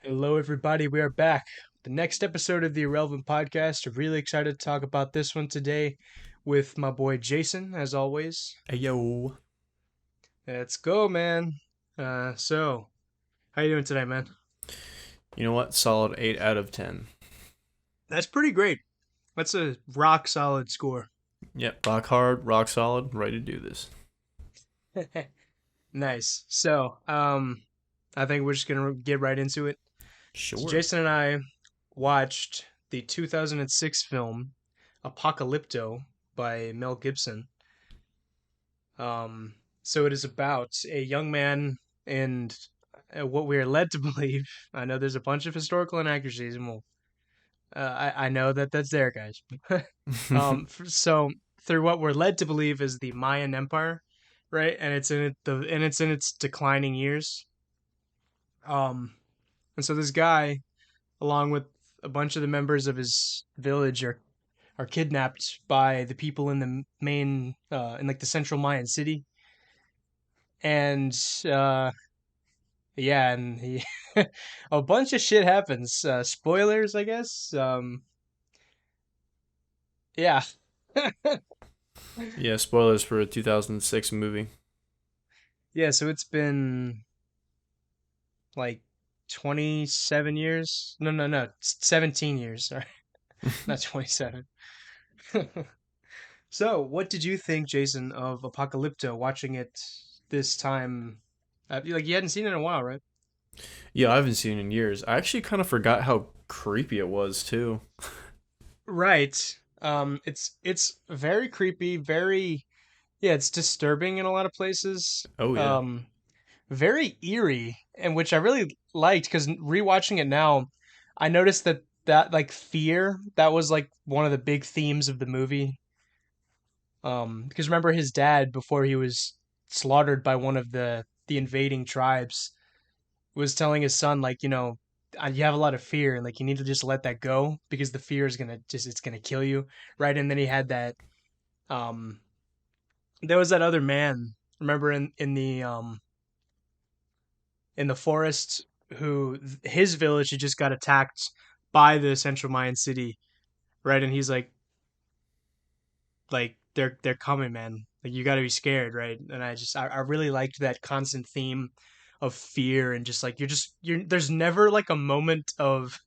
Hello, everybody. We are back. The next episode of the Irrelevant Podcast. I'm really excited to talk about this one today with my boy Jason, as always. Hey yo. Let's go, man. How you doing today, man? You know what? Solid 8 out of 10. That's pretty great. That's a rock solid score. Yep, rock hard, rock solid, ready to do this. Nice. I think we're just gonna get right into it. So, Sure. Jason and I watched the 2006 film Apocalypto by Mel Gibson. So it is about a young man and what we are led to believe. I know there's a bunch of historical inaccuracies, and I know that that's there, guys. So through what we're led to believe is the Mayan Empire, right? And it's in its declining years. Um, and so this guy, along with a bunch of the members of his village, are kidnapped by the people in the main in like the central Mayan city, and uh yeah, and he a bunch of shit happens. Spoilers, I guess. Yeah. Yeah, spoilers for a 2006 movie. Yeah, so it's been like 27 years. No, 17 years. Sorry. Not 27. So, what did you think, Jason, of Apocalypto watching it this time? Like you hadn't seen it in a while, right? Yeah, I haven't seen it in years. I actually kind of forgot how creepy it was too. Right. It's very creepy, very yeah, it's disturbing in a lot of places. Oh yeah. Um, very eerie, and which I really liked because rewatching it now, I noticed that like fear that was like one of the big themes of the movie. Because remember his dad before he was slaughtered by one of the invading tribes was telling his son like you have a lot of fear and like you need to just let that go because the fear is gonna just it's gonna kill you, right? And then he had that um there was that other man, remember in the forest who his village had just got attacked by the central Mayan city, right? And he's like they're coming, man. Like you got to be scared, right? And I really liked that constant theme of fear and just like you're there's never like a moment of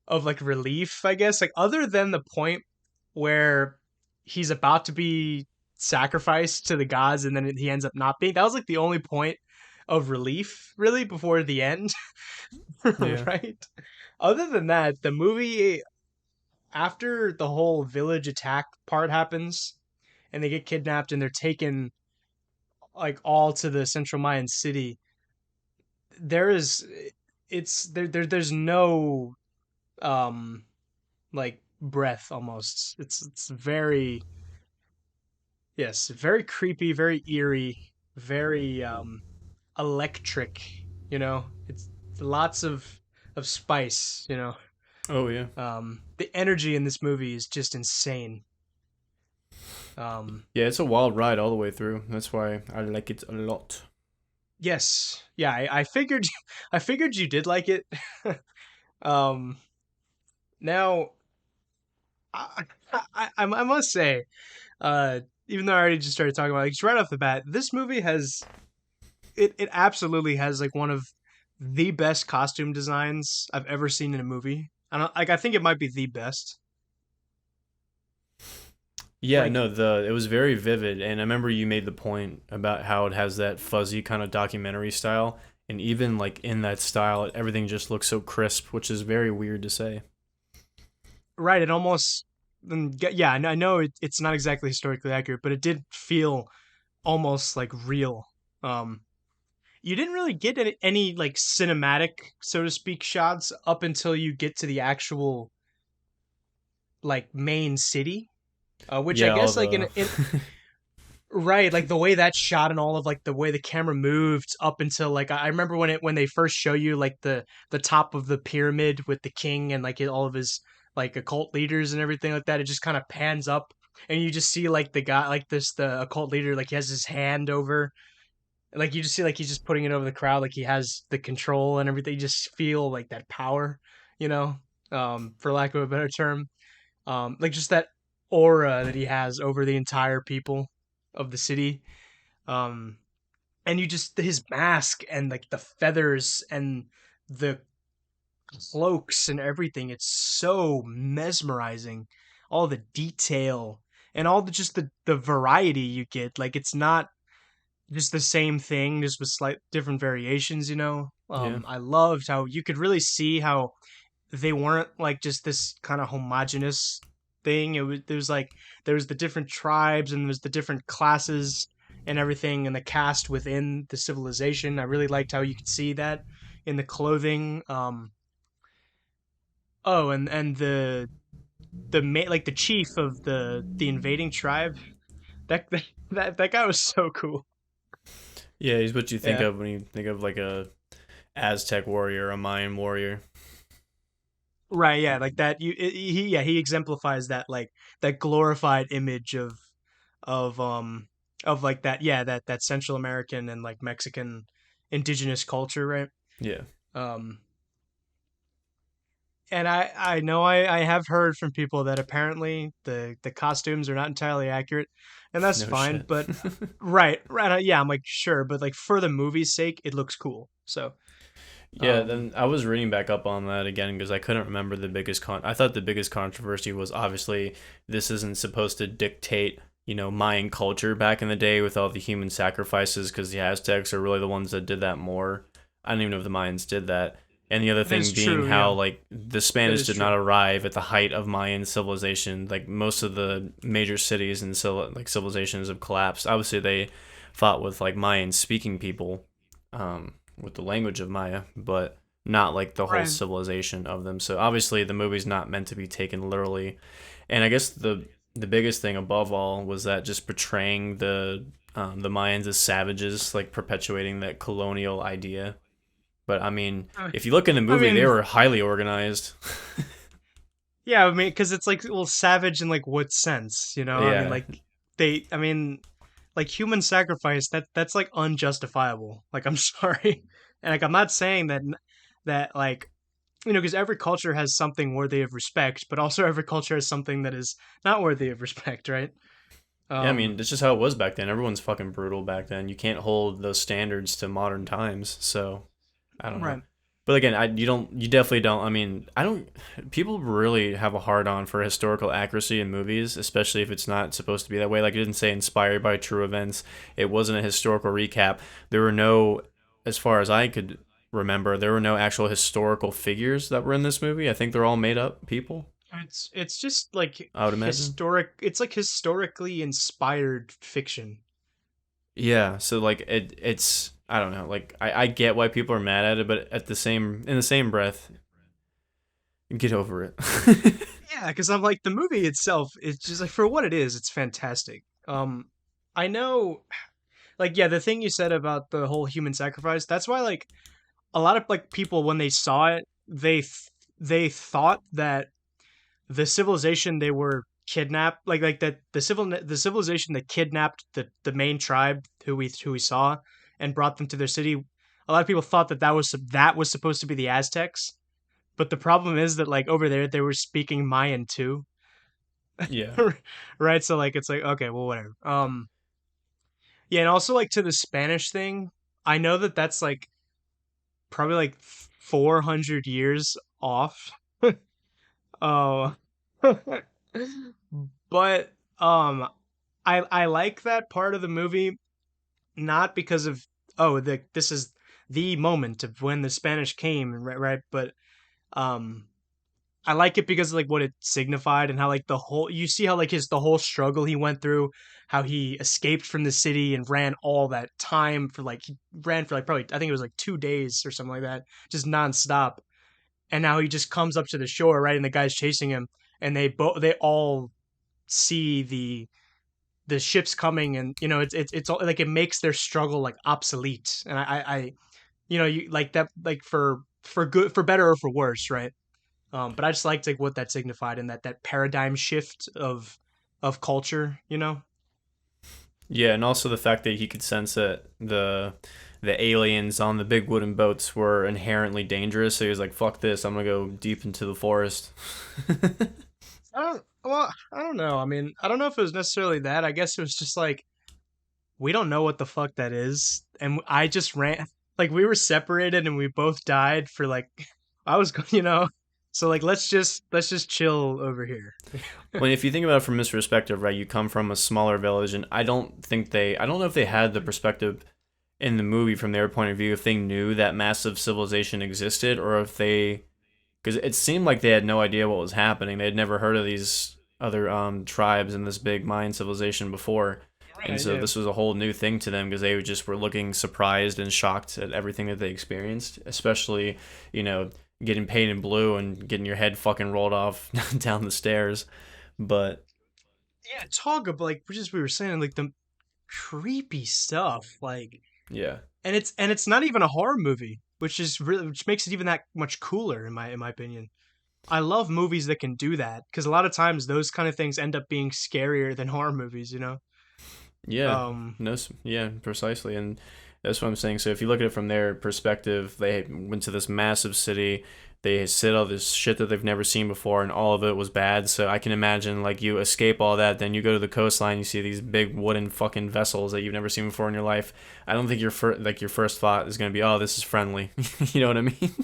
like relief, I guess, like other than the point where he's about to be sacrificed to the gods and then he ends up not being. That was like the only point of relief really before the end. Yeah. Right? Other than that, the movie after the whole village attack part happens and they get kidnapped and they're taken like all to the central Mayan city, there is it's there's no um like breath almost. It's very yes, very creepy, very eerie, very electric, you know. It's lots of spice, you know. Oh yeah. The energy in this movie is just insane. Um, Yeah, it's a wild ride all the way through. That's why I like it a lot. yes, yeah, I figured, I figured you did like it. um, now, I, I must say, even though I already just started talking about it, like, just right off the bat, this movie has it absolutely has like one of the best costume designs I've ever seen in a movie. I don't like. I think it might be the best. Yeah, Like no, the it was very vivid, and I remember you made the point about how it has that fuzzy kind of documentary style, and even like in that style, everything just looks so crisp, which is very weird to say. right, it almost yeah. I know it's not exactly historically accurate, but it did feel almost like real. Um, you didn't really get any like cinematic, so to speak, shots up until you get to the actual like main city, which I Yeah, all guess like in the right, like the way that's shot and all of like the way the camera moved up until like I remember when they first show you like the top of the pyramid with the king and like all of his like occult leaders and everything like that. It just kind of pans up and you just see like the guy like this the occult leader like he has his hand over. Like you just see like he's just putting it over the crowd, like he has the control and everything. You just feel like that power, you know, for lack of a better term. Like just that aura that he has over the entire people of the city. Um, and you just his mask and like the feathers and the cloaks and everything. It's so mesmerizing. All the detail and all the just the variety you get. Like it's not just the same thing, just with slight different variations, you know. Yeah. I loved how you could really see how they weren't like just this kind of homogenous thing. There was like there was the different tribes and there was the different classes and everything and the caste within the civilization. I really liked how you could see that in the clothing. Oh, and like the chief of the invading tribe. That that guy was so cool. Yeah, he's what you think Yeah. of when you think of like a Aztec warrior, a Mayan warrior. Right, yeah, like that. He yeah he exemplifies that like that glorified image of of like that yeah that Central American and like Mexican indigenous culture, right? Yeah. Um, and I know I have heard from people that apparently the costumes are not entirely accurate, and that's No fine. shit. But right, yeah, I'm like sure, but like for the movie's sake, it looks cool. So Yeah, um, then I was reading back up on that again because I couldn't remember the biggest I thought the biggest controversy was obviously this isn't supposed to dictate, Mayan culture back in the day with all the human sacrifices because the Aztecs are really the ones that did that more. I don't even know if the Mayans did that. And the other that is thing being true. Yeah, how like the that Spanish is did not true. arrive at the height of Mayan civilization. Like most of the major cities and like civilizations have collapsed. Obviously they fought with like Mayan speaking people, with the language of Maya, but not like the whole Right. civilization of them. So obviously the movie's not meant to be taken literally. And I guess the biggest thing above all was that just portraying the Mayans as savages, like perpetuating that colonial idea. But I mean, I if you look in the I movie, they mean, were highly organized. yeah, I mean, because it's like well, savage in like what sense, you know? I mean, Yeah, like I mean, like human sacrifice that's like unjustifiable. Like I'm sorry, and like I'm not saying that like you know because every culture has something worthy of respect, but also every culture has something that is not worthy of respect, right? yeah. I Um, mean, that's just how it was back then. Everyone's fucking brutal back then. You can't hold those standards to modern times. So I don't know. right. But again, you definitely don't. I mean, I don't. People really have a hard on for historical accuracy in movies, especially if it's not supposed to be that way. Like it didn't say inspired by true events. It wasn't a historical recap. There were no, as far as I could remember, there were no actual historical figures that were in this movie. I think they're all made up people. It's just like I would imagine. historic. It's like historically inspired fiction. Yeah, so like it's I don't know. Like I get why people are mad at it, but at the same in the same breath, get over it. Yeah, because I'm like the movie itself. It's just like for what it is, it's fantastic. I know, like yeah, the thing you said about the whole human sacrifice. That's why like a lot of like people when they saw it, they thought that the civilization they were kidnapped, like that the civilization that kidnapped the main tribe who we saw and brought them to their city. A lot of people thought that was supposed to be the Aztecs, but the problem is that like over there they were speaking Mayan too. Yeah. Right? So like it's like okay, well whatever. Yeah, and also like to the Spanish thing, I know that that's like probably like 400 years off. Oh. But I like that part of the movie not because of oh this is the moment of when the Spanish came right, but um I like it because of like what it signified and how like the whole you see how like his the whole struggle he went through, how he escaped from the city and ran all that time for like he ran for like probably I think it was like 2 days or something like that, just nonstop. And now he just comes up to the shore, right, and the guy's chasing him, and they all see the ships coming, and you know it's all like it makes their struggle like obsolete, and I you know you like that like for good for better or for worse, right? But I just liked like what that signified and that paradigm shift of culture, you know. Yeah, and also the fact that he could sense that the aliens on the big wooden boats were inherently dangerous. So he was like, "Fuck this! I'm gonna go deep into the forest." I don't know. I mean, I don't know if it was necessarily that. I guess it was just like we don't know what the fuck that is, and I just ran. Like we were separated, and we both died for like I was, So like let's just chill over here. Well, if you think about it from this perspective, right? You come from a smaller village, and I don't know if they had the perspective in the movie from their point of view if they knew that massive civilization existed, or if they, because it seemed like they had no idea what was happening. They had never heard of these other tribes in this big Mayan civilization before, and Right. so Yeah. this was a whole new thing to them because they just were looking surprised and shocked at everything that they experienced, especially you know getting paid in blue and getting your head fucking rolled off down the stairs. But Yeah. Talk about like just we were saying like the creepy stuff. Like yeah, and it's not even a horror movie, which makes it even that much cooler in my opinion. I love movies that can do that because a lot of times those kind of things end up being scarier than horror movies, you know. yeah, Um, no, yeah, precisely, and that's what I'm saying. So if you look at it from their perspective, they went to this massive city. They said all this shit that they've never seen before, and all of it was bad. So I can imagine, like, you escape all that, then you go to the coastline, you see these big wooden fucking vessels that you've never seen before in your life. I don't think your first thought is gonna be, oh, this is friendly. You know what I mean?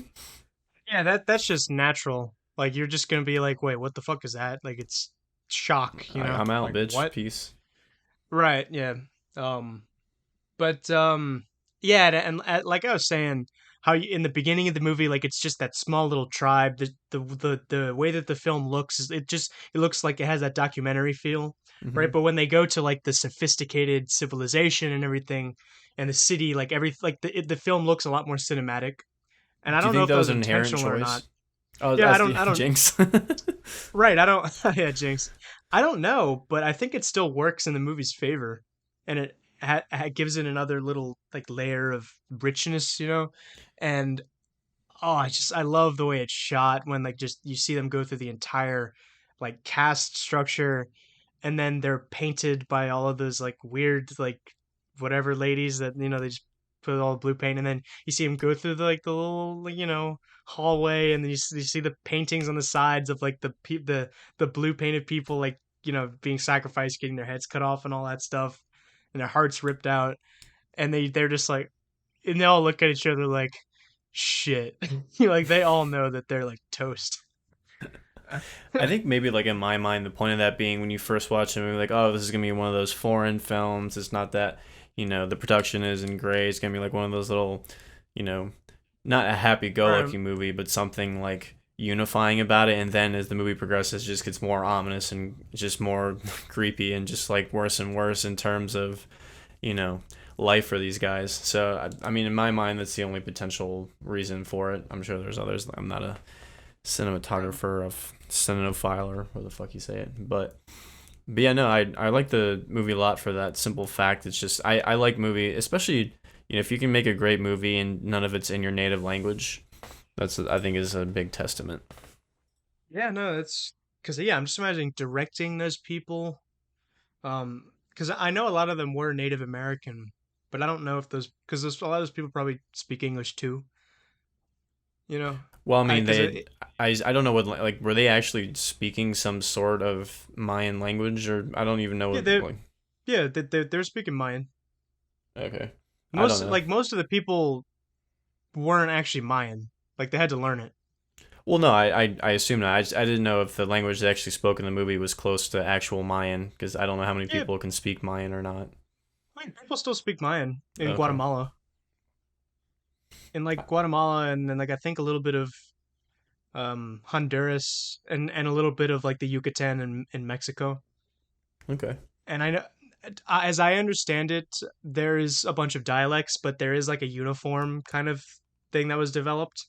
yeah, that's just natural. Like you're just gonna be like, wait, what the fuck is that? Like it's shock, I'm out, Like bitch. what? Peace. Right? Yeah. Um, but yeah, and like I was saying, how in the beginning of the movie, like it's just that small little tribe. The way that the film looks is it looks like it has that documentary feel, Hmm. right? But when they go to like the sophisticated civilization and everything, and the city, like the film looks a lot more cinematic. And I Do you don't know think if that that was was an inherent intentional or not. choice? Oh, Yeah, that's the I don't. Jinx. Right, I don't. Yeah, Jinx. I don't know, but I think it still works in the movie's favor, and it gives it another little like layer of richness, And oh, I love the way it's shot when like just you see them go through the entire like cast structure, and then they're painted by all of those like weird like whatever ladies that they just put all the blue paint, and then you see them go through the little like, hallway, and then you see the paintings on the sides of like the blue painted people like being sacrificed, getting their heads cut off and all that stuff, and their hearts ripped out, and they're just like, and they all look at each other like shit. Like they all know that they're like toast. I think maybe like in my mind, the point of that being when you first watch a movie, like, oh, this is gonna be one of those foreign films. It's not that the production isn't great. It's gonna be like one of those little, you know, not a Right. happy-go-lucky movie, but something like unifying about it. And then as the movie progresses, it just gets more ominous and just more creepy and just like worse and worse in terms of, you know, life for these guys. So I mean, in my mind, that's the only potential reason for it. I'm sure there's others. I'm not a cinematographer of cinemaphile or what the fuck you say it, but yeah, no, I like the movie a lot for that simple fact. It's just I like movie, especially if you can make a great movie and none of it's in your native language. That's I think is a big testament. Yeah, no, that's because yeah, I'm just imagining directing those people. Because I know a lot of them were Native American, but I don't know if those because a lot of those people probably speak English too. You know, Well, I I mean, because I don't know what like were they actually speaking some sort of Mayan language or I don't even know yeah, what like. they're speaking Mayan. Okay, I don't Most know. like most of the people weren't actually Mayan. Like they had to learn it. Well, no, I assume not. I didn't know if the language they actually spoke in the movie was close to actual Mayan because I don't know how many Yeah, people can speak Mayan or not. I mean, people still speak Mayan in Okay. Guatemala. In like Guatemala, and then like I think a little bit of Honduras, and a little bit of like the Yucatan in Mexico. Okay. And I know, as I understand it, there is a bunch of dialects, but there is like a uniform kind of thing that was developed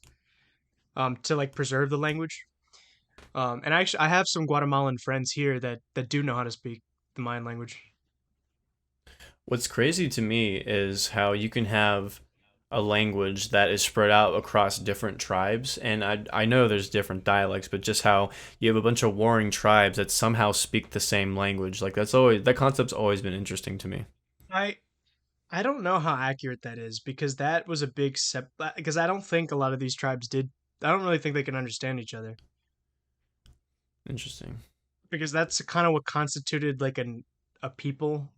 to like preserve the language. And actually, I have some Guatemalan friends here that do know how to speak the Mayan language. What's crazy to me is how you can have a language that is spread out across different tribes. And I know there's different dialects, but just how you have a bunch of warring tribes that somehow speak the same language. Like that concept's always been interesting to me. I I don't know how accurate that is because that was a big because I don't think a lot of these tribes did. I don't really think they can understand each other Interesting. because that's kind of what constituted like a people,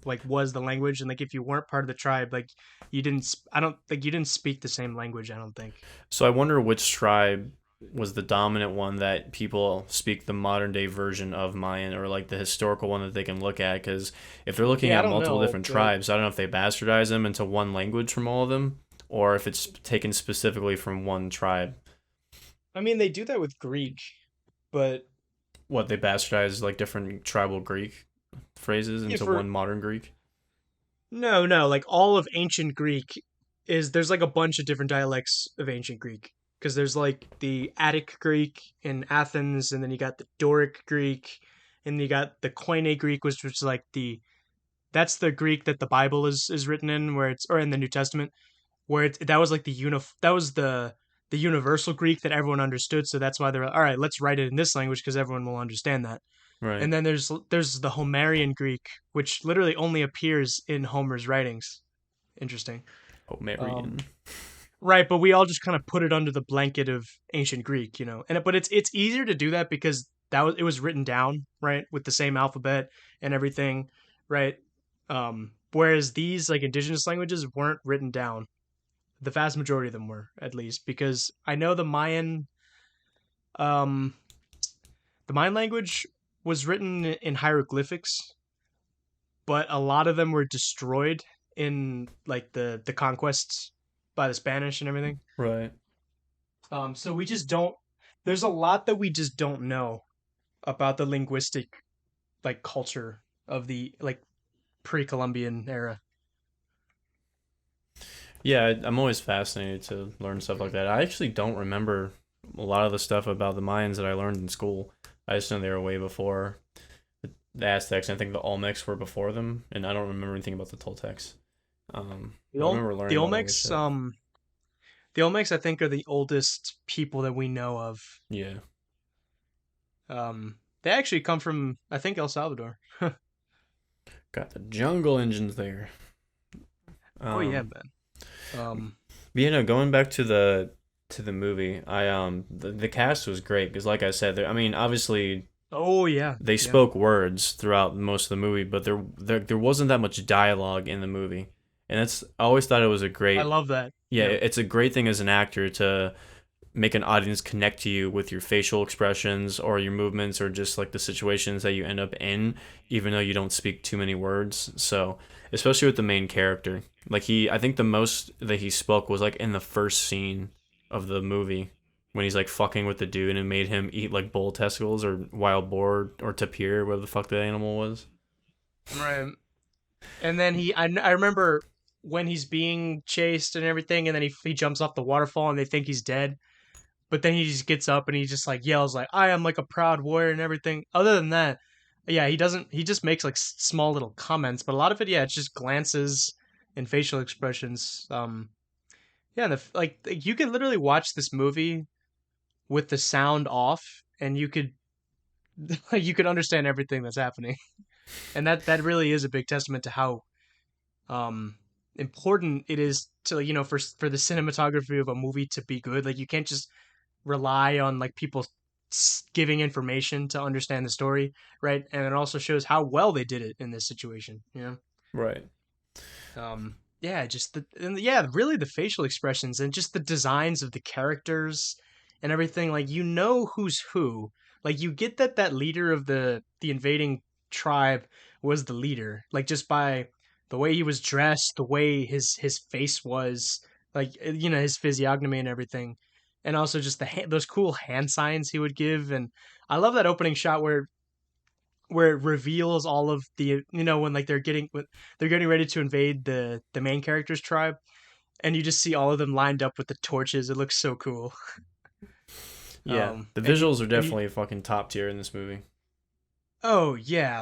like was the language. And like if you weren't part of the tribe, like you didn't I don't think you didn't speak the same language, I don't think. So I wonder which tribe was the dominant one that people speak the modern day version of Mayan, or like the historical one that they can look at. Because if they're looking Yeah, I at don't multiple know, different but tribes, I don't know if they bastardize them into one language from all of them, or if it's taken specifically from one tribe. I mean they do that with Greek, but What, they bastardize like different tribal Greek phrases if into we're one modern Greek? no, like all of ancient Greek is there's like a bunch of different dialects of ancient Greek because there's like the Attic Greek in Athens, and then you got the Doric Greek, and you got the Koine Greek, which is like the that's the Greek that the Bible is written in, where it's or in the New Testament, where it's that was like that was the universal Greek that everyone understood. So that's why they're like, all right, let's write it in this language because everyone will understand that. Right. And then there's the Homerian Greek, which literally only appears in Homer's writings. Interesting. Homerian. Um, right, but we all just kind of put it under the blanket of ancient Greek, you know. And but it's easier to do that because it was written down, right, with the same alphabet and everything, right? Whereas these like indigenous languages weren't written down. The vast majority of them were, at least, because I know um the Mayan language was written in hieroglyphics, but a lot of them were destroyed in like the conquests by the Spanish and everything. Right. So we just don't. There's a lot that we just don't know about the linguistic like culture of the like pre-Columbian era. Yeah, I'm always fascinated to learn stuff like that. I actually don't remember a lot of the stuff about the Mayans that I learned in school. I just know they were way before the Aztecs. And I think the Olmecs were before them, and I don't remember anything about the Toltecs. The But I Ol- remember the learning about all this Olmecs, shit. I think are the oldest people that we know of. Yeah, They actually come from I think El Salvador. got the jungle engines there. Oh yeah, Um, man. Um, but you know, going back to the movie, the cast was great because, like I said, I mean, obviously oh yeah, they yeah. spoke words throughout most of the movie, but there wasn't that much dialogue in the movie, and that's I always thought it was a I great love that. yeah, Yeah. it's a great thing as an actor to make an audience connect to you with your facial expressions or your movements or just like the situations that you end up in, even though you don't speak too many words. So, especially with the main character, like I think the most that he spoke was like in the first scene of the movie when he's like fucking with the dude and made him eat like bull testicles or wild boar or tapir, whatever the fuck the animal was. Right. And then I remember when he's being chased and everything, and then he jumps off the waterfall, and they think he's dead. But then he just gets up and he just like yells like I am like a proud warrior and everything. Other than that, yeah, he doesn't. He just makes like small little comments, but a lot of it, yeah, it's just glances and facial expressions. Yeah, like you could literally watch this movie with the sound off, and you could you could understand everything that's happening, and that really is a big testament to how um important it is to for the cinematography of a movie to be good. Like you can't just rely on like people giving information to understand the story, right? And it also shows how well they did it in this situation, you know. Right. Yeah, just yeah, really the facial expressions and just the designs of the characters and everything. Like you know who's who. Like you get that leader of the invading tribe was the leader, like just by the way he was dressed, the way his face was, like his physiognomy and everything, and also just those cool hand signs he would give. And I love that opening shot where it reveals all of the when like they're getting ready to invade the main character's tribe, and you just see all of them lined up with the torches. It looks so cool. Yeah, the And visuals are you definitely fucking top tier in this movie. oh yeah,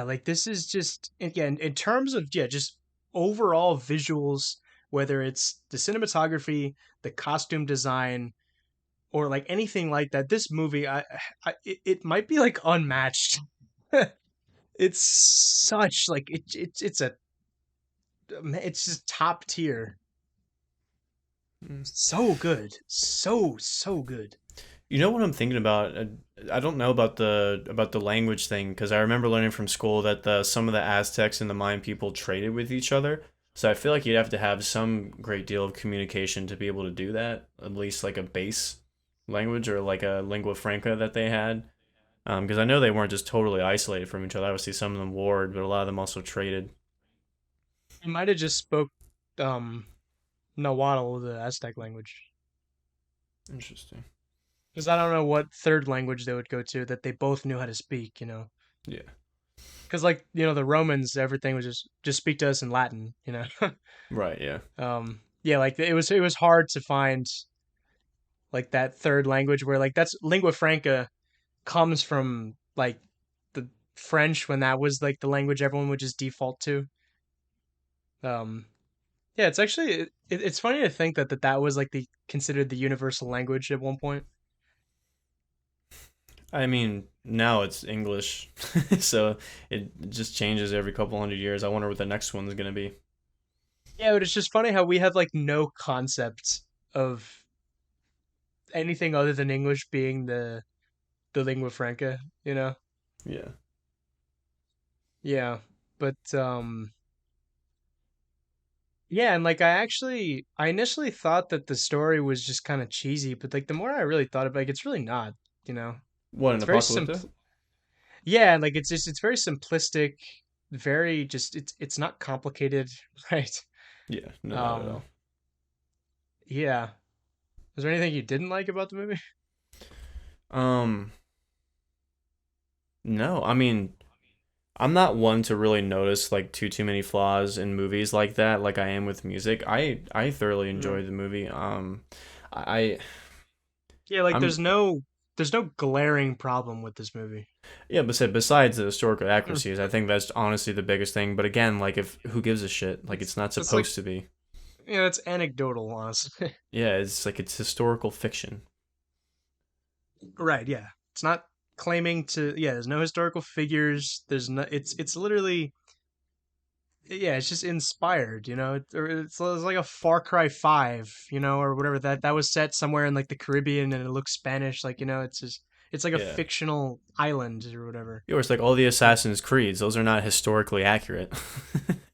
like this is just again in terms of just overall visuals, whether it's the cinematography, the costume design, or like anything like that. This movie, it might be like unmatched. It's such like it's just top tier. Mm. So good. So good. You know what I'm thinking about? I don't know about the language thing because I remember learning from school that the some of the Aztecs and the Mayan people traded with each other. So I feel like you'd have to have some great deal of communication to be able to do that. At least like a base language or like a lingua franca that they had. Because I know they weren't just totally isolated from each other. Obviously, some of them warred, but a lot of them also traded. He might have just spoke um Nahuatl, the Aztec language. Interesting. Because I don't know what third language they would go to that they both knew how to speak, you know. Yeah. Because like, the Romans, everything was just speak to us in Latin, you know. Right. Yeah. Yeah, like it was hard to find like that third language where like that's lingua franca comes from like the French when that was like the language everyone would just default to. Um, yeah, it's actually it's funny to think that was like the considered the universal language at one point. I mean, now it's English, so it just changes every couple hundred years. I wonder what the next one's gonna be. Yeah, but it's just funny how we have like no concept of anything other than English being the lingua franca, you know? Yeah. Yeah. But yeah, and like I initially thought that the story was just kind of cheesy, but like the more I really thought about it, like it's really not, you know. What, an It's very Apocalypto? simple. Yeah, and like it's very simplistic, very just it's not complicated, right? Yeah, no, not at Um all. yeah. Was there anything you didn't like about the movie? Um, no, I mean, I'm not one to really notice like too many flaws in movies like that, like I am with music. I thoroughly Mm. enjoyed the movie. I Yeah, like I'm there's no glaring problem with this movie. yeah, but said besides the historical Mm. accuracies, I think that's honestly the biggest thing. But again, like if who gives a shit? Like It's it's not it's like supposed to be. it's anecdotal, honestly. Yeah, it's like it's historical fiction. Right, yeah. It's not claiming to yeah, there's no historical figures. There's no it's literally yeah, it's just inspired, or it's like a Far Cry 5, or whatever that was set somewhere in like the Caribbean and it looks Spanish like, it's like a Yeah. fictional island or whatever. Yeah, it's like all the But Assassin's Creeds, those are not historically accurate.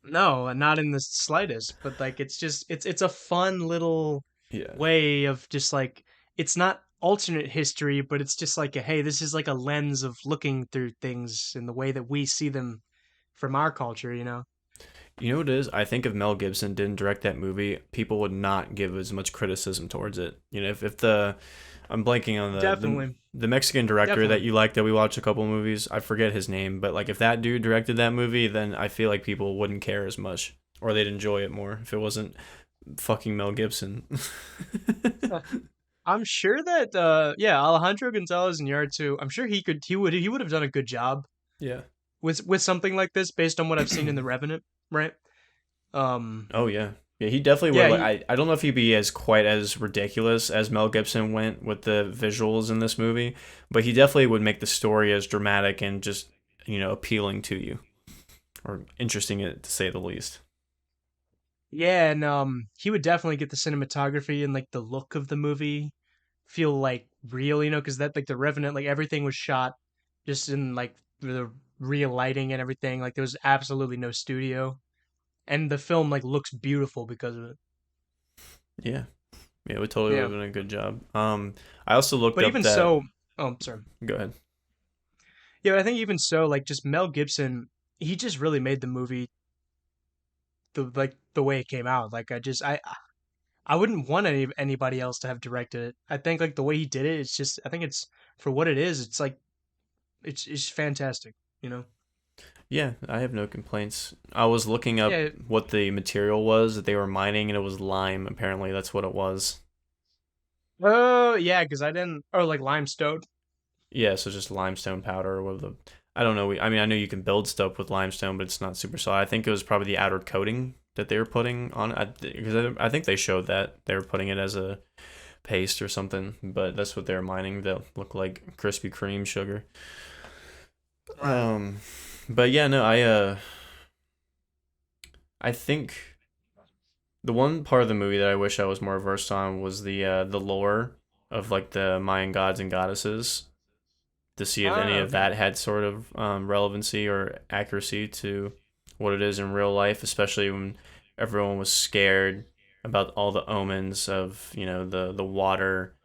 no, not in the slightest, but like it's a fun little Yeah. way of just like it's not alternate history, but it's just like hey, this is like a lens of looking through things in the way that we see them from our culture, you know. You know what it is? I think if Mel Gibson didn't direct that movie, people would not give as much criticism towards it. You know, if the I'm blanking on Definitely. the Mexican director that Definitely. you like that we watched a couple movies, I forget his name, but like if that dude directed that movie, then I feel like people wouldn't care as much or they'd enjoy it more if it wasn't fucking Mel Gibson. I'm sure that yeah, Alejandro Gonzalez Iñárritu, I'm sure he would have done a good job Yeah. with something like this based on what I've seen in The Revenant, right? Um Oh yeah. Yeah, he definitely would yeah, like I don't know if he'd be as quite as ridiculous as Mel Gibson went with the visuals in this movie, but he definitely would make the story as dramatic and just, appealing to you or interesting to say the least. yeah, and he would definitely get the cinematography and like the look of the movie feel like real, because that like The Revenant, like everything was shot just in like the real lighting and everything. Like there was absolutely no studio. And the film like looks beautiful because of it. Yeah. Yeah, it would totally would Yeah. have been a good job. I also looked But up even that so, oh, sorry. go ahead. Yeah, but I think even so, like just Mel Gibson, he just really made the movie the way it came out. Like I wouldn't want anybody else to have directed it. I think like the way he did it, it's just I think it's for what it is. It's like it's fantastic. You know. Yeah, I have no complaints. I was looking up Yeah. what the material was that they were mining and it was lime. Apparently, that's what it was. Oh yeah, because I didn't. Oh, like limestone. Yeah, so just limestone powder or what the I don't know. I mean, I know you can build stuff with limestone, but it's not super solid. I think it was probably the outer coating that they were putting on it because I think they showed that they were putting it as a paste or something, but that's what they were mining that look like Krispy Kreme sugar. Right. Um, But yeah, no, I think the one part of the movie that I wish I was more versed on was the lore of like the Mayan gods and goddesses, to see if any Ah, of okay. that had sort of relevancy or accuracy to what it is in real life, especially when everyone was scared about all the omens of the water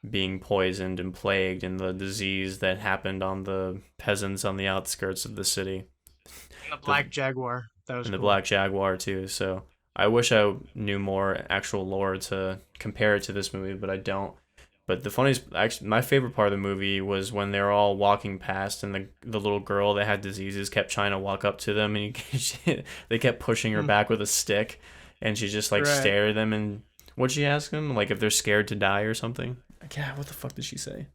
being poisoned and plagued and the disease that happened on the peasants on the outskirts of the city. And the The Black Jaguar. That was and the cool. black jaguar too. So I wish I knew more actual lore to compare it to this movie, but I don't. But the funniest, actually, my favorite part of the movie was when they were all walking past, and the little girl that had diseases kept trying to walk up to them, and they kept pushing her Hmm. back with a stick, and she just like Right. stared at them. And what'd she ask them? Like if they're scared to die or something? Yeah, what the fuck did she say?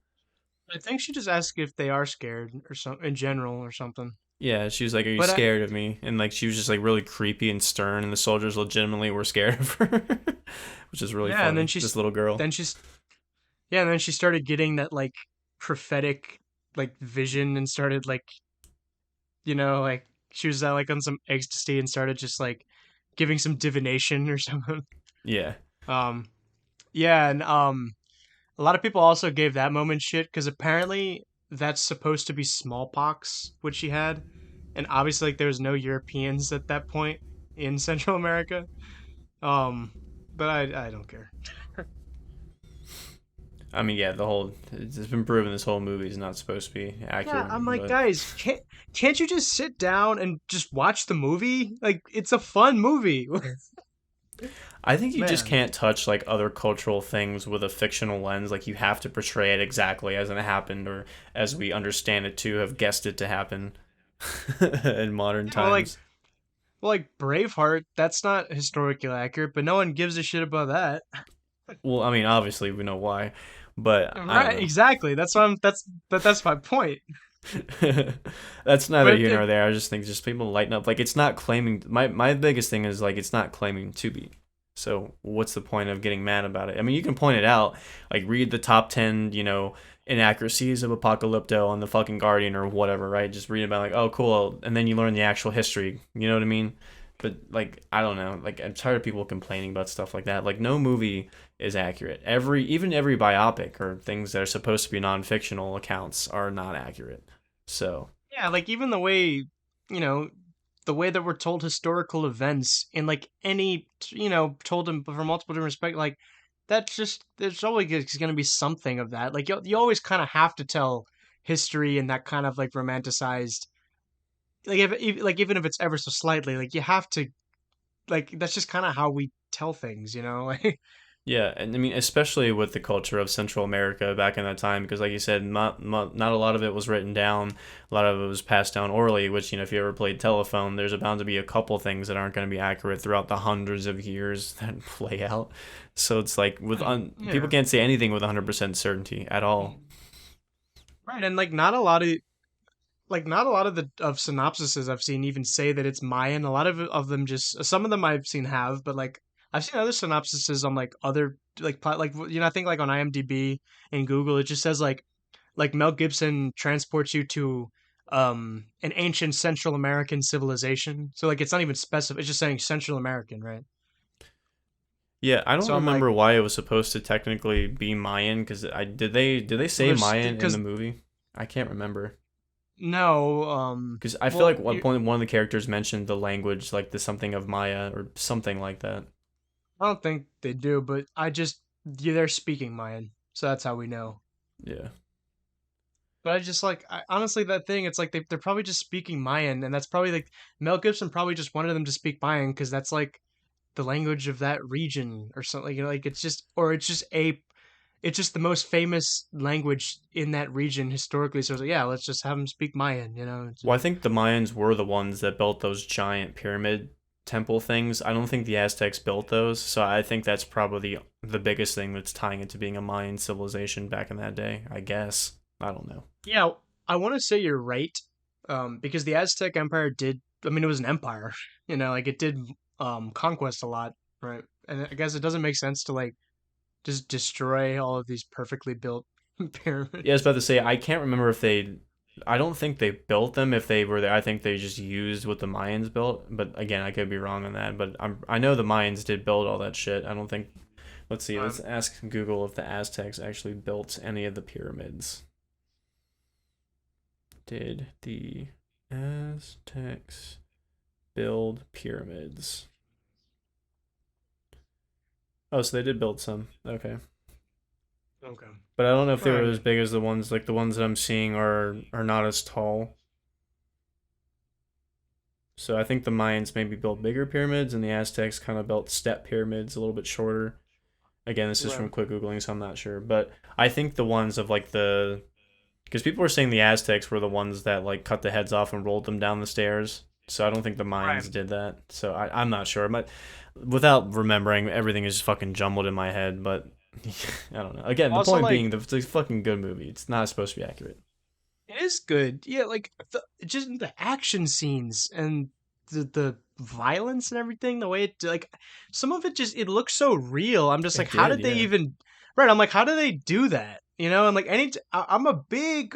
I think she just asked if they are scared or something in general or something. Yeah, she was like, "Are you But scared of me?" And like she was just like really creepy and stern, and the soldiers legitimately were scared of her, which is really yeah, and then funny. This little girl. then she's yeah, and then she started getting that like prophetic like vision and started like like she was like on some ecstasy and started just like giving some divination or something. Yeah, Um, yeah, and a lot of people also gave that moment shit because apparently that's supposed to be smallpox, which she had, and obviously like there was no Europeans at that point in Central America. Um, but I don't care. I mean, yeah, the whole it's been proven this whole movie is not supposed to be Yeah, accurate, I'm like, but guys, can't you just sit down and just watch the movie? Like, it's a fun movie. I think you just Man. can't touch like other cultural things with a fictional lens. Like you have to portray it exactly as it happened or as we understand it to have guessed it to happen in modern Yeah, well, times. Braveheart, that's not historically accurate, but no one gives a shit about that. Well, I mean, obviously we know why, but I don't Right, know. exactly. That's my point. That's neither But here nor there. I just think just people lighten up. Like it's not claiming. My biggest thing is like it's not claiming to be. So what's the point of getting mad about it? I mean, you can point it out. Like read the top 10, inaccuracies of Apocalypto on the fucking Guardian or whatever, right? Just read about like, oh cool, and then you learn the actual history. You know what I mean? But like I don't know. Like I'm tired of people complaining about stuff like that. Like no movie is accurate. Even every biopic or things that are supposed to be non-fictional accounts are not accurate. So yeah, like even you know, the way that we're told historical events in like told them from multiple different perspectives, like that's just there's always going to be something of that. Like you always kind of have to tell history in that kind of like romanticized, like like even if it's ever so slightly, like you have to like that's just kind of how we tell things, you know? Like yeah, and I mean, especially with the culture of Central America back in that time, because like you said, not a lot of it was written down. A lot of it was passed down orally. Which if you ever played telephone, there's bound to be a couple things that aren't going to be accurate throughout the hundreds of years that play out. So it's like people yeah. can't say anything with 100% certainty at all. Right, and like not a lot of the of synopsises I've seen even say that it's Mayan. A lot of them just some of them I've seen have, but like I've seen other synopsises on like other I think like on IMDb and Google it just says like Mel Gibson transports you to an ancient Central American civilization. So like it's not even specific. It's just saying Central American, right? Yeah, I don't So I'm like, remember why it was supposed to technically be Mayan because I did they well, say there's Mayan in the because movie? I can't remember. no, Because I feel like well, at one point one of the characters mentioned the language, like the something of Maya or something like that. I don't think they do, but yeah, they're speaking Mayan, so that's how we know. Yeah. But I just like honestly that thing. It's like they're probably just speaking Mayan, and that's probably like Mel Gibson probably just wanted them to speak Mayan because that's like the language of that region or something. Like it's just or it's just the most famous language in that region historically. So it's like yeah, let's just have them speak Mayan. Well, I think the Mayans were the ones that built those giant pyramid temple things. I don't think the Aztecs built those, so I think that's probably the biggest thing that's tying it to being a Mayan civilization back in that day. I guess. I don't know. yeah. I want to say you're right, because the Aztec Empire did. I mean, it was an empire. Like it did conquest a lot, right? And I guess it doesn't make sense to like just destroy all of these perfectly built Yeah, I was pyramids. about to say I can't remember if they. I don't think they built them if they were there. I think they just used what the Mayans built. But again, I could be wrong on that. But I know the Mayans did build all that shit. I don't think. Let's see. Let's Um, ask Google if the Aztecs actually built any of the pyramids. Did the Aztecs build pyramids? Oh, so they did build some. Okay. okay. But I don't know if they Well, I were as mean, big as the ones like the ones that I'm seeing are not as tall. So I think the Mayans maybe built bigger pyramids and the Aztecs kind of built step pyramids a little bit shorter. Again, this is from well, quick googling, so I'm not sure. But I think the ones of like the because people were saying the Aztecs were the ones that like cut the heads off and rolled them down the stairs. So I don't think the right. Mayans did that. So I'm not sure. But without remembering, everything is fucking jumbled in my head. But I don't know. Again, the Also, point like, being, the fucking good movie. It's not supposed to be accurate. it is good. Yeah, like just the action scenes and the violence and everything. The way it like some of it just it looks so real. I'm just like, It how did, did they yeah. even? Right. I'm like, how do they do that? You know, and like I'm a big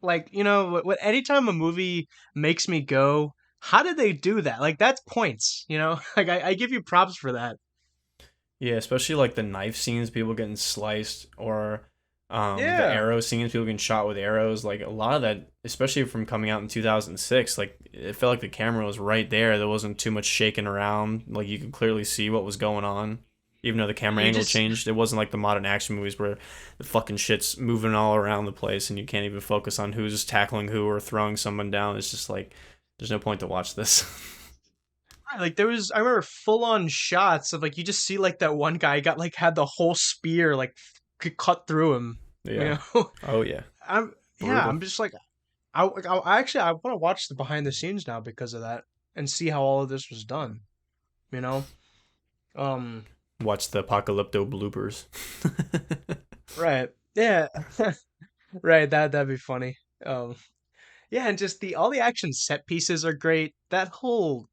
like anytime a movie makes me go, how did they do that? Like that's points. You know, like I give you props for that. Yeah, especially like the knife scenes, people getting sliced, or the Yeah. arrow scenes, people getting shot with arrows. Like a lot of that, especially from coming out in 2006, like it felt like the camera was right there. There wasn't too much shaking around. Like you could clearly see what was going on, even though the camera You angle just changed. It wasn't like the modern action movies where the fucking shit's moving all around the place and you can't even focus on who's tackling who or throwing someone down. It's just like there's no point to watch this. right, like there was I remember full on shots of like you just see like that one guy got like had the whole spear like cut through him. Yeah. You know, Oh yeah. I'm yeah, Brutal. I'm just like I actually I want to watch the behind the scenes now because of that and see how all of this was done. You know, um, Watch the Apocalypto bloopers. right, yeah, right. That'd be funny. Yeah, and just the all the action set pieces are great. That whole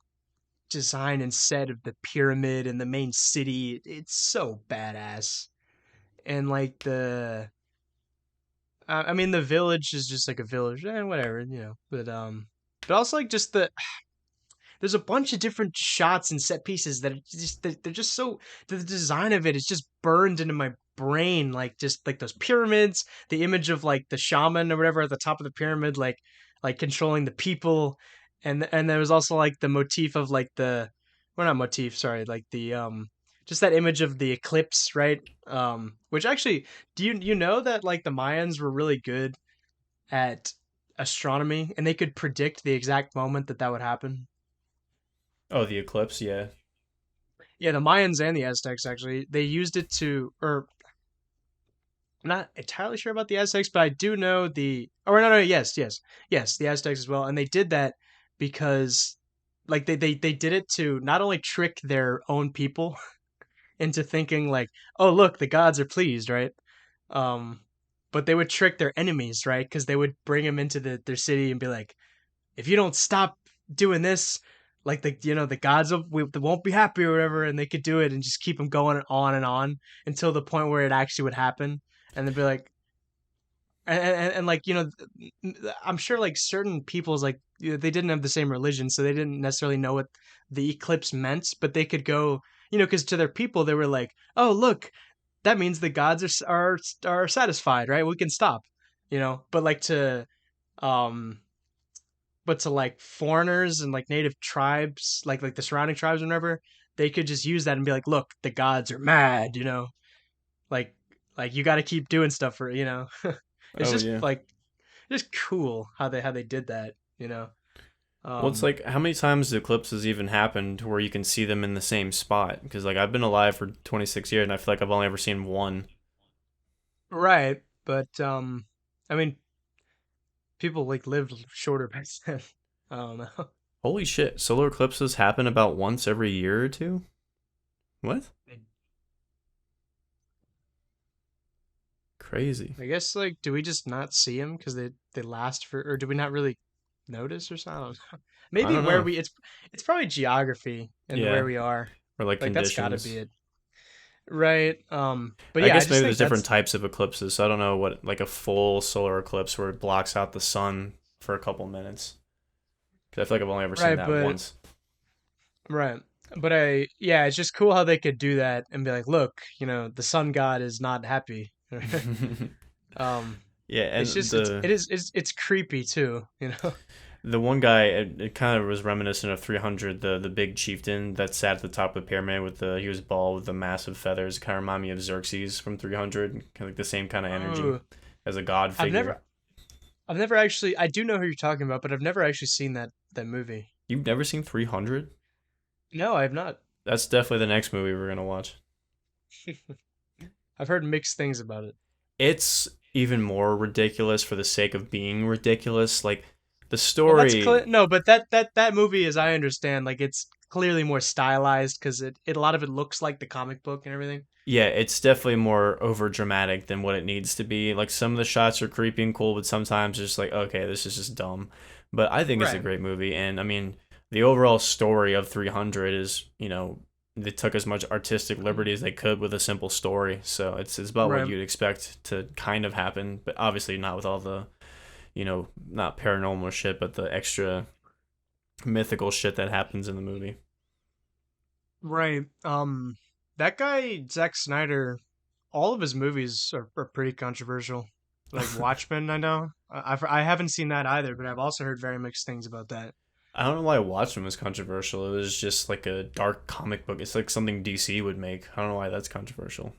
design and set of the pyramid and the main city, it's so badass. And like I mean the village is just like a village, whatever, but also like just there's a bunch of different shots and set pieces that are just they're just so the design of it is just burned into my brain, like just like those pyramids, the image of like the shaman or whatever at the top of the pyramid, like controlling the people, and there was also like the motif of like the well not motif, sorry, like the just that image of the eclipse, right? Which actually, do you know that like the Mayans were really good at astronomy and they could predict the exact moment that would happen? Oh, the eclipse, yeah. Yeah, the Mayans and the Aztecs actually they used it to, or I'm not entirely sure about the Aztecs, but I do know the. Oh no, no, yes, the Aztecs as well, and they did that because, like, they did it to not only trick their own people into thinking like, oh look, the gods are pleased, right? Um, but they would trick their enemies, right? Because they would bring them into their city and be like, if you don't stop doing this, like the gods they won't be happy or whatever, and they could do it and just keep them going on and on until the point where it actually would happen, and they'd be like, and like I'm sure like certain people's like they didn't have the same religion, so they didn't necessarily know what the eclipse meant, but they could go, because to their people they were like, oh look, that means the gods are satisfied, right? We can stop, but like to um but to like foreigners and like native tribes, like the surrounding tribes or whatever, they could just use that and be like, look, the gods are mad, like like you got to keep doing stuff for it's Oh just yeah. like just cool how they did that. Well, it's um like how many times the eclipses even happened where you can see them in the same spot? Because like I've been alive for 26 years and I feel like I've only ever seen one. right, but I mean people like lived shorter back then. I don't know. Holy shit! Solar eclipses happen about once every year or two. What? Crazy. I guess like do we just not see them because they last for, or do we not really notice or something? I don't know. I Maybe don't where know. it's probably geography and where Yeah, we are. or like Like that's got to be conditions. it. right. But I yeah, I guess just maybe think there's different that's types of eclipses. So I don't know what like a full solar eclipse where it blocks out the sun for a couple minutes. Because I feel like I've only ever seen right, that but once. right. But yeah, it's just cool how they could do that and be like, look, the sun god is not happy. Um, Yeah, it's and just it's creepy too, you know. the one guy, it kind of was reminiscent of 300, the big chieftain that sat at the top of the pyramid with he was bald with the massive feathers. Kind of remind me of Xerxes from 300, kind of like the same kind of energy Oh, as a god I've figure. never I've never actually I do know who you're talking about, but I've never actually seen that movie. You've never seen 300? No, I have not. That's definitely the next movie we're gonna watch. I've heard mixed things about it. It's even more ridiculous for the sake of being ridiculous. Like the Well, that's story, clear. No, but that movie, as I understand, like it's clearly more stylized because it a lot of it looks like the comic book and everything. yeah, it's definitely more over dramatic than what it needs to be. Like some of the shots are creepy and cool, but sometimes it's just like, okay, this is just dumb. But I think it's a Right. great movie, and I mean, the overall story of 300 is, they took as much artistic liberty as they could with a simple story. So it's about what Right. you'd expect to kind of happen, but obviously not with all the, not paranormal shit, but the extra mythical shit that happens in the movie. Right. That guy Zack Snyder, all of his movies are pretty controversial. Like Watchmen, I know. I haven't seen that either, but I've also heard very mixed things about that. I don't know why Watchmen was controversial. It was just like a dark comic book. It's like something DC would make. I don't know why that's controversial.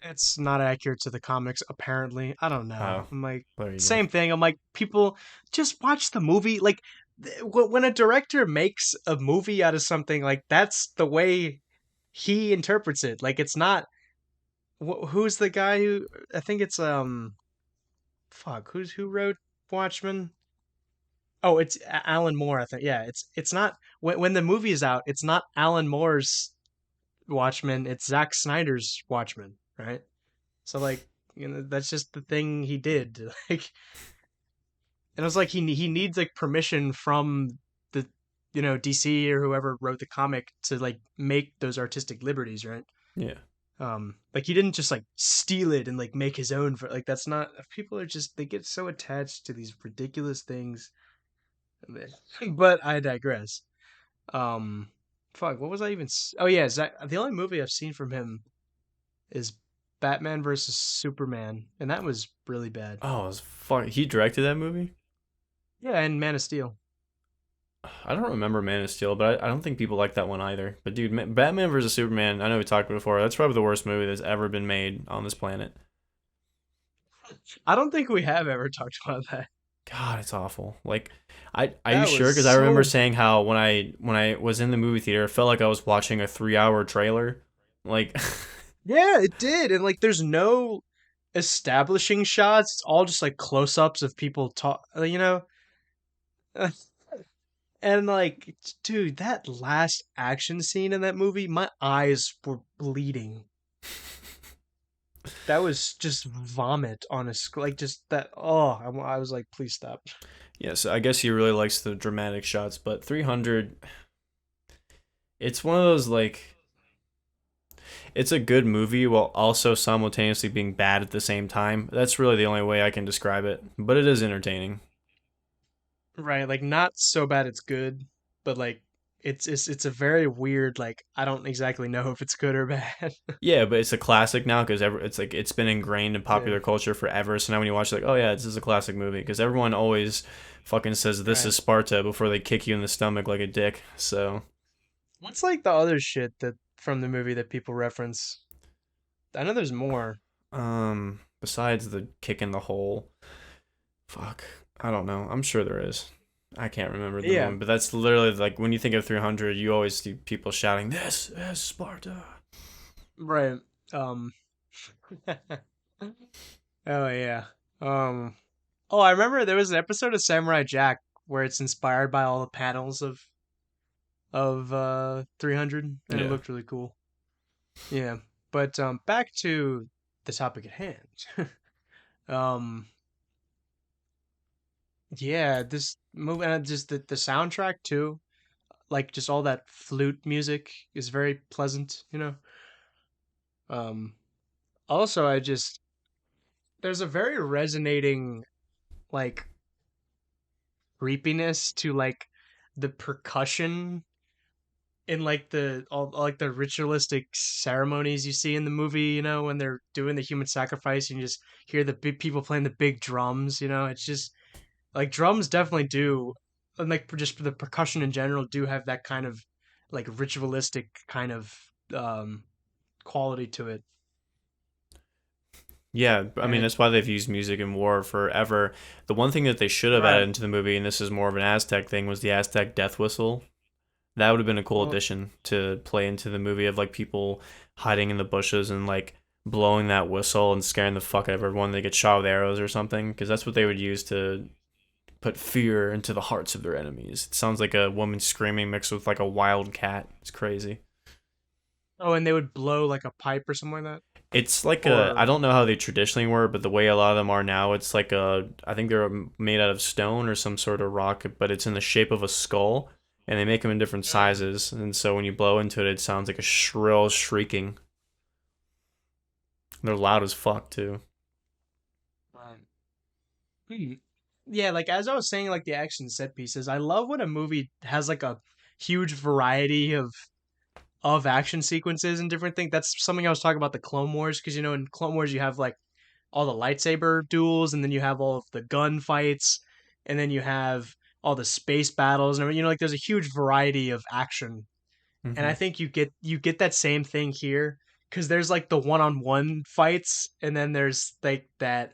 It's not accurate to the comics, apparently. I don't know. Oh, I'm like, there you go. same thing. I'm like, people just watch the movie. Like, when a director makes a movie out of something, like that's the way he interprets it. Like, it's not. Who's the guy who? I think it's fuck. Who wrote Watchmen? Oh, it's Alan Moore. I think. Yeah, it's not when the movie is out. It's not Alan Moore's Watchmen. It's Zack Snyder's Watchmen, right? So like, that's just the thing he did. Like, and it was like he needs like permission from the DC or whoever wrote the comic to like make those artistic liberties, right? Yeah. Like he didn't just like steal it and like make his own for like that's not people are just they get so attached to these ridiculous things. But I digress. Um, fuck, what was I even? Oh yeah, Zach. The only movie I've seen from him is Batman versus Superman, and that was really bad. Oh, it was fuck. He directed that movie. Yeah, and Man of Steel. I don't remember Man of Steel, but I don't think people like that one either. But dude, Batman versus Superman. I know we talked before. That's probably the worst movie that's ever been made on this planet. I don't think we have ever talked about that. God, it's awful. Like, are you That sure? was Because I remember so. saying how when I was in the movie theater, it felt like I was watching a 3 hour trailer. Like, Yeah, it did, and like, there's no establishing shots. It's all just like close-ups of people talk. And like, dude, that last action scene in that movie, my eyes were bleeding. That was just vomit on a like just that. Oh, I was like, please stop. yes, I guess he really likes the dramatic shots, but 300, it's one of those like it's a good movie while also simultaneously being bad at the same time. That's really the only way I can describe it, but it is entertaining. Right, like not so bad it's good, but like it's a very weird like I don't exactly know if it's good or bad. Yeah, but it's a classic now because it's like it's been ingrained in Yeah, popular culture forever. So now when you watch it, like, oh yeah, this is a classic movie because everyone always fucking says this right. is Sparta before they kick you in the stomach like a dick. So What's like the other shit that from the movie that people reference? I know there's more. besides the kick in the hole, fuck, I don't know. I'm sure there is. I can't remember the Yeah, moment, but that's literally like when you think of 300, you always see people shouting, "This is Sparta." right. Um Oh yeah. Um Oh, I remember there was an episode of Samurai Jack where it's inspired by all the panels of 300 and it Yeah. looked really cool. Yeah. But back to the topic at hand. Um yeah, this movie and just the soundtrack too, like just all that flute music is very pleasant. Um, Also, I just there's a very resonating like creepiness to like the percussion in like the all like the ritualistic ceremonies you see in the movie, you know, when they're doing the human sacrifice and you just hear the big people playing the big drums, you know, it's just like drums definitely do and like just the percussion in general do have that kind of like ritualistic kind of um quality to it. Yeah, I And mean it that's why they've used music in war forever. The one thing that they should have added right. into the movie, and this is more of an Aztec thing, was the Aztec death whistle. That would have been a cool Well, addition to play into the movie of like people hiding in the bushes and like blowing that whistle and scaring the fuck out of everyone. They get shot with arrows or something because that's what they would use to put fear into the hearts of their enemies. It sounds like a woman screaming mixed with like a wild cat. It's crazy. oh, and they would blow like a pipe or something like that. It's like a, I Or don't know how they traditionally were, but the way a lot of them are now, it's like a, I think they're made out of stone or some sort of rock, but it's in the shape of a skull, and they make them in different mm, sizes, and so when you blow into it, it sounds like a shrill shrieking. They're loud as fuck too. right. Hmm. Yeah, like as I was saying, like the action set pieces, I love when a movie has like a huge variety of action sequences and different things. That's something I was talking about the Clone Wars because you know in Clone Wars you have like all the lightsaber duels and then you have all of the gun fights and then you have all the space battles and everything. You know, like there's a huge variety of action, and Hmm. I think you get that same thing here because there's like the one-on-one fights and then there's like that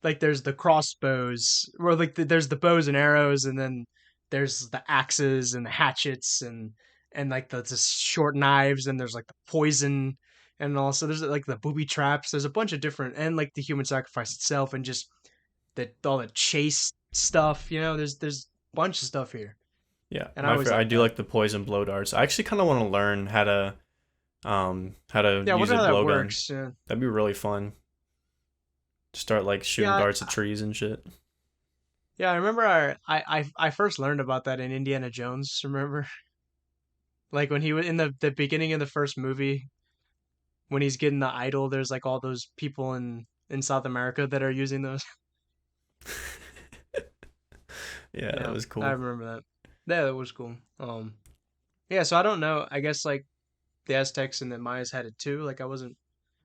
like there's the crossbows or like there's the bows and arrows and then there's the axes and the hatchets and like the short knives and there's like the poison and also there's like the booby traps. There's a bunch of different and like the human sacrifice itself and just the all the chase stuff, you know, there's a bunch of stuff here Yeah, and I always I like do that. like the poison blow darts. I actually kind of want to learn how to Yeah, I use wonder a how that blowgun. works. Yeah, That'd be really fun. Start like shooting yeah, darts at trees and shit. yeah. I remember I first learned about that in Indiana Jones. Remember, like when he was in the beginning of the first movie, when he's getting the idol, there's like all those people in South America that are using those. Yeah, that Yeah, was I cool. remember that. Yeah, that was cool. Yeah. So I don't know. I guess like the Aztecs and the Mayas had it too. Like I wasn't.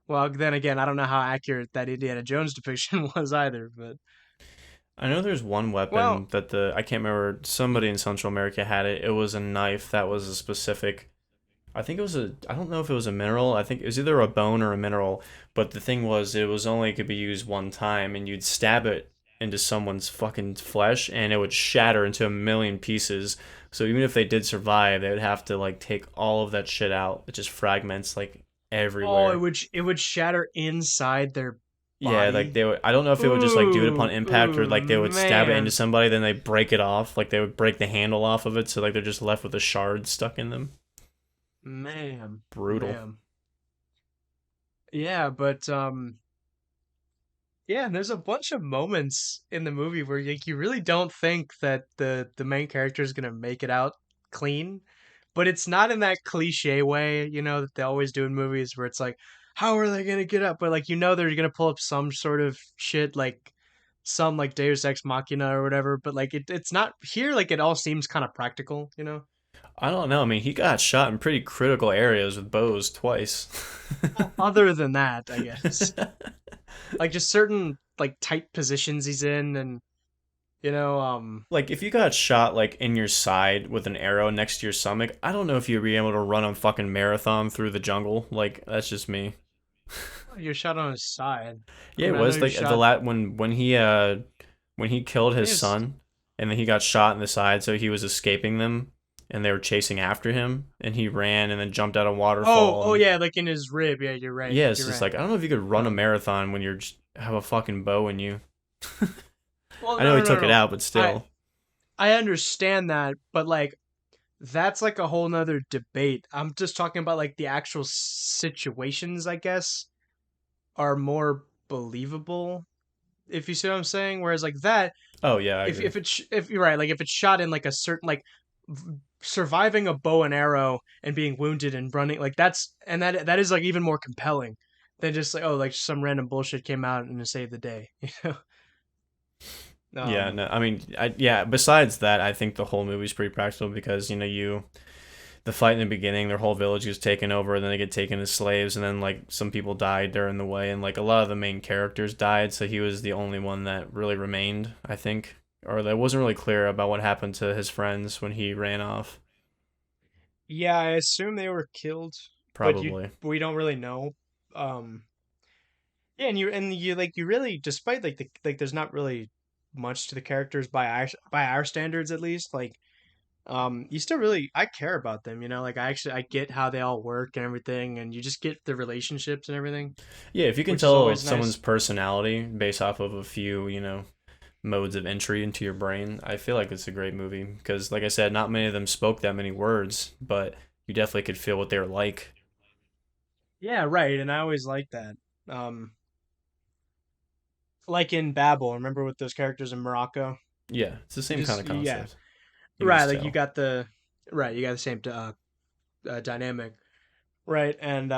Well, then again, I don't know how accurate that Indiana Jones depiction was either. But I know there's one well, weapon that the I can't remember, somebody in Central America had it. It was a knife that was a specific, I think it was a, I don't know if it was a mineral. I think it was either a bone or a mineral, but the thing was it was only could be used one time, and you'd stab it into someone's fucking flesh and it would shatter into a million pieces. So even if they did survive, they would have to like take all of that shit out. It just fragments like oh, it everywhere. would shatter inside their Yeah, like body. they would. I don't know if it would just like do it upon impact or like they would stab it into Man, somebody, then they break it off. Like they would break the handle off of it, so like they're just left with a shard stuck in them. man, Brutal. man. Yeah, but yeah, and there's a bunch of moments in the movie where like you really don't think that the main character is gonna make it out clean, but it's not in that cliche way, you know, that they always do in movies where it's like, how are they gonna get up? But like you know they're gonna pull up some sort of shit like some like Deus Ex Machina or whatever, but like it's not here. Like it all seems kind of practical, you know. I don't know. I mean, he got shot in pretty critical areas with bows twice. Well, other than that, I guess like just certain like tight positions he's in, and you know, Like if you got shot like in your side with an arrow next to your stomach, I don't know if you'd be able to run a fucking marathon through the jungle. Like that's just me. you're shot on his side. I Yeah, it mean, I know was you're like the shot. when he killed I his think it's son, and then he got shot in the side, so he was escaping them, and they were chasing after him, and he ran and then jumped out a waterfall, oh and yeah, like in his rib. Yeah, you're right. yeah, it's You're just right. like I don't know if you could run a Um, marathon when you're just have a fucking bow in you. well, I know no, he no, no, took it no. out, but I still. I understand that, but like that's like a whole nother debate. I'm just talking about like the actual situations. I guess are more believable if you see what I'm saying. Whereas like that, Oh yeah, I if agree. if it's if you're right, like if it's shot in like a certain like surviving a bow and arrow and being wounded and running like that is like even more compelling than just like, oh, like some random bullshit came out and to save the day. Yeah, Um, no, I mean, yeah. Besides that, I think the whole movie's pretty practical because the fight in the beginning, their whole village gets taken over, and then they get taken as slaves, and then like some people died during the way, and like a lot of the main characters died, so he was the only one that really remained, I think, or that wasn't really clear about what happened to his friends when he ran off. yeah, I assume they were killed, but you Probably. we don't really know. Yeah, and you like you really, despite like there's not really much to the characters by our standards at least. Like you still really I care about them. Like I get how they all work and everything, and you just get the relationships and everything, Yeah, if you can which is tell always someone's nice. personality based off of a few, modes of entry into your brain, I feel like it's a great movie because, like I said, not many of them spoke that many words, but you definitely could feel what they were like. Yeah, right. And I always like that. Um, like in Babel, remember with those characters in Morocco? Yeah, it's the You same kind just of yeah, concept. You can right. just Like tell. you got the same dynamic, right? And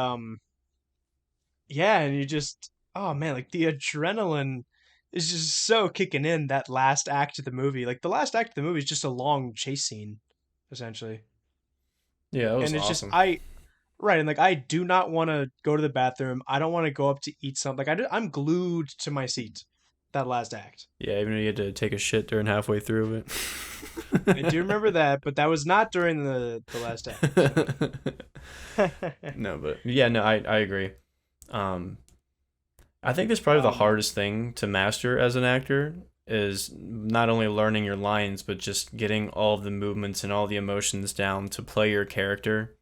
yeah, and you just oh man, like the adrenaline is just so kicking in that last act of the movie. Like the last act of the movie is just a long chase scene, essentially. Yeah, that was And it's just awesome. I right, and like I do not want to go to the bathroom. I don't want to go up to eat something. Like I'm glued to my seat that last act. Yeah, even though you had to take a shit during halfway through I do remember that, but that was not during the last act. So it. No, but yeah, no, I agree. Um, I think that's probably the um hardest thing to master as an actor is not only learning your lines, but just getting all of the movements and all the emotions down to play your character.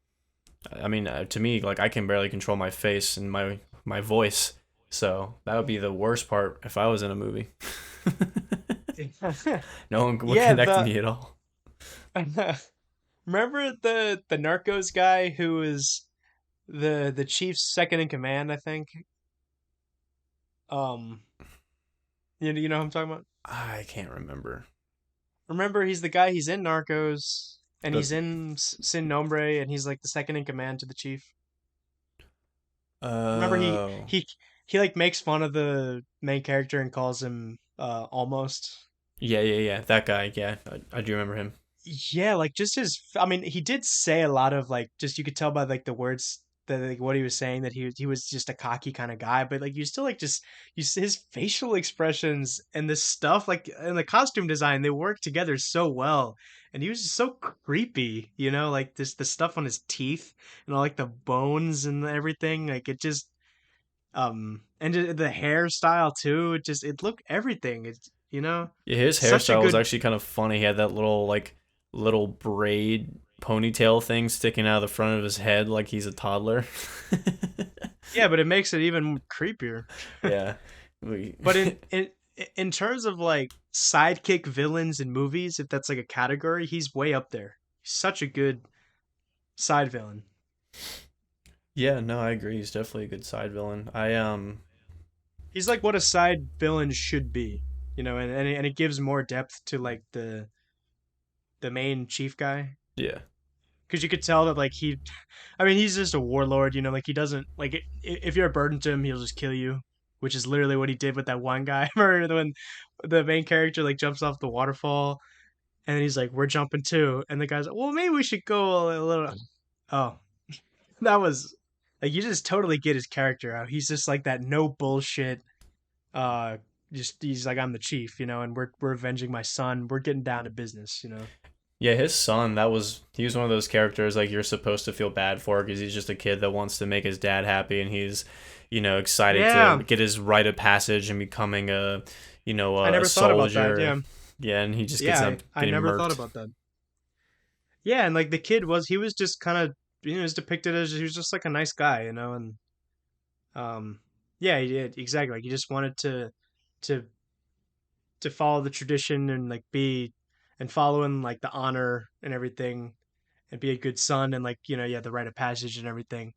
I mean, to me, like I can barely control my face and my voice, so that would be the worst part if I was in a movie. No one would yeah, connect to the me at all. remember the Narcos guy who was the chief's second in command, I think. Um, you know who I'm talking about? I can't remember. Remember, he's the guy. He's in Narcos, and The he's in Sin Nombre, and he's like the second in command to the chief. Remember, he Oh, he he like makes fun of the main character and calls him almost. yeah, yeah, yeah. That guy. Yeah, I do remember him. Yeah, like just I mean, he did say a lot of like just you could tell by like the words that like what he was saying that he was just a cocky kind of guy, but like you still like just you see his facial expressions and the stuff like and the costume design, they work together so well. And he was just so creepy, like this the stuff on his teeth and all like the bones and everything, like it just and the hairstyle too, it looked everything. It's Yeah, his such a hairstyle was good. actually kind of funny. He had that little braid ponytail thing sticking out of the front of his head like he's a toddler. Yeah, but it makes it even creepier. Yeah. We But in terms of like sidekick villains in movies, if that's like a category, he's way up there. He's such a good side villain. Yeah, no, I agree. He's definitely a good side villain. He's like what a side villain should be, and it gives more depth to like the main chief guy, yeah. because you could tell that like I mean, he's just a warlord, like he doesn't like if you're a burden to him, he'll just kill you, which is literally what he did with that one guy. Remember when the main character like jumps off the waterfall and he's like, "We're jumping too," and the guy's like, "Well, maybe we should go a little." Oh, that was like you just totally get his character out. He's just like that no bullshit. Uh, just he's like, I'm the chief, and we're avenging my son. We're getting down to business. Yeah, his son, he was one of those characters like you're supposed to feel bad for because he's just a kid that wants to make his dad happy and he's, excited to Yeah, get his rite of passage and becoming I a never thought about that. soldier. Yeah, Yeah, and he just gets yeah, up I getting never thought murked. about that. Yeah, and like the kid he was just kind of he was depicted as he was just like a nice guy, and um, yeah, he did exactly. Like he just wanted to to follow the tradition and like be and follow in like the honor and everything and be a good son and like yeah, the rite of passage and everything.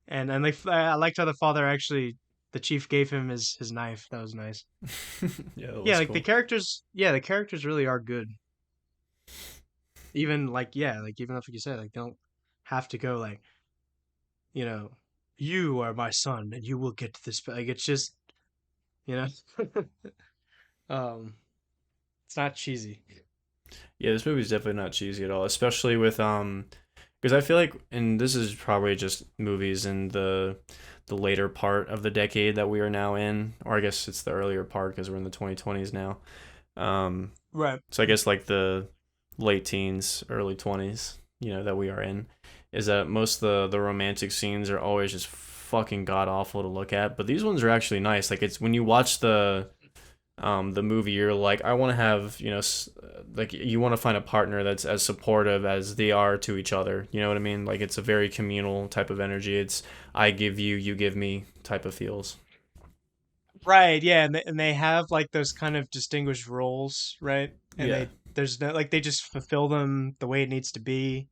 And like I liked how the father actually the chief gave him his knife. That was nice. Yeah, that Yeah, was like cool. the characters really are good. Even like yeah, like even if like you said, like don't have to go like you know, you are my son and you will get this. Like it's just you know, um, it's not cheesy. Yeah, this movie's definitely not cheesy at all, especially with because I feel like, and this is probably just movies in the later part of the decade that we are now in, or I guess it's the earlier part because we're in the 2020s now. Um, Right. so I guess like the late teens, early 20s, that we are in, is that most of the romantic scenes are always just fucking god awful to look at, but these ones are actually nice. Like it's when you watch the movie, you're like, I want to have, like you want to find a partner that's as supportive as they are to each other. You know what I mean? Like it's a very communal type of energy. It's I give you, you give me type of feels. Right, yeah, and they have like those kind of distinguished roles, right? And Yeah. there's no like they just fulfill them the way it needs to be,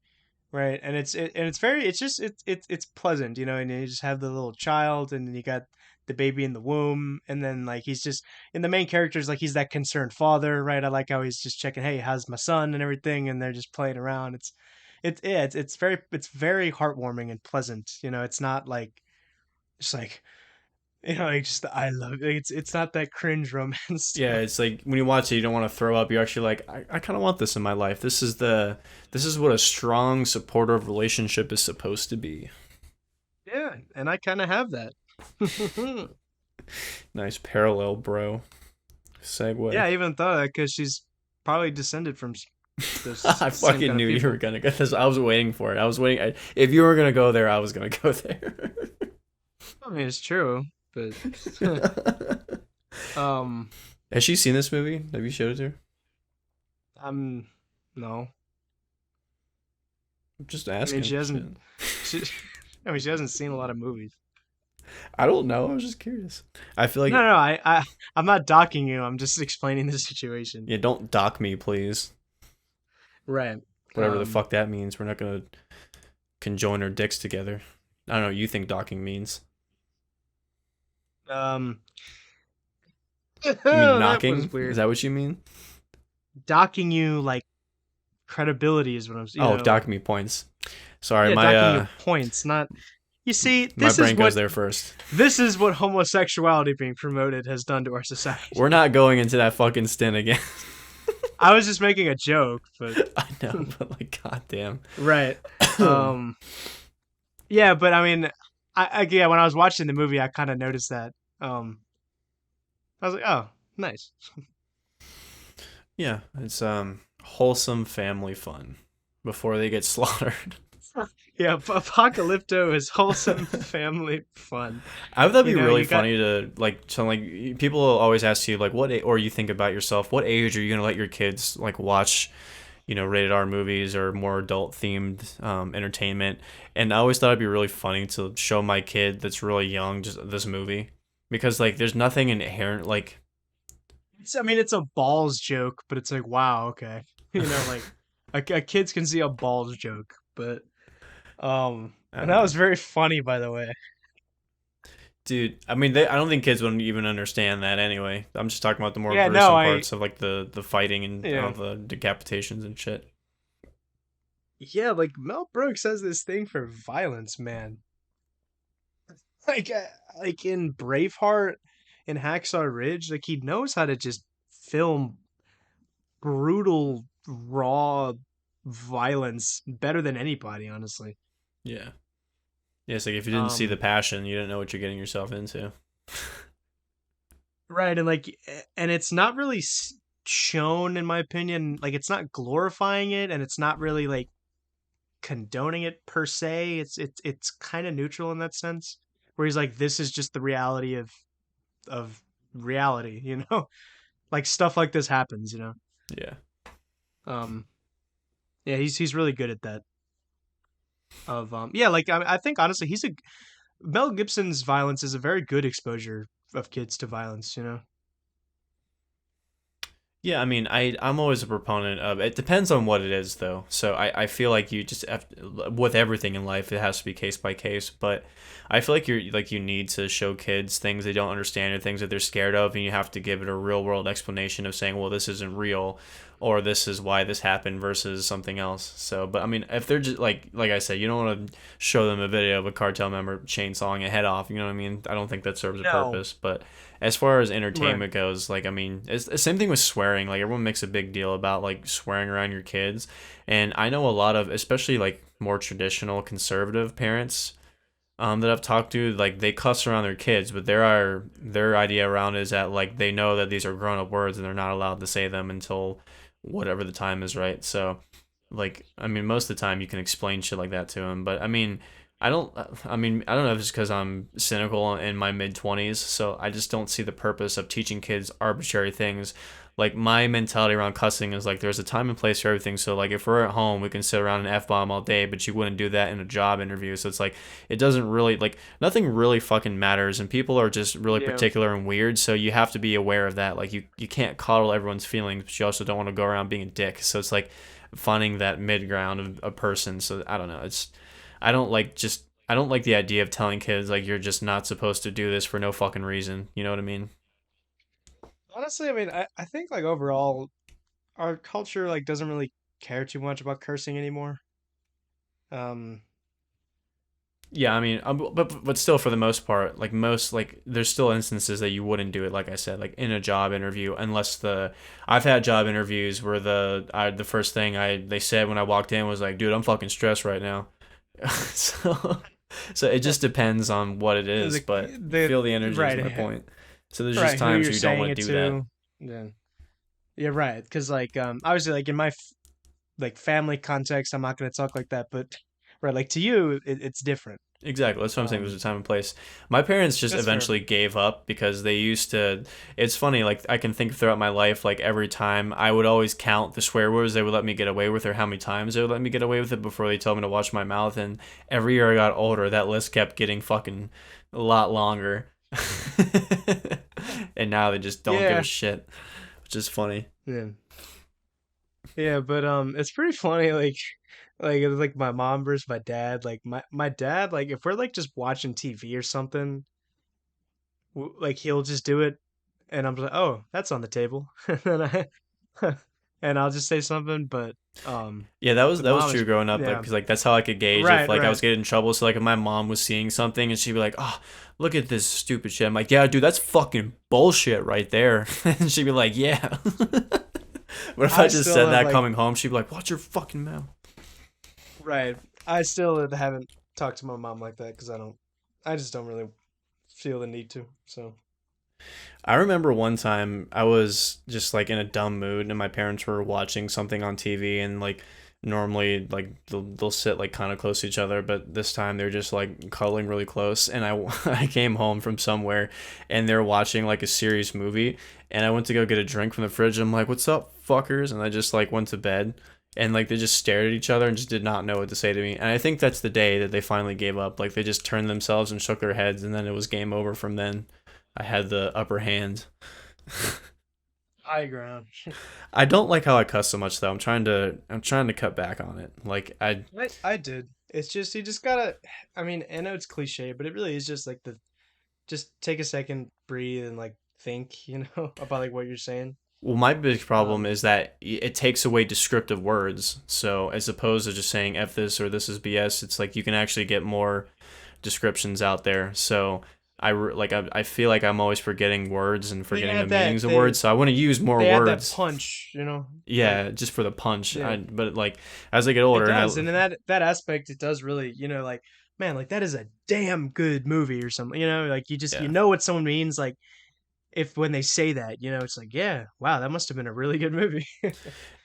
right? And and it's very it's just it's pleasant, you know, and you just have the little child and then you got the baby in the womb and then like he's just and the main character's like he's that concerned father, right? I like how he's just checking, hey, how's my son and everything and they're just playing around. It's very heartwarming and pleasant, you know. It's not like it's like you know, like just the I love it. It's not that cringe romance Yeah, stuff. it's like when you watch it, you don't want to throw up. You're actually like, I kind of want this in my life. This is what a strong, supportive relationship is supposed to be. Yeah, and I kind of have that. Nice parallel, bro. Yeah, Segue. I even thought of that because she's probably descended from those I same fucking kind of knew you were people. gonna go this. I was waiting for it. I was waiting. If you were gonna go there, I was gonna go there. I mean, it's true, but um, Has she seen this movie? Have you showed it to her? I'm no. I'm just I mean, asking. she Shit. hasn't. She, I mean, she hasn't seen a lot of movies. I don't know. I was just curious. I feel No, like, no, I'm not docking you. I'm just explaining the situation. yeah, don't dock me, please. Right. Whatever the fuck that means. We're not gonna conjoin our dicks together. I don't know what you think docking means. Um. You mean That was knocking? Is weird. that what you mean? Docking you like credibility is what I'm. You Oh, know, like dock me points. Sorry, yeah, docking you points, not. You see, my brain goes there first. this is what homosexuality being promoted has done to our We're society. not going into that fucking stint again. I was just making a joke, but I know, but like, goddamn. right. Um, yeah, but I mean, yeah, when I was watching the movie, I kind of noticed that. Um, I was like, oh, nice. Yeah, it's wholesome family fun before they get slaughtered. Yeah, Apocalypto is wholesome family fun. I would that'd You be know, really you got funny to like people always ask you like or you think about yourself, what age are you gonna let your kids like watch, rated R movies or more adult themed entertainment? And I always thought it'd be really funny to show my kid that's really young just this movie because like there's nothing inherent like I mean, it's a balls joke, but it's like, wow, okay. You know, like kids can see a balls joke, but I and don't that know. was very funny, by the way. Dude, I mean, I don't think kids would even understand that anyway. I'm just talking about the more Yeah, no, gruesome parts of like the fighting and all yeah, the decapitations and shit. yeah, like Mel Brooks has this thing for violence, man. Like, like in Braveheart, in Hacksaw Ridge, like he knows how to just film brutal, raw violence better than anybody, honestly. Yeah. Yeah, it's like if you didn't see the Um, passion, you didn't know what you're getting yourself into. right, and like, and it's not really shown, in my opinion. Like, it's not glorifying it, and it's not really like condoning it per se. It's kind of neutral in that sense, where he's like, this is just the reality of reality, you know. Like stuff like this happens, you know. Yeah. Um, yeah, he's really good at that. Of yeah, like I think honestly, he's a Mel Gibson's violence is a very good exposure of kids to violence, you know. Yeah, I mean, I'm always a proponent of it. Depends on what it is, though. So I feel like you just have with everything in life, it has to be case by case. But I feel like you need to show kids things they don't understand or things that they're scared of, and you have to give it a real world explanation of saying, well, this isn't real, or this is why this happened versus something else. So, but I mean, if they're just like I said, you don't want to show them a video of a cartel member chainsawing a head off. You know what I mean? I don't think that serves a No. purpose. But as far as Right. entertainment goes, like I mean, it's the same thing with swearing. Like everyone makes a big deal about like swearing around your kids, and I know a lot of, especially like more traditional conservative parents that I've talked to, like they cuss around their kids, but their idea around it is that like they know that these are grown up words and they're not allowed to say them until whatever the time is right. So, like, I mean, most of the time you can explain shit like that to them, but I mean, I don't know if it's because I'm cynical in my mid 20s, so I just don't see the purpose of teaching kids arbitrary things. Like my mentality around cussing is like there's a time and place for everything. So like if we're at home, we can sit around and f bomb all day, but you wouldn't do that in a job interview. So it's like it doesn't really like nothing really fucking matters, and people are just really Yeah. particular and weird. So you have to be aware of that. Like you can't coddle everyone's feelings, but you also don't want to go around being a dick. So it's like finding that mid ground of a person. So I don't know. I don't like the idea of telling kids like you're just not supposed to do this for no fucking reason. You know what I mean? Honestly, I mean, I think like overall, our culture like doesn't really care too much about cursing anymore. Um, Yeah, I mean, but still, for the most part, like most like there's still instances that you wouldn't do it. Like I said, like in a job interview, unless the I've had job interviews where the first thing I they said when I walked in was like, dude, I'm fucking stressed right now. so so it just depends on what it is, but you the feel the energy is right, my point. So there's just right, who times you're where you don't saying want it to do that. to. Yeah, yeah, right. Because like obviously like in my like family context, I'm not gonna talk like that. But right, like to you, it's different. Exactly. That's what I'm saying. There's Um, a time and place. My parents just that's fair. eventually gave up because they used to. It's funny. Like I can think throughout my life, like every time I would always count the swear words they would let me get away with, or how many times they would let me get away with it before they told me to watch my mouth. And every year I got older, that list kept getting fucking a lot longer. And now they just don't give a Yeah, shit, which is funny. yeah, yeah. But it's pretty funny. Like it's like my mom versus my dad. Like my dad, like if we're like just watching TV or something, like he'll just do it, and I'm like, oh, that's on the table, and then and I'll just say something. But Yeah, the that was mom true is growing up. Like, yeah, cause like that's how I could gauge if right, like I right. was getting in trouble. So like if my mom was seeing something and she'd be like, "Oh, look at this stupid shit." I'm like, "Yeah, dude, that's fucking bullshit right there." And she'd be like, "Yeah." But if I I just still said have that like coming home, she'd be like, "Watch your fucking mouth." right. I still haven't talked to my mom like that because I just don't really feel the need to. So I remember one time I was just like in a dumb mood and my parents were watching something on TV and like normally like they'll sit like kind of close to each other, but this time they're just like cuddling really close, and I came home from somewhere and they're watching like a serious movie, and I went to go get a drink from the fridge and I'm like, "What's up, fuckers?" And I just like went to bed, and like they just stared at each other and just did not know what to say to me. And I think that's the day that they finally gave up. Like they just turned themselves and shook their heads, and then it was game over from then. I had the upper hand. high ground. I don't like how I cuss so much though. I'm trying to cut back on it. Like I I did. It's just you just gotta. I mean, I know it's cliche, but it really is just like the just take a second, breathe, and like think. About like what you're saying. well, my big problem Um, is that it takes away descriptive words. So as opposed to just saying "f this" or "this is BS," it's like you can actually get more descriptions out there. So I feel like I'm always forgetting words and they forgetting the add that meanings of they words. So I want to use more they add that words. punch. Like Yeah, just for the punch. yeah, But like as I get it older and does, I and in that aspect, it does really, like man, like that is a damn good movie or something. Like you just you yeah. know what someone means. Like if when they say that, it's like yeah, wow, that must have been a really good movie.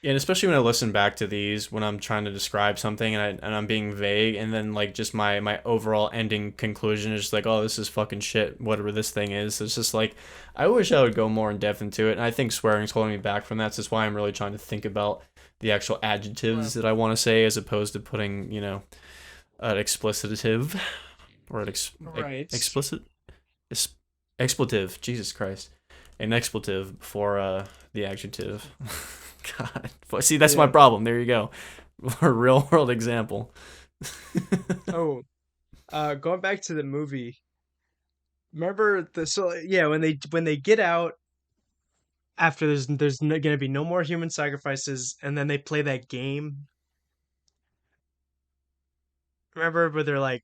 Yeah, and especially when I listen back to these when I'm trying to describe something and I'm being vague, and then like just my overall ending conclusion is just like, oh, this is fucking shit, whatever this thing is. It's just like I wish I would go more in depth into it, and I think swearing's holding me back from that. So that's why I'm really trying to think about the actual Well, adjectives that I want to say as opposed to putting an explicitive or an right. explicit ex- expletive. Jesus Christ, an expletive before the adjective. God. See, that's my Yeah. problem. There you go. A real world example. Oh, going back to the movie. Remember the so yeah when they get out after gonna be no more human sacrifices, and then they play that game. Remember where they're like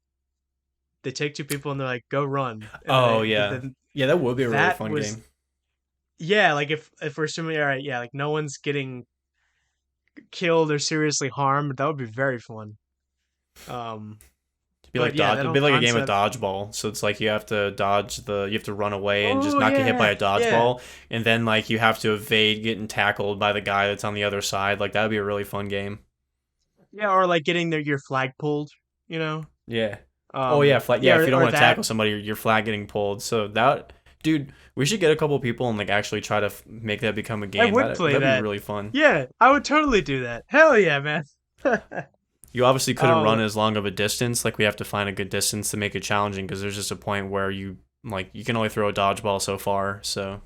they take two people and they're like go run, and then Oh yeah, then yeah, that would be a really that fun was game. yeah, like if we're assuming all right, yeah, like no one's getting killed or seriously harmed, that would be very fun. Um, Be but like yeah, dodge. that It'd whole be like a game of concept. dodgeball. So it's like you have to run away and just Oh not get hit by yeah, a yeah, dodgeball, and then like you have to evade getting tackled by the guy that's on the other side. Like that would be a really fun game. yeah, or like getting your flag pulled, you know. Yeah. Oh yeah, flag. Yeah, Yeah, if you don't or want to that. tackle somebody, your flag getting pulled. So that, dude, we should get a couple people and like actually try to make that become a I game. would That play that'd be that. really fun. Yeah, I would totally do that. Hell yeah, man. You obviously couldn't run Oh, as long of a distance. Like we have to find a good distance to make it challenging because there's just a point where you can only throw a dodgeball so far. So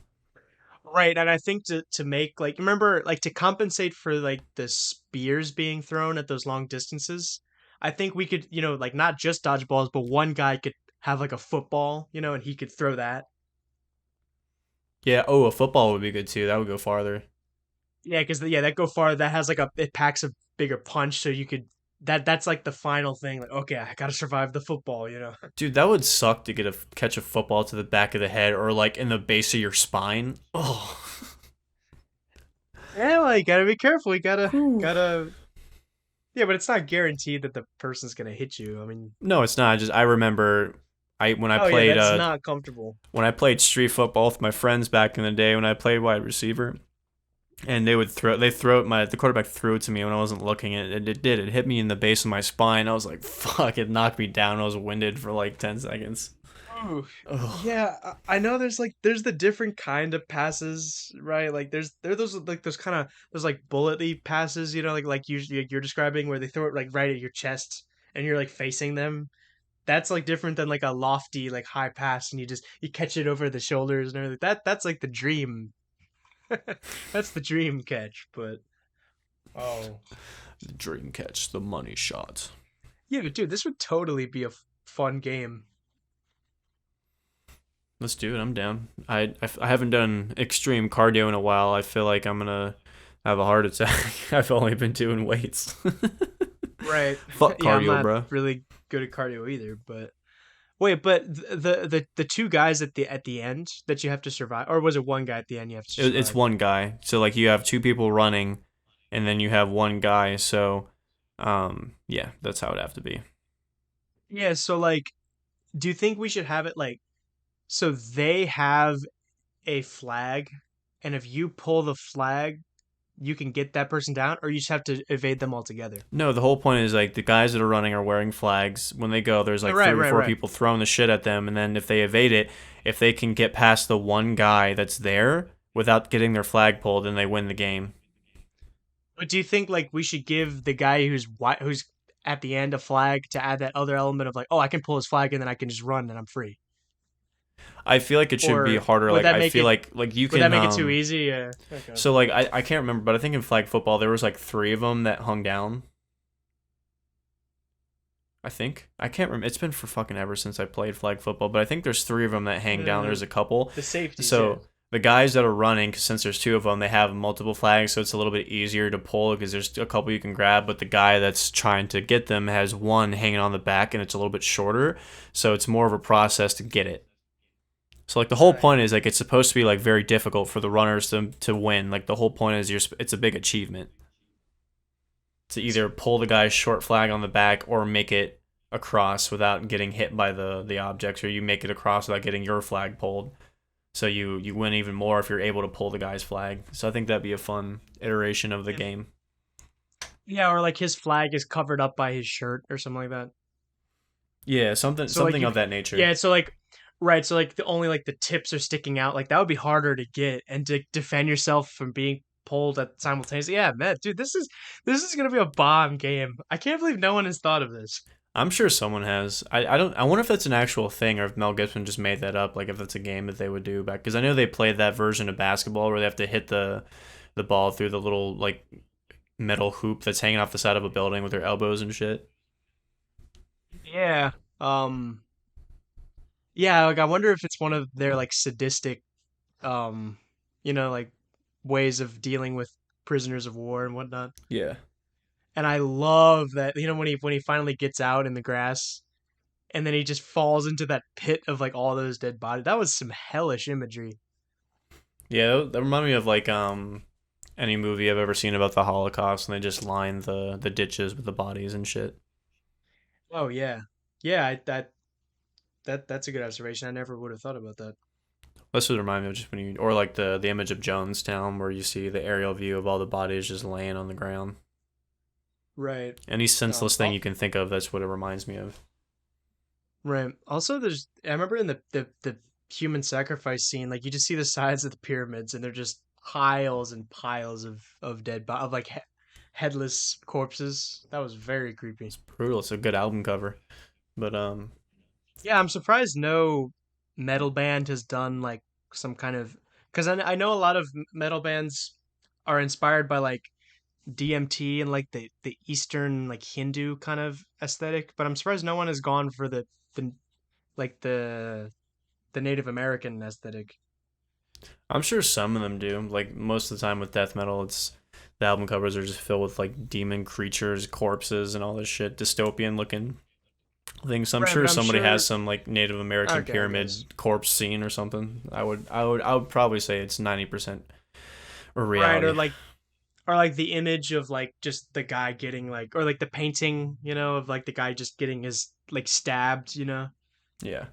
right, and I think to make like remember like to compensate for like the spears being thrown at those long distances, I think we could, like not just dodgeballs, but one guy could have like a football, and he could throw that. yeah. Oh, a football would be good too. That would go farther. Yeah, because yeah, that go far. That has like it packs a bigger punch, so you could that's like the final thing. Like, okay, I gotta survive the football. Dude, that would suck to get a catch a football to the back of the head or like in the base of your spine. Oh. Yeah, well, you gotta be careful. You gotta Whew. gotta. Yeah, but it's not guaranteed that the person's gonna hit you. I mean, No, it's not. I remember I oh yeah, that's not comfortable. when I played street football with my friends back in the day when I played wide receiver, and they throw it the quarterback threw it to me when I wasn't looking, and it hit me in the base of my spine. I was like, fuck, it knocked me down. I was winded for like 10 seconds. Ooh, Ugh. yeah, I know. There's the different kind of passes, right? Like there are those like those kind of those like bullet passes, like usually like you're describing where they throw it like right at your chest and you're like facing them. That's like different than like a lofty like high pass and you catch it over the shoulders and everything. That's like the dream. That's the dream catch. But oh The dream catch, the money shot. yeah, but dude, this would totally be a fun game. Let's do it. I'm down. I haven't done extreme cardio in a while. I feel like I'm gonna have a heart attack. I've only been doing weights. Right. Fuck Yeah, I'm cardio, not bro. really good at cardio either, but wait, but the two guys at the end that you have to survive, or was it one guy at the end you have to It's survive? one guy. So like you have two people running, and then you have one guy. So, yeah, that's how it have to be. Yeah, so like, do you think we should have it like so they have a flag, and if you pull the flag, you can get that person down, or you just have to evade them altogether? No, the whole point is like the guys that are running are wearing flags. When they go, there's Oh, like right, three or right, four right. people throwing the shit at them, and then if they evade it, if they can get past the one guy that's there without getting their flag pulled, then they win the game. But do you think like we should give the guy who's at the end a flag to add that other element of like, oh, I can pull his flag and then I can just run and I'm free? I feel like it should be Or harder. would Like that I make feel it like you would that can make it too easy? Yeah. Okay. so like I can't remember, but I think in flag football there was like three of them that hung down. I think I can't remember. It's been for fucking ever since I played flag football, but I think there's three of them that hang down. The There's a couple. the safeties, yeah. So the guys that are running, 'cause since there's two of them, they have multiple flags, so it's a little bit easier to pull because there's a couple you can grab. But the guy that's trying to get them has one hanging on the back, and it's a little bit shorter, so it's more of a process to get it. So like the whole Right. point is like it's supposed to be like very difficult for the runners to win. Like the whole point is it's a big achievement to either pull the guy's short flag on the back or make it across without getting hit by the objects, or you make it across without getting your flag pulled. So you win even more if you're able to pull the guy's flag. So I think that'd be a fun iteration of the If game. yeah, or like his flag is covered up by his shirt or something like that. Yeah, So like something you of that nature. yeah, so like right, so like the only like the tips are sticking out. Like that would be harder to get and to defend yourself from being pulled at simultaneously. Yeah, man, dude, this is gonna be a bomb game. I can't believe no one has thought of this. I'm sure someone has. I don't. I wonder if that's an actual thing or if Mel Gibson just made that up. Like if that's a game that they would do back, because I know they played that version of basketball where they have to hit the ball through the little like metal hoop that's hanging off the side of a building with their elbows and shit. Yeah. Yeah, like I wonder if it's one of their like sadistic um like ways of dealing with prisoners of war and whatnot. Yeah. And I love that, when he finally gets out in the grass and then he just falls into that pit of like all those dead bodies. That was some hellish imagery. Yeah, that reminded me of like any movie I've ever seen about the Holocaust, and they just line the ditches with the bodies and shit. Oh yeah, yeah. That's a good observation. I never would have thought about that. This would remind me of just when you, or like the image of Jonestown, where you see the aerial view of all the bodies just laying on the ground. Right. Any senseless thing Oh, you can think of, that's what it reminds me of. right. Also, I remember in the human sacrifice scene, like you just see the sides of the pyramids, and they're just piles and piles of of like headless corpses. That was very creepy. It's brutal. It's a good album cover, but Yeah, I'm surprised no metal band has done like some kind of, because I know a lot of metal bands are inspired by like DMT and like the Eastern like Hindu kind of aesthetic, but I'm surprised no one has gone for the like the Native American aesthetic. I'm sure some of them do. Like most of the time with death metal, it's the album covers are just filled with like demon creatures, corpses, and all this shit, dystopian looking things. So I'm Right, sure but I'm somebody has sure. some like Native American Okay, I guess. pyramid corpse scene or something. I would probably say it's 90% a Right, reality. or like the image of like just the guy getting like, or like the painting, of like the guy just getting his like stabbed. Yeah.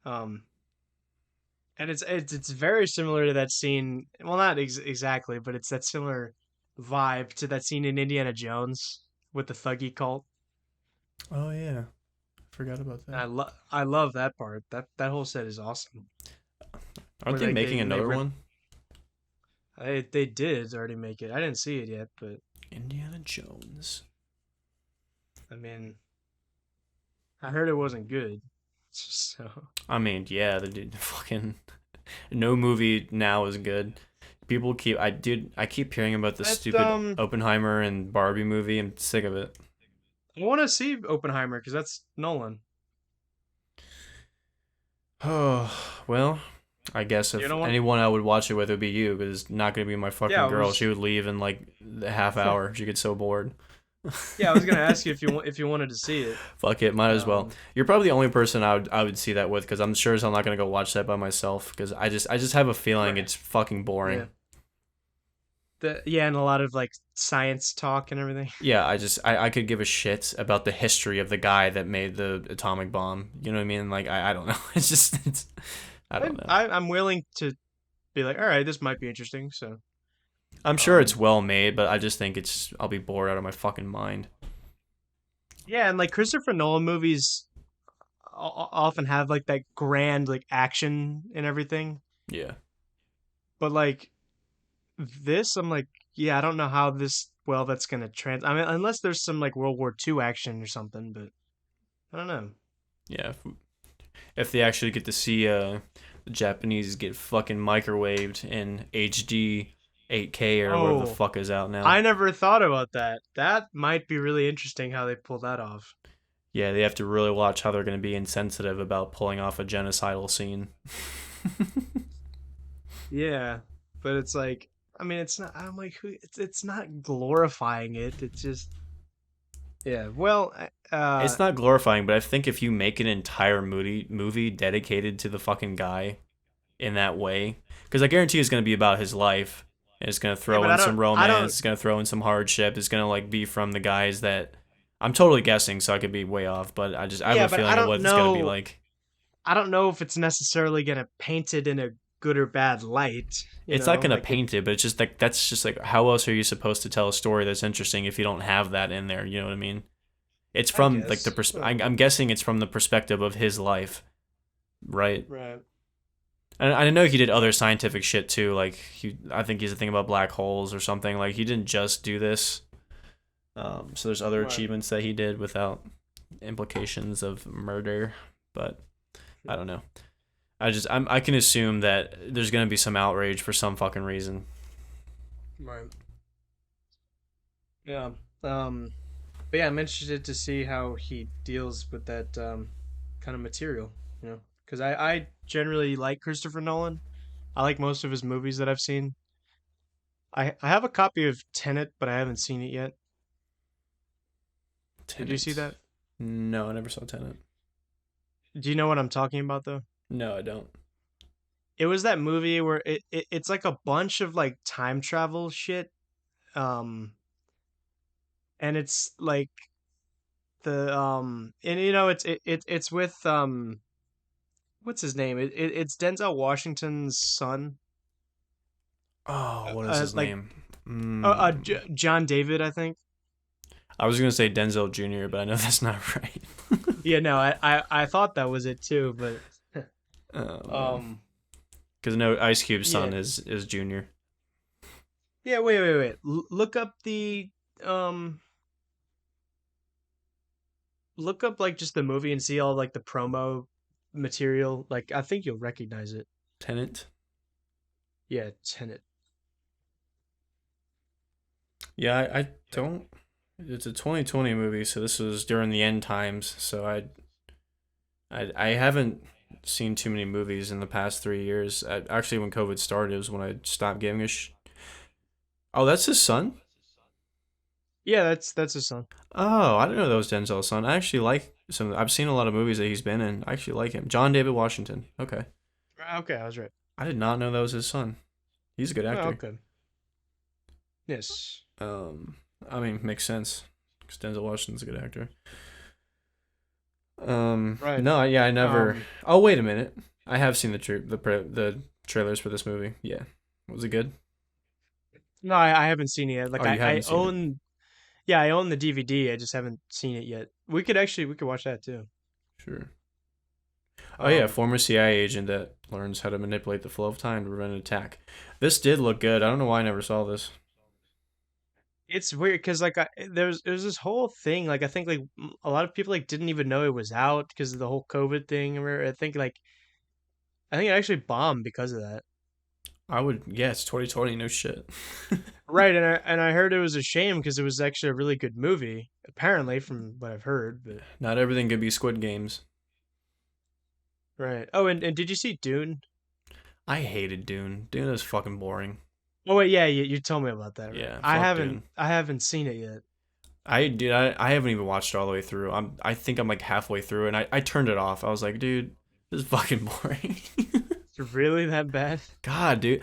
Um, and it's very similar to that scene. Well, not exactly, but it's that similar vibe to that scene in Indiana Jones with the Thuggy cult. Oh yeah, forgot about And that. I love that part. That whole set is awesome. Aren't Where they like making when they another rip, one? they did already make it. I didn't see it yet, but Indiana Jones. I mean, I heard it wasn't good. So I mean, yeah, the dude, fucking no movie now is good. People keep I keep hearing about this that stupid Oppenheimer and Barbie movie. I'm sick of it. I want to see Oppenheimer because that's Nolan. Oh, well, I guess You if don't want? anyone I would watch it with would be you, because it's not gonna be my Yeah, fucking I girl. She was. would leave in like a half hour. She gets so bored. Yeah, I was gonna ask you if you wanted to see it. Fuck it, might as well. Um, You're probably the only person I would see that with, because I'm sure as I'm not gonna go watch that by myself, because I just have a feeling right. it's fucking Yeah. boring. And a lot of like science talk and everything. Yeah, I could give a shit about the history of the guy that made the atomic bomb. You know what I mean? Like I don't know. It's I don't know. I'm willing to be like, all right, this might be interesting. So, I'm sure it's um, well made, but I just think I'll be bored out of my fucking mind. yeah, and like Christopher Nolan movies often have like that grand like action and everything, Yeah. but like this, I'm like, yeah, I don't know how this well that's gonna I mean, unless there's some like World War II action or something, but I don't know. Yeah. If they actually get to see the Japanese get fucking microwaved in HD 8K or whatever the Oh, fuck is out now. I never thought about that. That might be really interesting how they pull that off. Yeah, they have to really watch how they're going to be insensitive about pulling off a genocidal scene. Yeah, but it's like, I mean, it's not. I'm like, it's not glorifying it. It's just, yeah. Well, It's not glorifying, but I think if you make an entire movie dedicated to the fucking guy in that way, because I guarantee it's going to be about his life, and it's going to yeah, throw but in some I romance, don't, it's going to throw in some hardship, it's going to like be from the guys that I'm totally guessing, so I could be way off, but I have yeah, a but feeling of what it's going to be like. I don't know if it's necessarily gonna paint it in a good or bad light. It's not going to Like it. paint it, but it's just like that's just like how else are you supposed to tell a story that's interesting if you don't have that in there? You know what I mean? It's I from like guess. I'm guessing it's from the perspective of his life, right? Right. And I know he did other scientific shit too. Like I think he's a thing about black holes or something. Like he didn't just do this. So there's other Right. achievements that he did without implications of murder. But I don't know. I can assume that there's gonna be some outrage for some fucking reason. Right. Yeah. Um. But yeah, I'm interested to see how he deals with that kind of material. Because I generally like Christopher Nolan. I like most of his movies that I've seen. I have a copy of Tenet, but I haven't seen it yet. Did you see Tenant. that? No, I never saw Tenant. Do you know what I'm talking about though? No, I don't. It was that movie where it's like a bunch of like time travel shit. Um, and it's like the and it's with what's his name? It's Denzel Washington's son. Oh, what is his Like name? Mm, John David, I think. I was gonna say Denzel Jr., but I know that's not right. Yeah, no, I thought that was it too, but Oh man, um, because no, Ice Cube's son yeah, is Junior. yeah. Wait. Look up the um, look up like just the movie and see all like the promo material. Like I think you'll recognize it. Tenant. Yeah, Tenet. Yeah, I don't. It's a 2020 movie, so this was during the end times. So I haven't seen too many movies in the past 3 years. Actually, when COVID started, was when I stopped giving a Oh, that's his son. Yeah, that's his son. Oh, I didn't know that was Denzel's son. I actually like some. I've seen a lot of movies that he's been in. I actually like him. John David Washington. Okay, Okay, I was right. I did not know that was his son. He's a good Oh, actor. okay. Yes. Um, I mean, makes sense because Denzel Washington's a good actor. Right. No, yeah, I never. Um, Oh, wait a minute. I have seen the trailers for this movie. Yeah, was it good? no, I haven't seen it yet. Oh, Like you I haven't seen it. own, yeah, I own the DVD. I just haven't seen it yet. We could watch that too. Sure. Oh yeah, Um, former CIA agent that learns how to manipulate the flow of time to prevent an attack. This did look good. I don't know why I never saw this. it's weird because like there's this whole thing. Like I think like a lot of people like didn't even know it was out because of the whole COVID thing. I think it actually bombed because of that. I would, yeah, it's 2020, no shit. Right, and I heard it was a shame because it was actually a really good movie. Apparently, from what I've heard, but Not everything could be Squid Games. right. Oh, and did you see Dune? I hated Dune. Dune is fucking boring. Oh wait, yeah, you told me about that, right? Yeah, fuck Dune. I haven't seen it yet. I haven't even watched it all the way through. I think I'm like halfway through and I turned it off. I was like, dude, this is fucking boring. It's really that bad? God, dude.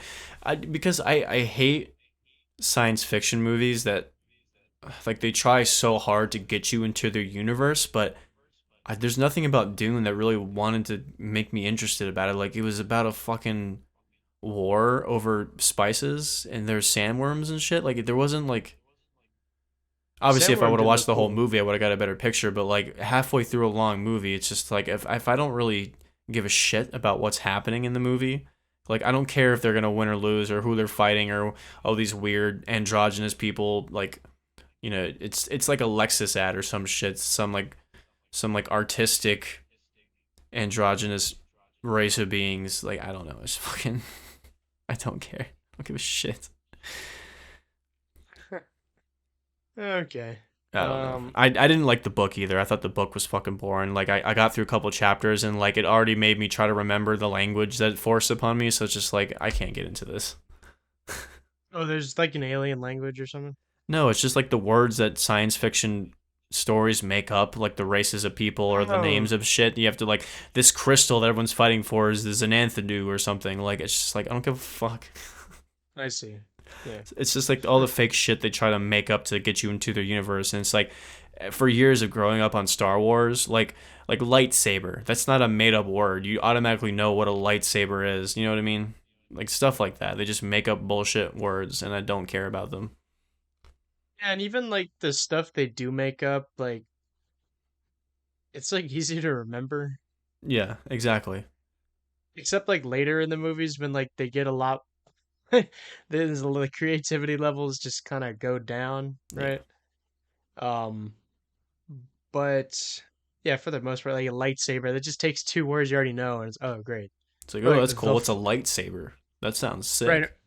Because I hate science fiction movies that like they try so hard to get you into their universe, but there's nothing about Dune that really wanted to make me interested about it. Like it was about a fucking war over spices and there's sandworms and shit. Like there wasn't like obviously if I Sandworm would have did watched look the whole cool. movie I would have got a better picture, but like halfway through a long movie it's just like if I don't really give a shit about what's happening in the movie, like I don't care if they're going to win or lose or who they're fighting or all these weird androgynous people like it's like a Lexus ad or some shit, some like artistic androgynous race of beings. Like I don't know, it's fucking I don't care. I don't give a shit. Okay. I don't know. Um, I didn't like the book either. I thought the book was fucking boring. Like I got through a couple chapters and like it already made me try to remember the language that it forced upon me. So it's just like I can't get into this. oh, there's like an alien language or something. No, it's just like the words that science fiction stories make up, like the races of people or the Oh, names of shit. You have to like this crystal that everyone's fighting for is the Xanthadu or something. Like it's just like I don't give a fuck. I see. Yeah. It's just like all the fake shit they try to make up to get you into their universe, and it's like for years of growing up on Star Wars, like lightsaber. That's not a made up word. You automatically know what a lightsaber is. You know what I mean? Like stuff like that. They just make up bullshit words, and I don't care about them. Yeah, and even like the stuff they do make up, like it's like easy to remember. Yeah, exactly. Except like later in the movies when like they get a lot there's the creativity levels just kind of go down, Yeah, right? Um, but yeah, for the most part, like a lightsaber that just takes two words you already know, and it's oh great, it's like or oh like that's cool. It's a lightsaber. That sounds right, sick.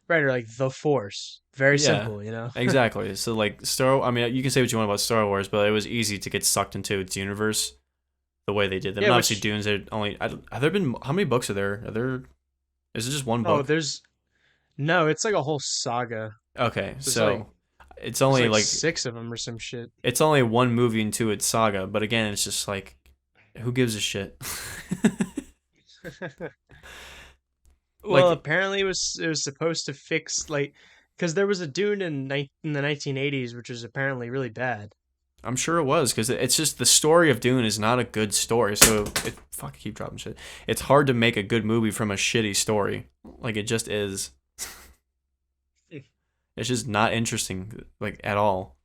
right, or like the Force, very Yeah, simple, you know. exactly. So like Star. I mean, you can say what you want about Star Wars, but it was easy to get sucked into its universe the way they did them. Yeah, And obviously, which Dunes. Are only have there been how many books are there? Are there? Is it just one oh, book? there's No, it's like a whole saga. Okay, There's like so it's there's only like like six of them or some shit. it's only one movie into its saga, but again, it's just like who gives a shit? Well, Like apparently it was supposed to fix like because there was a Dune in the 1980s, which was apparently really bad. I'm sure it was because it's just the story of Dune is not a good story. So fuck, I keep dropping shit. It's hard to make a good movie from a shitty story. Like it just is. It's just not interesting, like at all.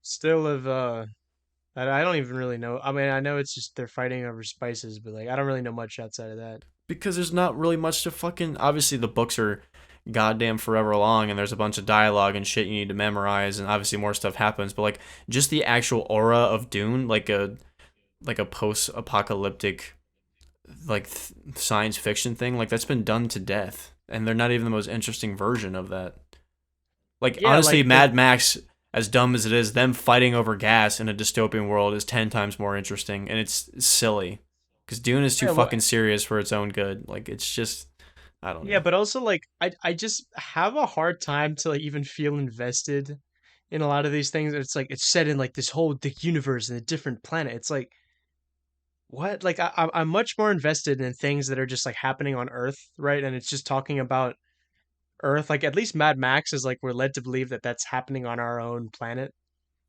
Still have I don't even really know. I mean, I know it's just they're fighting over spices, but like I don't really know much outside of that. Because there's not really much to fucking. Obviously, the books are goddamn forever long, and there's a bunch of dialogue and shit you need to memorize, and obviously more stuff happens. But like, just the actual aura of Dune, like a post-apocalyptic like science fiction thing, like that's been done to death, and they're not even the most interesting version of that. Like Yeah, honestly, like the Mad Max, as dumb as it is, them fighting over gas in a dystopian world is 10 times more interesting, and it's silly because Dune is too yeah, well, fucking serious for its own good. Like it's just, I don't yeah, know. but also like I just have a hard time to like even feel invested in a lot of these things. It's like it's set in like this whole the universe and a different planet. It's like what? Like I'm much more invested in things that are just like happening on Earth, right? And it's just talking about Earth. Like at least Mad Max is like we're led to believe that that's happening on our own planet.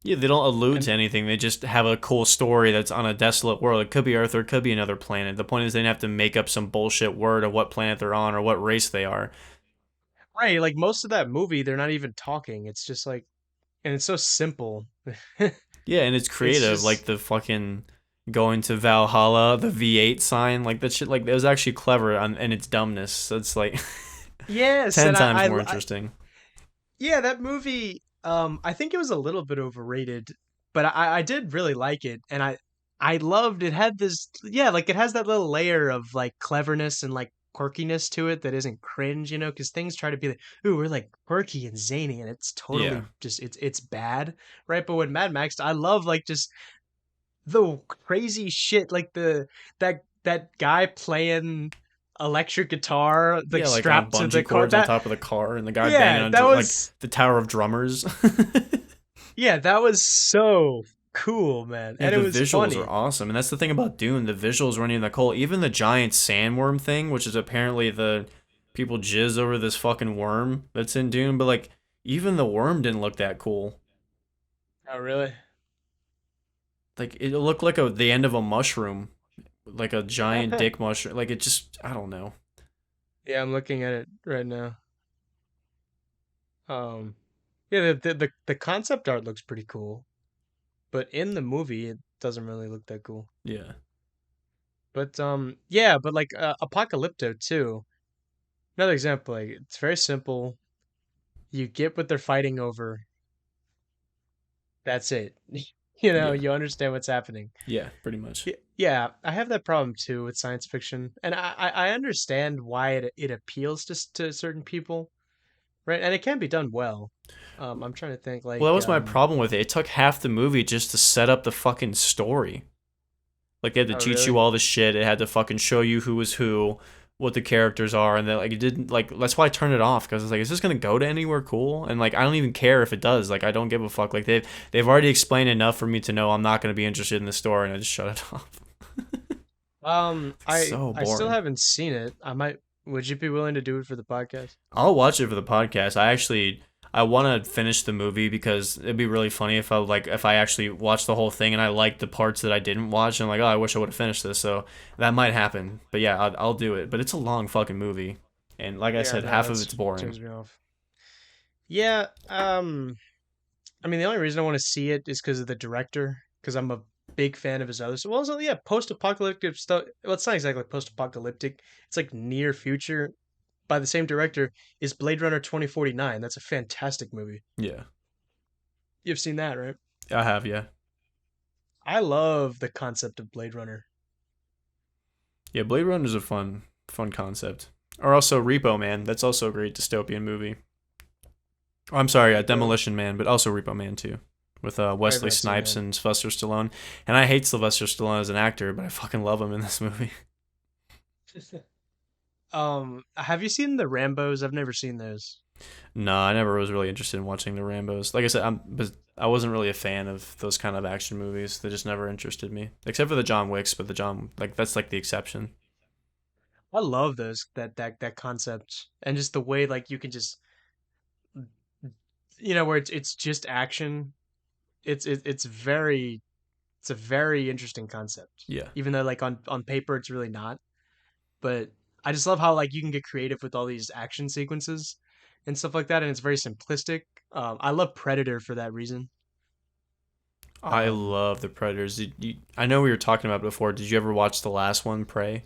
Yeah, they don't allude And to anything. They just have a cool story that's on a desolate world. It could be Earth or it could be another planet. The point is they didn't have to make up some bullshit word of what planet they're on or what race they are. right, like most of that movie, they're not even talking. It's just like, and it's so simple. Yeah, and it's It's creative, like just the fucking going to Valhalla, the V8 sign, like that shit. Like it was actually clever in its dumbness. So it's like yes, ten and times more interesting. yeah, that movie. I think it was a little bit overrated, but I did really like it, and I loved it. Had this, yeah, like it has that little layer of like cleverness and like quirkiness to it that isn't cringe, because things try to be like, ooh, we're like quirky and zany, and it's Yeah, totally just it's bad, right? But with Mad Max, I love like just the crazy shit, like that guy playing electric guitar, like yeah, like on strapped to the bungee car. cords on That top of the car, and the guy banging yeah, on that like was the Tower of Drummers. yeah, that was so cool, man. Yeah, And it the was visuals are funny. awesome, and that's the thing about Dune. The visuals running the coal, even the giant sandworm thing, which is apparently the people jizz over this fucking worm that's in Dune, but like even the worm didn't look that cool. Oh, really? Like it looked like the end of a mushroom, like a giant dick mushroom. Like it just, I don't know. Yeah, I'm looking at it right now. Um, yeah, the concept art looks pretty cool, but in the movie it doesn't really look that cool. Yeah, But yeah, but like Apocalypto too. Another example, like it's very simple. You get what they're fighting over. That's it. yeah, You understand what's happening. yeah, pretty much. Yeah, I have that problem too with science fiction, and I understand why it appeals to certain people, right? And it can be done well. I'm trying to think Well, that like was my problem with it. It took half the movie just to set up the fucking story. Like they had to oh teach you really? all the shit. It had to fucking show you who was who, what the characters are, and then like it didn't like. That's why I turned it off because it's like, is this gonna go to anywhere cool? And like I don't even care if it does. Like I don't give a fuck. Like they've already explained enough for me to know I'm not gonna be interested in the story, and I just shut it off. It's so I still boring. haven't seen it. I might. Would you be willing to do it for the podcast? I'll watch it for the podcast. I want to finish the movie because it'd be really funny if I actually watched the whole thing and I liked the parts that I didn't watch and I'm like, oh, I wish I would have finished this. So that might happen. But yeah, I'll do it. But it's a long fucking movie, and like I Yeah, said, no, half of that's it's boring. turns me off. Yeah, I mean, the only reason I want to see it is because of the director, because I'm a big fan of his other. So, well, so yeah, post-apocalyptic stuff. Well, it's not exactly post-apocalyptic. It's like near future by the same director is Blade Runner 2049. That's a fantastic movie. Yeah, You've seen that, right? I have. Yeah, I love the concept of Blade Runner. yeah. Blade Runner is a fun concept. Or also Repo Man. That's also a great dystopian movie. Oh, I'm sorry, Repo. Demolition Man, but also Repo Man too, with I've Wesley not seen Snipes that. and Sylvester Stallone. And I hate Sylvester Stallone as an actor, but I fucking love him in this movie. Have you seen the Rambos? I've never seen those. No, I never was really interested in watching the Rambos. Like I said, I wasn't really a fan of those kind of action movies. They just never interested me, except for the John Wicks. But the John like that's like the exception. I love those that concept and just the way like you can just where it's just action. It's a very interesting concept. Yeah, Even though like on paper it's really not. But I just love how like you can get creative with all these action sequences and stuff like that, and it's very simplistic. I love Predator for that reason. I Um, love the Predators. I know we were talking about it before. Did you ever watch the last one, Prey?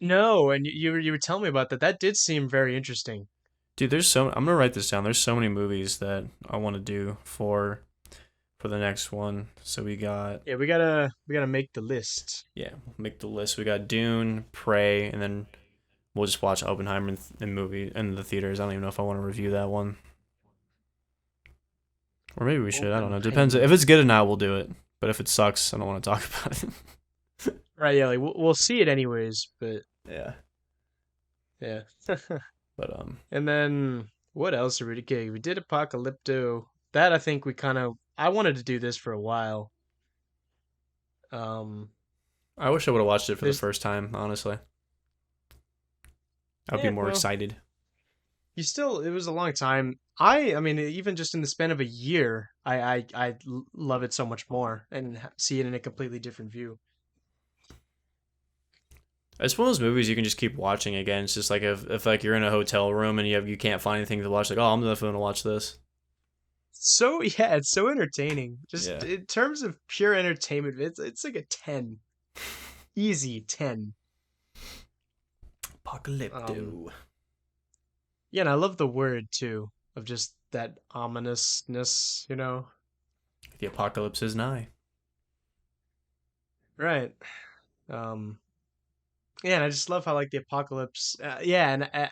no, and you were telling me about that. That did seem very interesting. Dude, there's so I'm gonna write this down. There's so many movies that I want to do for the next one. So we got Yeah, we gotta make the list. yeah, we'll make the list. We got Dune, Prey, and then we'll just watch Oppenheimer in movie in the theaters. I don't even know if I want to review that one, or maybe we should. I don't know. Depends. Oppenheimer. If it's good enough, we'll do it. But if it sucks, I don't want to talk about it. Right, yeah, like we'll see it anyways, but Yeah. yeah. But And then what else did we do? Okay, we did Apocalypto. That I think we kind of I wanted to do this for a while. Um, I wish I would have watched it for the there's first time. Honestly, I'd be yeah, more well, excited. you still it was a long time. I mean, even just in the span of a year, love it so much more and see it in a completely different view. It's one of those movies you can just keep watching again. It's just like if like you're in a hotel room and you can't find anything to watch, like oh I'm definitely gonna watch this. So yeah, it's so entertaining. Just Yeah. in terms of pure entertainment, it's like a 10. Easy 10. Um Apocalypto. yeah, and I love the word too of just that ominousness. The apocalypse is nigh. Right. Um yeah, and I just love how like the apocalypse yeah,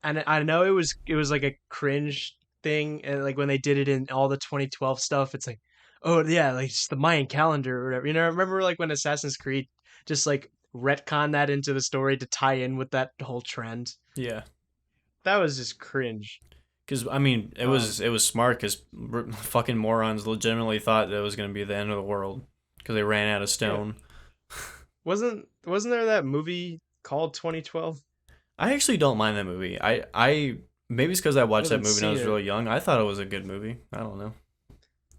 and I know it was like a cringe thing, and like when they did it in all the 2012 stuff, it's like, oh yeah, like it's the Mayan calendar or whatever. Remember like when Assassin's Creed just like retcon that into the story to tie in with that whole trend. Yeah. That was just cringe. Because I mean, it Um, was it was smart because fucking morons legitimately thought that it was gonna be the end of the world because they ran out of yeah, stone. wasn't there that movie called 2012? I actually don't mind that movie. I maybe it's because I I watched that haven't movie when I seen was it. really young. I thought it was a good movie. I don't know.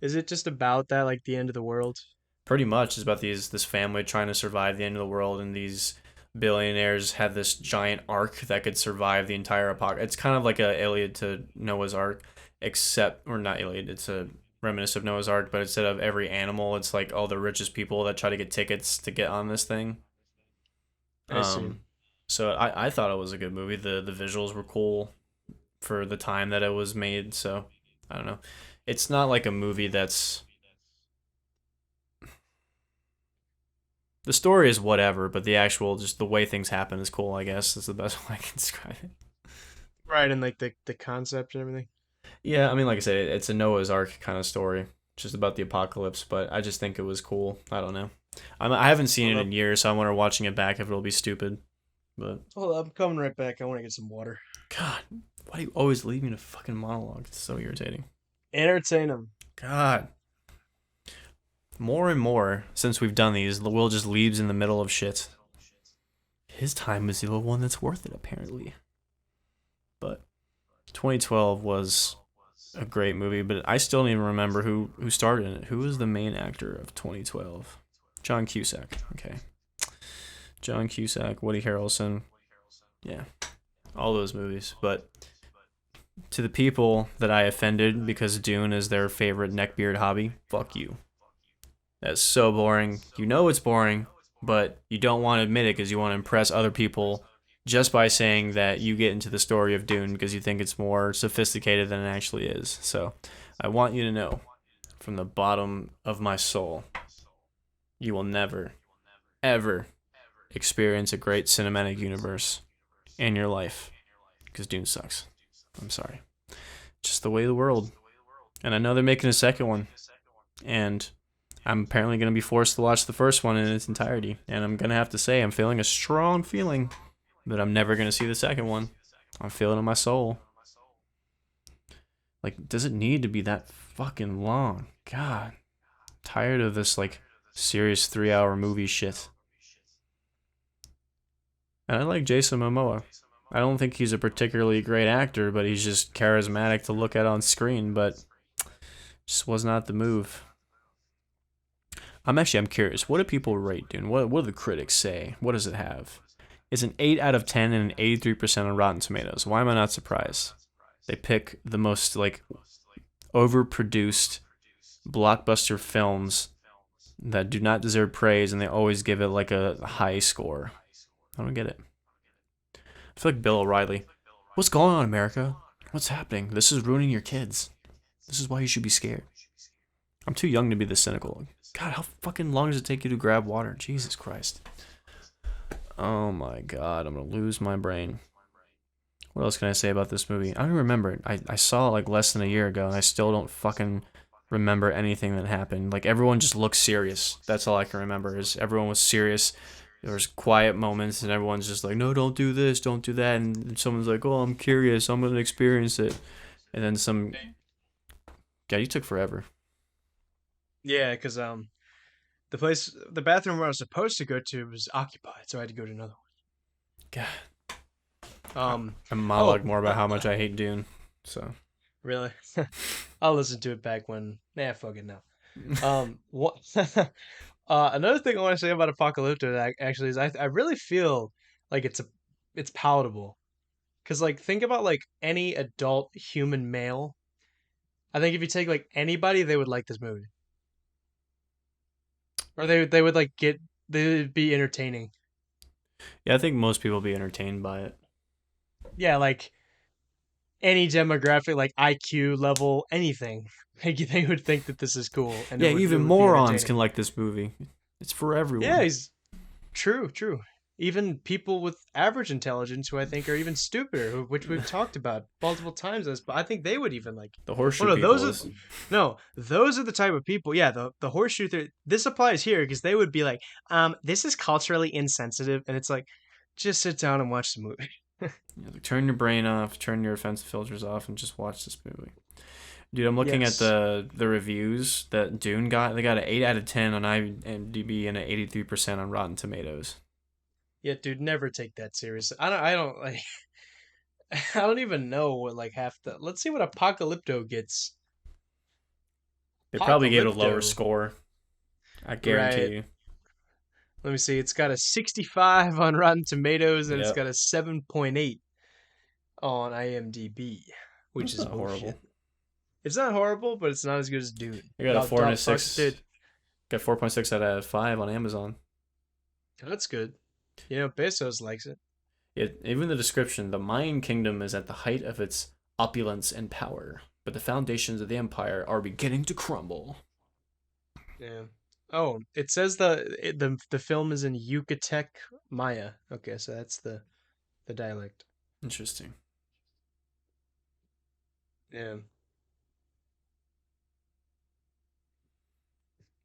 Is it just about that, like the end of the world? Pretty much, it's about this family trying to survive the end of the world, and these billionaires have this giant ark that could survive the entire apocalypse. It's kind of like a Iliad to Noah's Ark, except or not Iliad. It's a reminiscent of Noah's Ark, but instead of every animal, it's like all the richest people that try to get tickets to get on this thing. I see. Um, so I thought it was a good movie. The visuals were cool for the time that it was made. So I don't know. It's not like a movie that's the story is whatever, but the actual just the way things happen is cool. I guess is the best way I can describe it. Right, and like the concept and everything. Yeah, I mean, like I said, it's a Noah's Ark kind of story, just about the apocalypse. But I just think it was cool. I don't know. I haven't seen Hold it up. in years, so I wonder watching it back if it'll be stupid. But Hold up, I'm coming right back. I want to get some water. God, why do you always leave me in a fucking monologue? It's so irritating. Entertain them. God, more and more since we've done these, the Will just leaves in the middle of shit. His time is the only one that's worth it, apparently. But 2012 was a great movie, but I still don't even remember who starred in it. Who was the main actor of 2012? John Cusack. Okay. John Cusack, Woody Harrelson. Yeah, all those movies. But to the people that I offended because Dune is their favorite neckbeard hobby, fuck you. That's so boring. You know it's boring, but you don't want to admit it because you want to impress other people just by saying that you get into the story of Dune because you think it's more sophisticated than it actually is. So I want you to know from the bottom of my soul, you will never, ever experience a great cinematic universe in your life because Dune sucks. I'm sorry. Just the way of the world. And I know they're making a second one. And I'm apparently going to be forced to watch the first one in its entirety, and I'm going to have to say I'm feeling a strong feeling that I'm never going to see the second one. I'm feeling it in my soul. Like, does it need to be that fucking long? God, tired of this like serious 3 hour movie shit. And I like Jason Momoa. I don't think he's a particularly great actor, but he's just charismatic to look at on screen. But just was not the move. I'm curious. What do people rate, dude? What do the critics say? What does it have? It's an 8 out of 10 and an 83% on Rotten Tomatoes. Why am I not surprised? They pick the most like overproduced blockbuster films that do not deserve praise, and they always give it like a high score. I don't get it. I feel like Bill O'Reilly. What's going on, America? What's happening? This is ruining your kids. This is why you should be scared. I'm too young to be this cynical. God, how fucking long does it take you to grab water? Jesus Christ. Oh my god, I'm gonna lose my brain. What else can I say about this movie? I don't remember it. I saw it like less than a year ago, and I still don't fucking remember anything that happened. Like, everyone just looked serious. That's all I can remember, is everyone was serious. There was quiet moments, and everyone's just like, no, don't do this, don't do that. And someone's like, oh, I'm curious, I'm gonna experience it. And then some... God, you took forever. Yeah, because the bathroom where I was supposed to go to was occupied, so I had to go to another God. one. I Oh, monologue more about how much I hate Dune. So... really? I'll listen to it back when. Nah, fuck it now. What? Another thing I want to say about Apocalypto actually is I really feel like it's palatable. Cause like think about like any adult human male. I think if you take like anybody, they would like this movie, or they would like get they would be entertaining. Yeah, I think most people will be entertained by it. Yeah, like any demographic, like IQ level, anything. Like they would think that this is cool, and Yeah, it even would be morons entertaining. can like this movie. It's for Yeah, everyone. he's true, true. Even people with average intelligence, who I think are even stupider, which we've talked about multiple times, as but I think they would even like. The Well, horseshoe no, those people are is no, those are the type of people. Yeah, the horseshoe. This applies here because they would be like, this is culturally insensitive, and it's like, just sit down and watch the movie. like, turn your brain off, turn your offensive filters off, and just watch this movie. Dude, I'm looking at Yes. the reviews that Dune got. They got an 8 out of 10 on IMDb and an 83% on Rotten Tomatoes. Yeah, dude, never take that seriously. I don't like. I don't even know what like half the. Let's see what Apocalypto gets. They probably gave it a lower Apocalypto, score. I guarantee right? you. Let me see. It's got a 65 on Rotten Tomatoes and it's Yep. got a 7.8 on IMDb, which That's is not horrible. bullshit. It's not horrible, but it's not as good as Dune. I got a 4 and a Dog fuck, 6. dude. Got 4.6 out of 5 on Amazon. That's good. You know, Bezos likes it. Even the description, the Mayan kingdom is at the height of its opulence and power, but the foundations of the empire are beginning to crumble. Yeah. Oh, it says the film is in Yucatec Maya. Okay, so that's the dialect. Interesting. Yeah.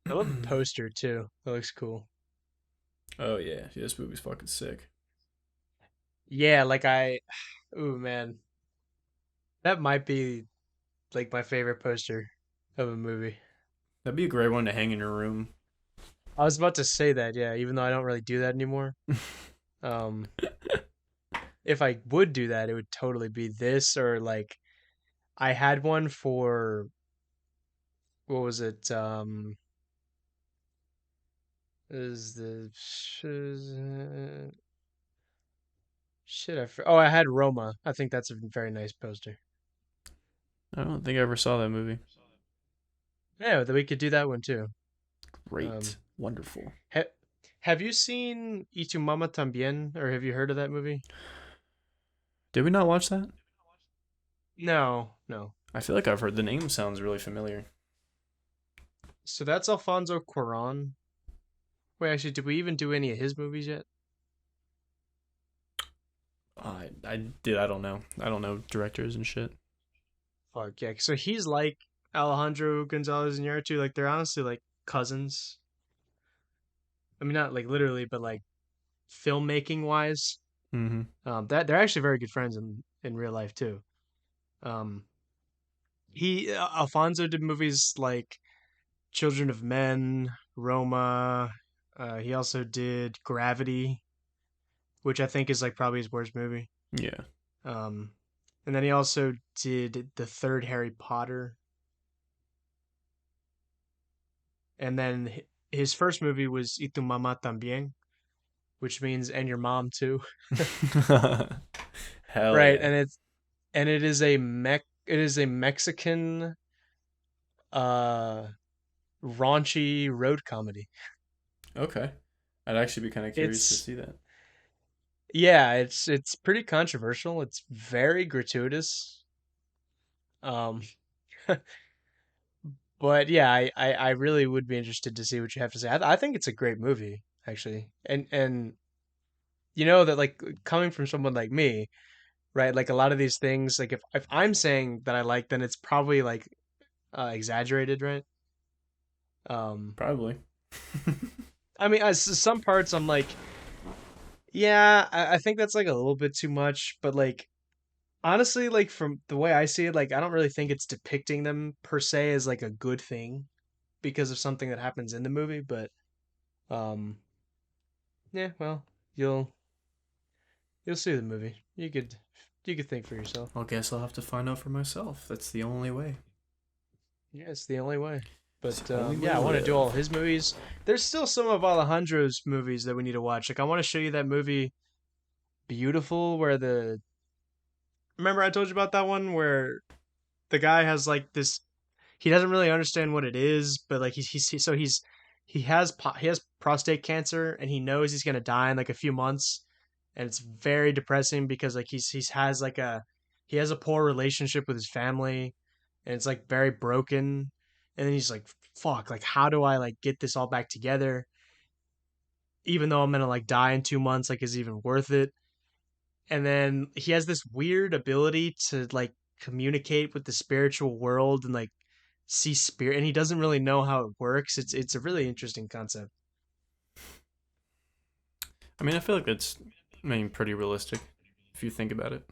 I love the poster too. That looks cool. Oh yeah, this movie's fucking sick. Yeah, like ooh man, that might be like my favorite poster of a movie. That'd be a great one to hang in your room. I was about to say that, yeah, even though I don't really do that anymore. Um, if I would do that, it would totally be this or like I had one for what was it? Is the shit? Oh, I had Roma. I think that's a very nice poster. I don't think I ever saw that movie. Yeah, that we could do that one too. Great. Um, Wonderful. ha- have you seen Y tu mama también, or have you heard of that movie? Did we not watch that? No, no. I feel like I've heard the name sounds really familiar. So that's Alfonso Cuarón. Wait, actually, did we even do any of his movies yet? I did. I don't know. I don't know directors and shit. Fuck yeah. So he's like Alejandro Gonzalez Iñárritu. Like they're honestly like cousins. I mean, not like literally, but like filmmaking wise. Mm-hmm. That they're actually very good friends in real life too. Um, he Alfonso did movies like Children of Men, Roma. He also did Gravity, which I think is like probably his worst movie. Yeah. Um, and then he also did the third Harry Potter, and then his first movie was Y tu mamá también, which means and your mom too, Hell right? yeah. And it is a Mexican uh raunchy road comedy. Okay. I'd actually be kind of curious to It's see that. yeah, it's pretty controversial. It's very gratuitous. Um, but yeah, I really would be interested to see what you have to say. I think it's a great movie actually, and you know that like coming from someone like me, right? Like a lot of these things, like if I'm saying that I like, then it's probably like exaggerated, right? Um, Probably. I mean, some parts I'm like, yeah, I think that's like a little bit too much, but like honestly, like from the way I see it, like I don't really think it's depicting them per se as like a good thing because of something that happens in the movie, but um yeah, well, you'll you'll see the movie. You could think for yourself. I guess I'll have to find out for myself. That's the only way. Yeah, it's the only way. It's But the only way yeah, to I want to do all live. his movies. There's still some of Alejandro's movies that we need to watch. Like I want to show you that movie Beautiful where the remember I told you about that one where the guy has like this he doesn't really understand what it is, but like he has prostate cancer and he knows he's gonna die in like a few months, and it's very depressing because like he's has like a he has a poor relationship with his family, and it's like very broken, and then he's like fuck like how do I like get this all back together even though I'm gonna like die in 2 months like is it even worth it, and then he has this weird ability to like communicate with the spiritual world and like see spirit and he doesn't really know how it works. It's a really interesting concept. I mean, I feel like that's, I mean, pretty realistic if you think about it.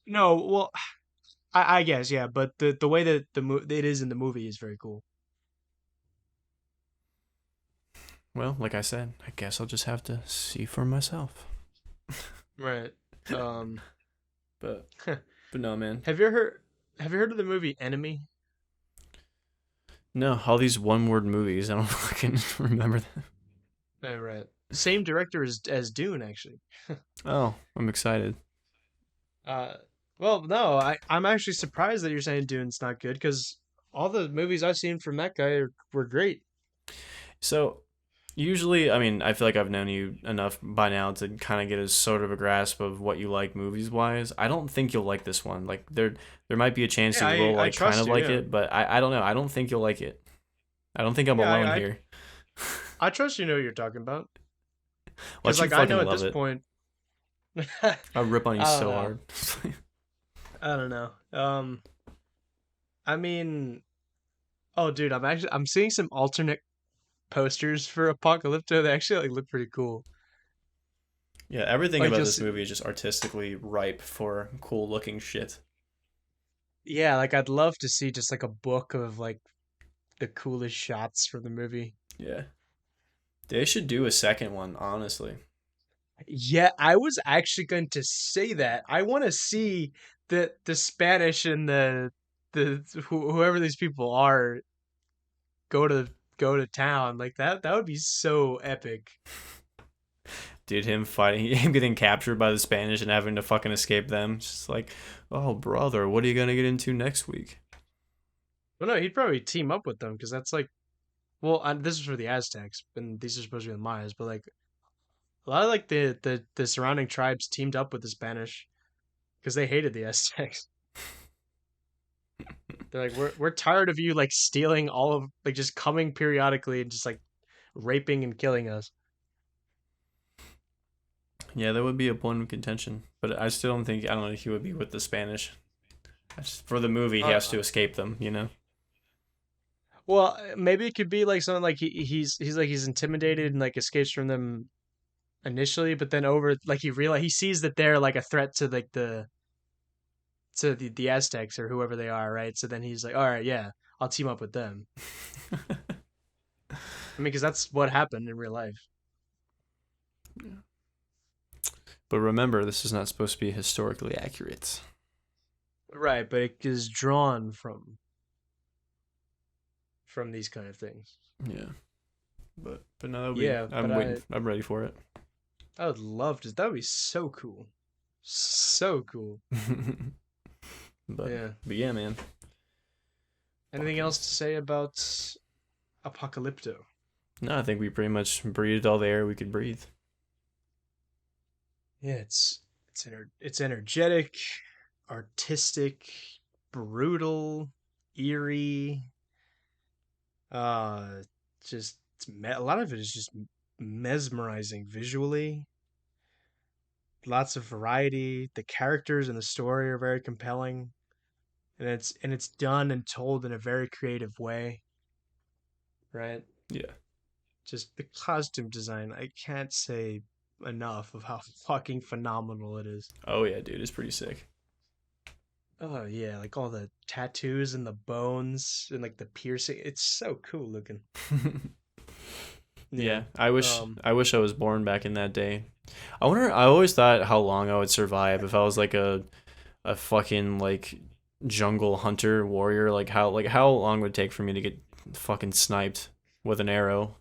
No, well, I guess yeah, but the way that it is in the movie is very cool. Well, like I said, I guess I'll just have to see for myself. Right. Um But but no, man. have you heard have you heard of the movie Enemy? No, all these one-word movies. I don't fucking remember them. Right. Same director as Dune actually. Oh, I'm excited. Uh well, no, I'm actually surprised that you're saying Dune's not good cuz all the movies I've seen from that guy were great. So usually, I mean, I feel like I've known you enough by now to kind of get a sort of a grasp of what you like movies wise. I don't think you'll like this one. Like there might be a chance Yeah, that you will I like kind trust of you, like yeah. it, but I don't know. I don't think you'll like it. I don't think I'm Yeah, alone here. I trust you know what you're talking about. Cuz Watch you like I know fucking at love this it. point I'll rip on you I don't so know. hard. I don't know. I mean, oh, dude, I'm seeing some alternate posters for Apocalypto. They actually like look pretty cool. Yeah, everything Like about you'll this see, movie is just artistically ripe for cool looking shit. yeah, like I'd love to see just like a book of like the coolest shots from the movie. Yeah. They should do a second one, honestly. Yeah, I was actually going to say that. I want to see the Spanish and whoever these people are go to go to town like that. That would be so epic. Dude, him fighting, him getting captured by the Spanish and having to fucking escape them. It's just like, oh, brother, what are you gonna get into next week? Well, no, he'd probably team up with them because that's like, well, this is for the Aztecs, and these are supposed to be the Mayas, but like a lot of like the surrounding tribes teamed up with the Spanish because they hated the Aztecs. They're like, we're tired of you like stealing all of like just coming periodically and just like raping and killing us. Yeah, that would be a point of contention, but I still don't think I don't know he would be with the Spanish. For the movie, he has Uh, to escape them. You know. Well, maybe it could be like something like he's like he's intimidated and like escapes from them initially, but then over like he sees that they're like a threat to like the Aztecs or whoever they are, right? So then he's like, all right, yeah, I'll team up with them. I mean, because that's what happened in real life, But remember, this is not supposed to be historically accurate. right? But it is drawn from these kind of things. Yeah. But no, that'll be. Yeah, but I'm waiting. I'm ready for it. I would love to. That would be so cool, so cool. but Yeah. but yeah, man. Anything Fucking. else to say about Apocalypto? No, I think we pretty much breathed all the air we could breathe. Yeah, it's energetic, artistic, brutal, eerie. Uh, just a lot of it is just mesmerizing visually. Lots of variety. The characters and the story are very compelling, and it's done and told in a very creative way, right? Yeah. Just the costume design, I can't say enough of how fucking phenomenal it is. Oh yeah, dude, it's pretty sick. Oh yeah, like all the tattoos and the bones and like the piercing. It's so cool looking. Yeah. Yeah, I wish Um I wish I was born back in that day. I wonder. I always thought how long I would survive if I was like a fucking like jungle hunter warrior. Like how long would it take for me to get fucking sniped with an arrow?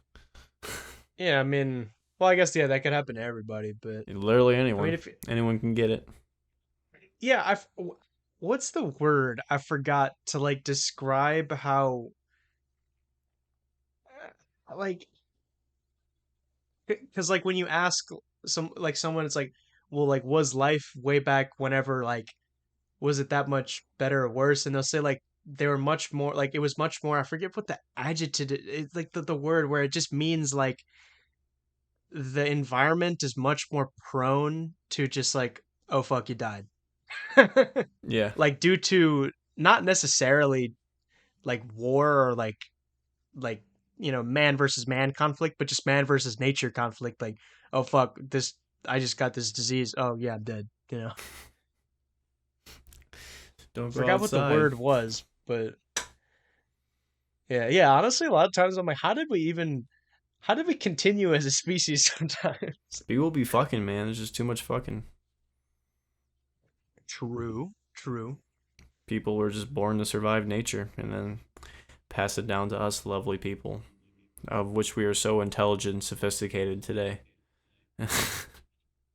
yeah, I mean, well, I guess yeah, that could happen to everybody, but Literally I mean anyone. if Anyone can get it. yeah, what's the word? I forgot to like describe how like cuz like when you ask someone it's like, well, like was life way back whenever like was it that much better or worse? And they'll say like they were much more like it was much more. I forget what the adjective it's like the word where it just means like the environment is much more prone to just like oh fuck you died, Yeah. like due to not necessarily like war or like man versus man conflict, but just man versus nature conflict. Like oh fuck this, I just got this disease. Oh yeah, I'm dead. Don't go Forgot what the outside. word was, but yeah. Honestly, a lot of times I'm like, how did we continue as a species sometimes? People be fucking, man. There's just too much fucking. True, true. People were just born to survive nature and then pass it down to us lovely people, of which we are so intelligent and sophisticated today.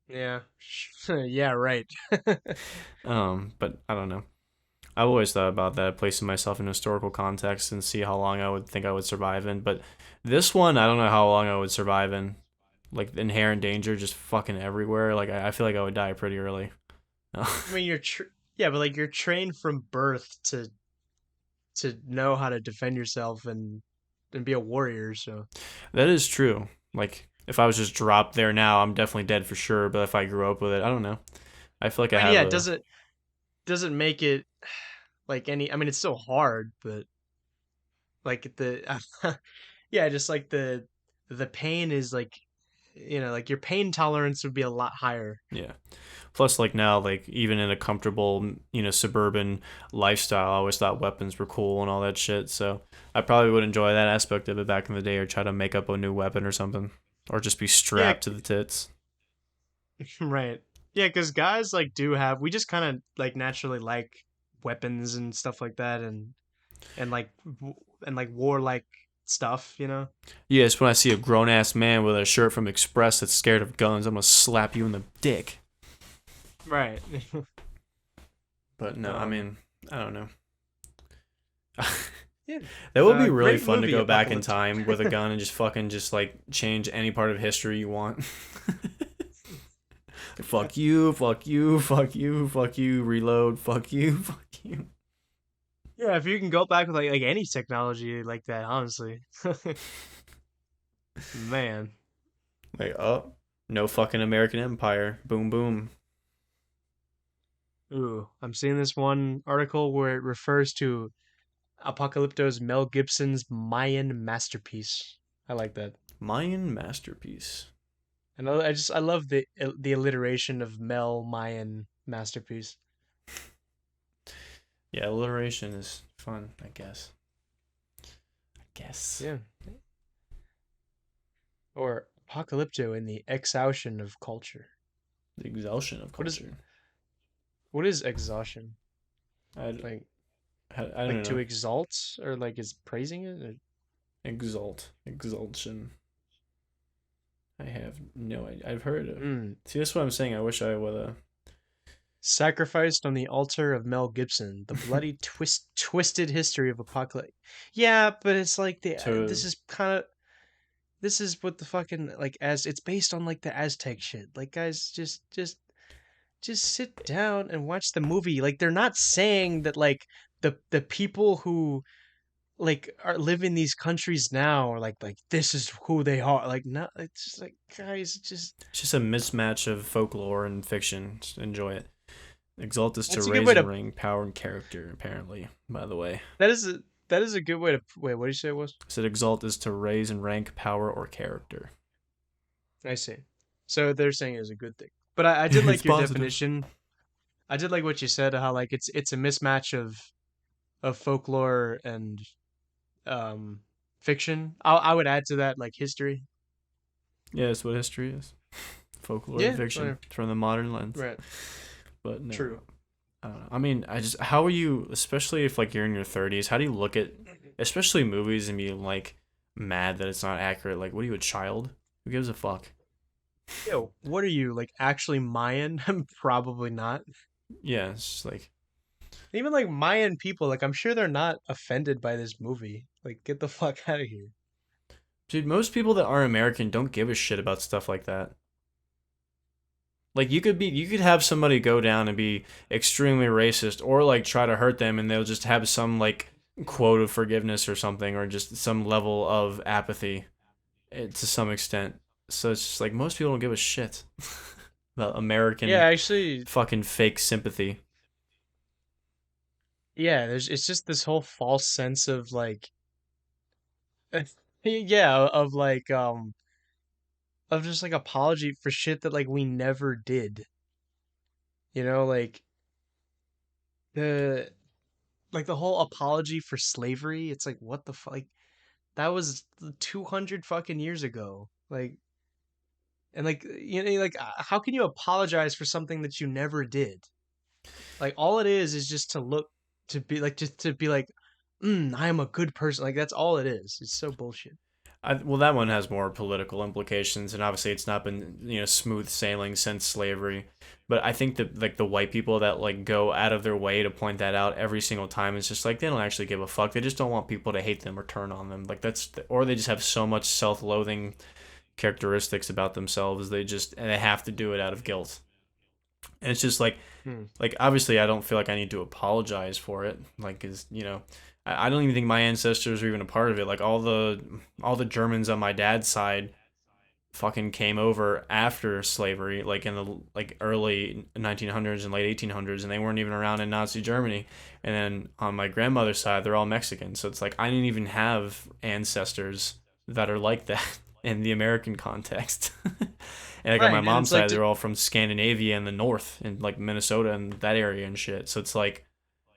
Yeah. Yeah, right. But I don't know. I've always thought about that, placing myself in historical context and see how long I would think I would survive in. But this one, I don't know how long I would survive in. Like inherent danger, just fucking everywhere. Like I feel like I would die pretty early. I mean, yeah, but like you're trained from birth to know how to defend yourself and be a warrior, so. That is true. Like if I was just dropped there now, I'm definitely dead for sure. But if I grew up with it, I don't know. I feel like I I mean, have yeah, it a doesn't make it like any. I mean, it's still hard, but like the yeah, just like the pain is like like your pain tolerance would be a lot higher. yeah. Plus, like now, like even in a comfortable, suburban lifestyle, I always thought weapons were cool and all that shit. So I probably would enjoy that aspect of it back in the day, or try to make up a new weapon or something, or just be Yeah, strapped to the tits. right. Yeah, because guys like do have we just kind of like naturally like weapons and stuff like that and like and like warlike stuff. Yes, when I see a grown ass man with a shirt from Express that's scared of guns, I'm gonna slap you in the dick. Right. But no, I um mean, I don't know. yeah. That would be really Great fun to movie go back in Apocalypto. time with a gun and just like change any part of history you want. Fuck you, fuck you, fuck you, fuck you, reload, fuck you, fuck you. Yeah, if you can go back with like any technology like that, honestly. Man. Like, oh, no fucking American Empire. Boom, boom. Ooh, I'm seeing this one article where it refers to Apocalypto is Mel Gibson's Mayan masterpiece. I like that. Mayan masterpiece. And I love the alliteration of Mel Mayan masterpiece. Yeah, alliteration is fun, I guess. I guess. Yeah. Or Apocalypto in the exhaustion of culture. The exhaustion of What is culture. what is exhaustion? I, Like I like don't to know. exalt or like is praising it? Or... Exalt. Exaltation. I have no idea. I've heard of. Mm. See, that's what I'm saying. I wish I would Sacrificed on the altar of Mel Gibson, the bloody twisted history of apocalypse. Yeah, but it's like to this is kind of this is what the fucking like as it's based on like the Aztec shit. Like guys, just sit down and watch the movie. Like they're not saying that like the people who like are live in these countries now are like this is who they are. Like no, it's just like guys, just it's just a mismatch of folklore and fiction. Just enjoy it. Exalt is to that's a good raise way and to ring power and character. Apparently, by the way, that is a good way to wait. What did you say it was? I said exalt is to raise and rank power or character. I see. So they're saying it is a good thing. But I did It's like your positive. definition. I did like what you said, how like it's a mismatch of folklore and um fiction. I would add to that like history. Yeah, that's what history is. Folklore and Yeah, fiction whatever. from the modern lens. Right. But no, True. I don't know. I mean, I just how are you, especially if like you're in your 30s? How do you look at, especially movies, and be like mad that it's not accurate? Like, what are you, a child? Who gives a fuck? Yo, what are you like actually Mayan? Probably not. Yeah, it's just like, Even like Mayan people, like I'm sure they're not offended by this movie. Like get the fuck out of here. dude, most people that are American don't give a shit about stuff like that. Like you could have somebody go down and be extremely racist or like try to hurt them, and they'll just have some like quote of forgiveness or something, or just some level of apathy, to some extent. So it's just like most people don't give a shit about Yeah, American actually, fucking fake sympathy. yeah, there's it's just this whole false sense of like yeah, of just like apology for shit that like we never did. You know, the like the whole apology for slavery. It's like what the fuck? Like that was 200 fucking years ago. Like and like you know like how can you apologize for something that you never did? Like all it is just to look to be like just to be like I am a good person. Like that's all it is. It's so bullshit. Well, that one has more political implications, and obviously it's not been smooth sailing since slavery. But I think that like the white people that like go out of their way to point that out every single time, it's just like they don't actually give a fuck. They just don't want people to hate them or turn on them. Like or they just have so much self-loathing characteristics about themselves. And they have to do it out of guilt. And it's just Hmm. like obviously I don't feel like I need to apologize for it. Like is I don't even think my ancestors were even a part of it. Like all the Germans on my dad's side fucking came over after slavery, like in the like early 1900s and late 1800s, and they weren't even around in Nazi Germany. And then on my grandmother's side, they're all Mexican, so it's like I didn't even have ancestors that are like that in the American context. And like on my Right, and mom's it's like side, they're all from Scandinavia and the north, and like Minnesota and that area and shit. So it's like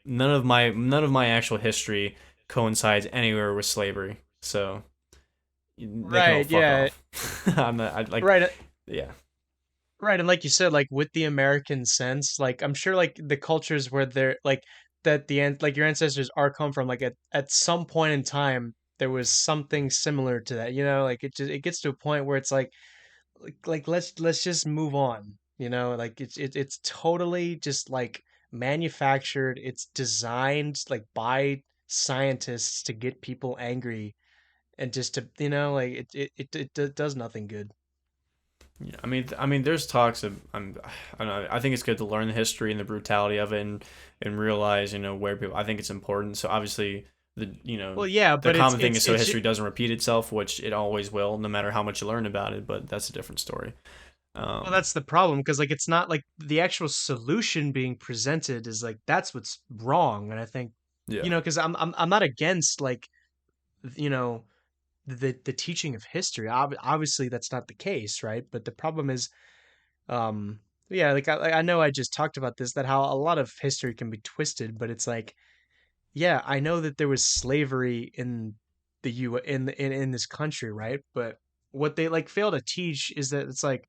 none of my actual history coincides anywhere with slavery. So they can all right, fuck yeah, off. I'm not. I like. right, Yeah. right, and like you said, like with the American sense, like I'm sure like the cultures where they're like that like your ancestors are come from, like at some point in time there was something similar to that, you know, like it gets to a point where it's like let's just move on, you know, like it's totally just like manufactured, it's designed like by scientists to get people angry and just to you know like does nothing good. Yeah, I mean, there's talks of I don't know. I think it's good to learn the history and the brutality of it, and realize where people. I think it's important. So obviously Well, yeah, the but common thing is so it's history doesn't repeat itself, which it always will, no matter how much you learn about it. But that's a different story. well, Um, that's the problem because like it's not like the actual solution being presented is like that's what's wrong, and I think Yeah. Because I'm not against like you know the teaching of history. Obviously, that's not the case, right? But the problem is, yeah, like I know I just talked about this, that how a lot of history can be twisted, but it's like, yeah, I know that there was slavery in the U in this country, right? But what they like fail to teach is that it's like,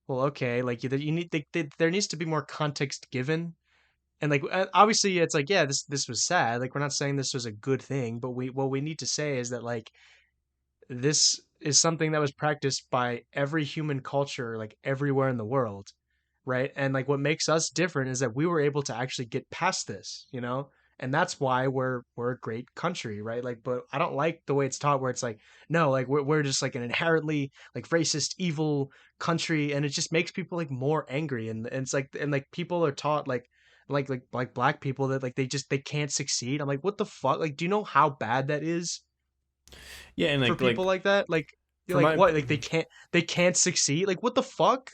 well, okay, like you need there needs to be more context given, and like obviously it's like, yeah, this was sad. Like we're not saying this was a good thing, but we what we need to say is that like this is something that was practiced by every human culture like everywhere in the world, right? And like what makes us different is that we were able to actually get past this, and that's why we're a great country, right? Like, but I don't like the way it's taught where it's like, no, like we're just like an inherently like racist evil country, and it just makes people like more angry, and it's like, and like people are taught like black people that like they can't succeed. I'm like, what the fuck? Like, do you know how bad that is Yeah, and for people like that? Like, you're for like, my what? Like they can't succeed? Like, what the fuck?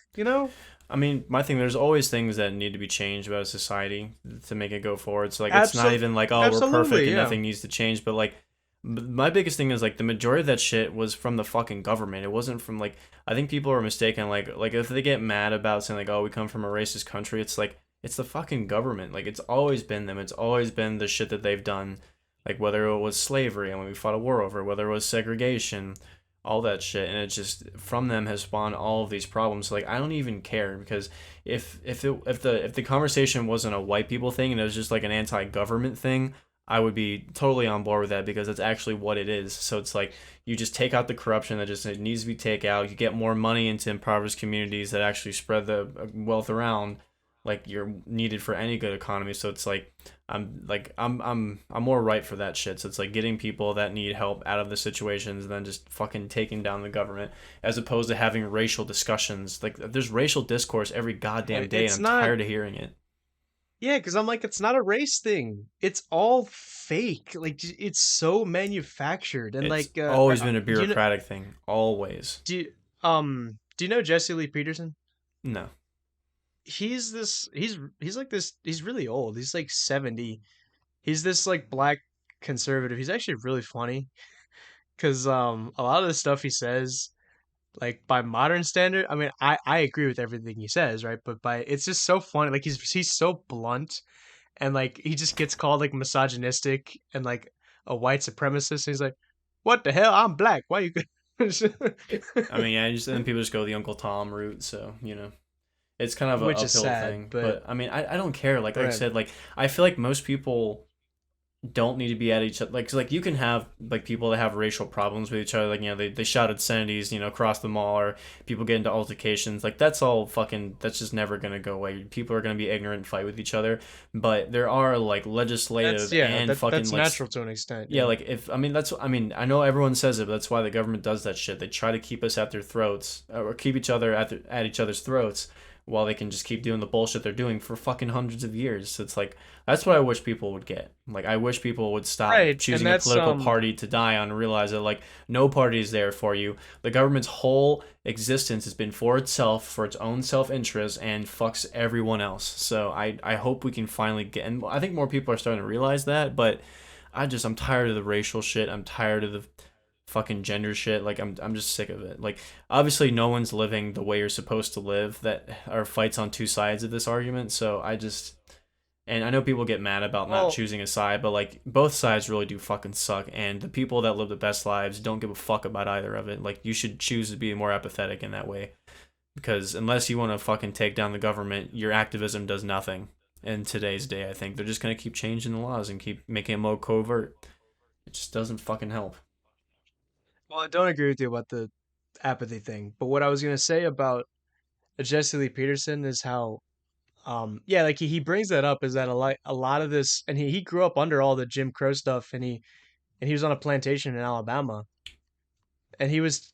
I mean, my thing, there's always things that need to be changed about a society to make it go forward. So like it's not Absolutely, even like, oh, we're perfect absolutely, and yeah. nothing needs to change, but like my biggest thing is like the majority of that shit was from the fucking government. It wasn't from like, I think people are mistaken like if they get mad about saying like, oh, we come from a racist country, it's like it's the fucking government. Like it's always been them. It's always been the shit that they've done. Like whether it was slavery and when we fought a war over, whether it was segregation, all that shit, and it just from them has spawned all of these problems. So, like I don't even care because if the conversation wasn't a white people thing and it was just like an anti-government thing, I would be totally on board with that because that's actually what it is. So it's like you just take out the corruption that just it needs to be taken out. You get more money into impoverished communities that actually spread the wealth around, like you're needed for any good economy. So it's like I'm more right for that shit. So it's like getting people that need help out of the situations than just fucking taking down the government, as opposed to having racial discussions. Like there's racial discourse every goddamn day, and It's I'm not. tired of hearing it. Yeah, because I'm like, it's not a race thing. It's all fake. Like, it's so manufactured. And It's like, always been a do you know? bureaucratic thing, always. Do you know Jesse Lee Peterson? No. He's this. He's like this. He's really old. He's like 70. He's this like black conservative. He's actually really funny because a lot of the stuff he says, like by modern standard, I mean, I agree with everything he says, right? But by it's just so funny. Like he's so blunt, and like he just gets called like misogynistic and like a white supremacist. And he's like, "What the hell? I'm black. Why you?" I mean, yeah, just and then people just go the Uncle Tom route, so it's kind of a Which is uphill sad, thing. but But I mean, I don't care. Like I right. said, like I feel like most people don't need to be at each other. Like, 'cause, like you can have like people that have racial problems with each other. Like they shout obscenities, across the mall, or people get into altercations. Like that's all fucking. That's just never gonna go away. People are gonna be ignorant and fight with each other. But there are like That's legislative yeah, and fucking that's like natural to an extent. yeah, Yeah. like if I mean that's I mean I know everyone says it, but that's why the government does that shit. They try to keep us at their throats or keep each other at each other's throats while they can just keep doing the bullshit they're doing for fucking hundreds of years. So it's like that's what I wish people would get. Like I wish people would stop Right, and choosing a that's political party to die on and realize that like no party is there for you. The government's whole existence has been for itself, for its own self-interest, and fucks everyone else. So I hope we can finally get, and I think more people are starting to realize that, but I'm tired of the racial shit. I'm tired of the fucking gender shit. Like I'm just sick of it. Like obviously no one's living the way you're supposed to live. That are fights on two sides of this argument. So and I know people get mad about not well, choosing a side, but like both sides really do fucking suck. And the people that live the best lives don't give a fuck about either of it. Like you should choose to be more apathetic in that way. Because unless you want to fucking take down the government, your activism does nothing. In today's day, I think they're just gonna keep changing the laws and keep making it more covert. It just doesn't fucking help. I don't agree with you about the apathy thing, but what I was gonna say about Jesse Lee Peterson is how yeah, like he brings that up is that a lot of this, and he grew up under all the Jim Crow stuff, and he was on a plantation in Alabama, and he was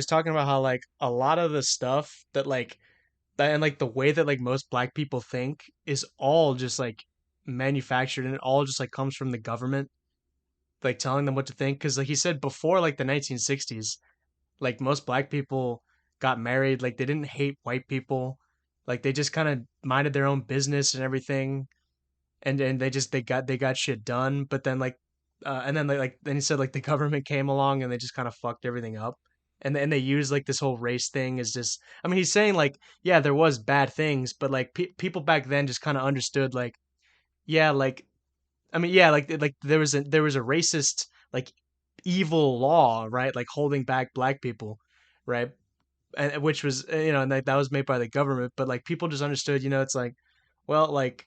talking about how like a lot of the stuff that like that, and like the way that like most black people think is all just like manufactured, and it all just like comes from the government like telling them what to think, because like he said before like the 1960s, like most black people got married, like they didn't hate white people, like they just kind of minded their own business and everything, and they got shit done. But then and then then he said like the government came along and they just kind of fucked everything up. And they use like this whole race thing as just, I mean, he's saying like, yeah, there was bad things, but like people back then just kind of understood like, yeah, like, I mean, yeah, like there was a racist like evil law, right? Like holding back black people, right? And which was, and that was made by the government, but like people just understood, it's like, well, like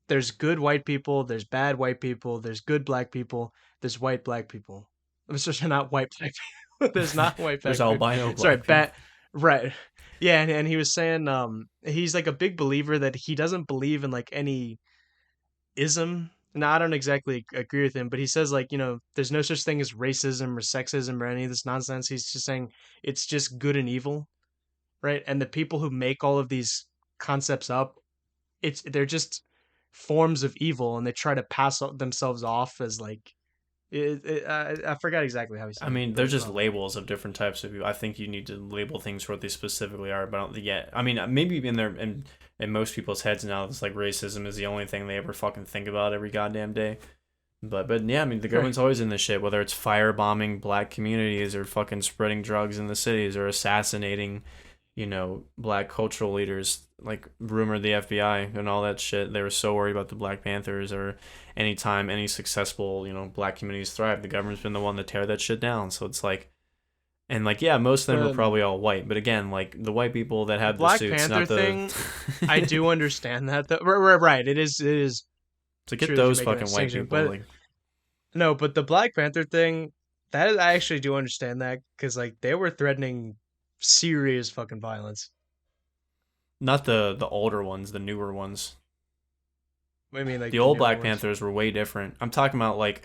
there's good white people, there's bad white people, there's good black people, there's white black people. I'm sorry, not white black people. There's not white There's black people. albino Sorry, black people. bad. Right. Yeah, and he was saying he's like a big believer that he doesn't believe in like any ism. Now I don't exactly agree with him, but he says like, there's no such thing as racism or sexism or any of this nonsense. He's just saying it's just good and evil, right? And the people who make all of these concepts up, they're just forms of evil, and they try to pass themselves off as like I forgot exactly how he I said it, mean, they're but just labels of different types of people. I think you need to label things for what they specifically are, but I don't think yet. I mean, maybe in most people's heads now, it's like racism is the only thing they ever fucking think about every goddamn day. But yeah, I mean, the government's always in this shit, whether it's firebombing black communities or fucking spreading drugs in the cities or assassinating, black cultural leaders. Like rumored the FBI and all that shit. They were so worried about the Black Panthers or anytime any successful, black communities thrive, the government's been the one to tear that shit down. So it's like, and like, yeah, most of them are the probably all white, but again, like the white people that the have the Black suits, Panther not the. thing, I do understand that though. Right. It is To get true that you're those making that fucking white distinction, people, but like, no, but the Black Panther thing, I actually do understand that because like they were threatening serious fucking violence. not the older ones, the newer ones. I mean, The like the old newer Black ones. Panthers were way different. I'm talking about like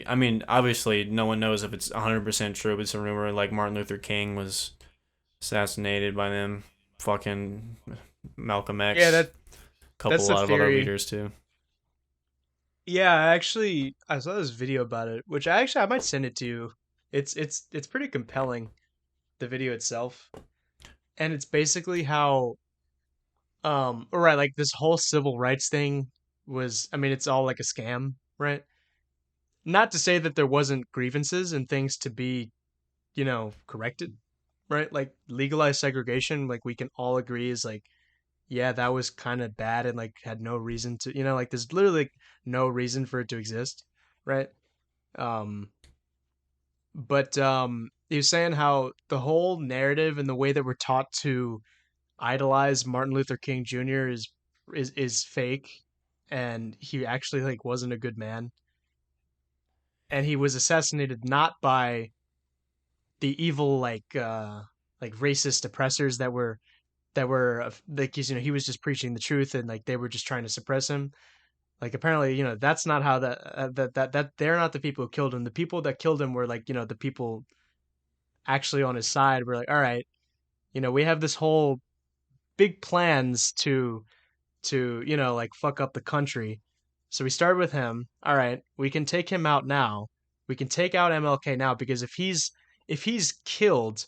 I mean, obviously, no one knows if it's 100% true, but it's a rumor. Like Martin Luther King was assassinated by them. Fucking Malcolm Yeah, X. A couple, that's a the lot of other theory. leaders too. Yeah, I saw this video about it, which I might send it to you. It's pretty compelling, the video itself. And it's basically how right, like this whole civil rights thing was, I mean, it's all like a scam, right? Not to say that there wasn't grievances and things to be, corrected, right? Like legalized segregation, like we can all agree is like, yeah, that was kind of bad and like had no reason to, like there's literally like, no reason for it to exist, right? Um but he was saying how the whole narrative and the way that we're taught to idolize Martin Luther King Jr. is fake, and he actually like wasn't a good man, and he was assassinated not by the evil like racist oppressors that were like he was just preaching the truth, and like they were just trying to suppress him. Like apparently, that's not how that they're not the people who killed him. The people that killed him were like, the people actually on his side were like, all right, we have this whole big plans to like fuck up the country. So we started with him. All right, we can take him out now. We can take out MLK now, because if he's killed,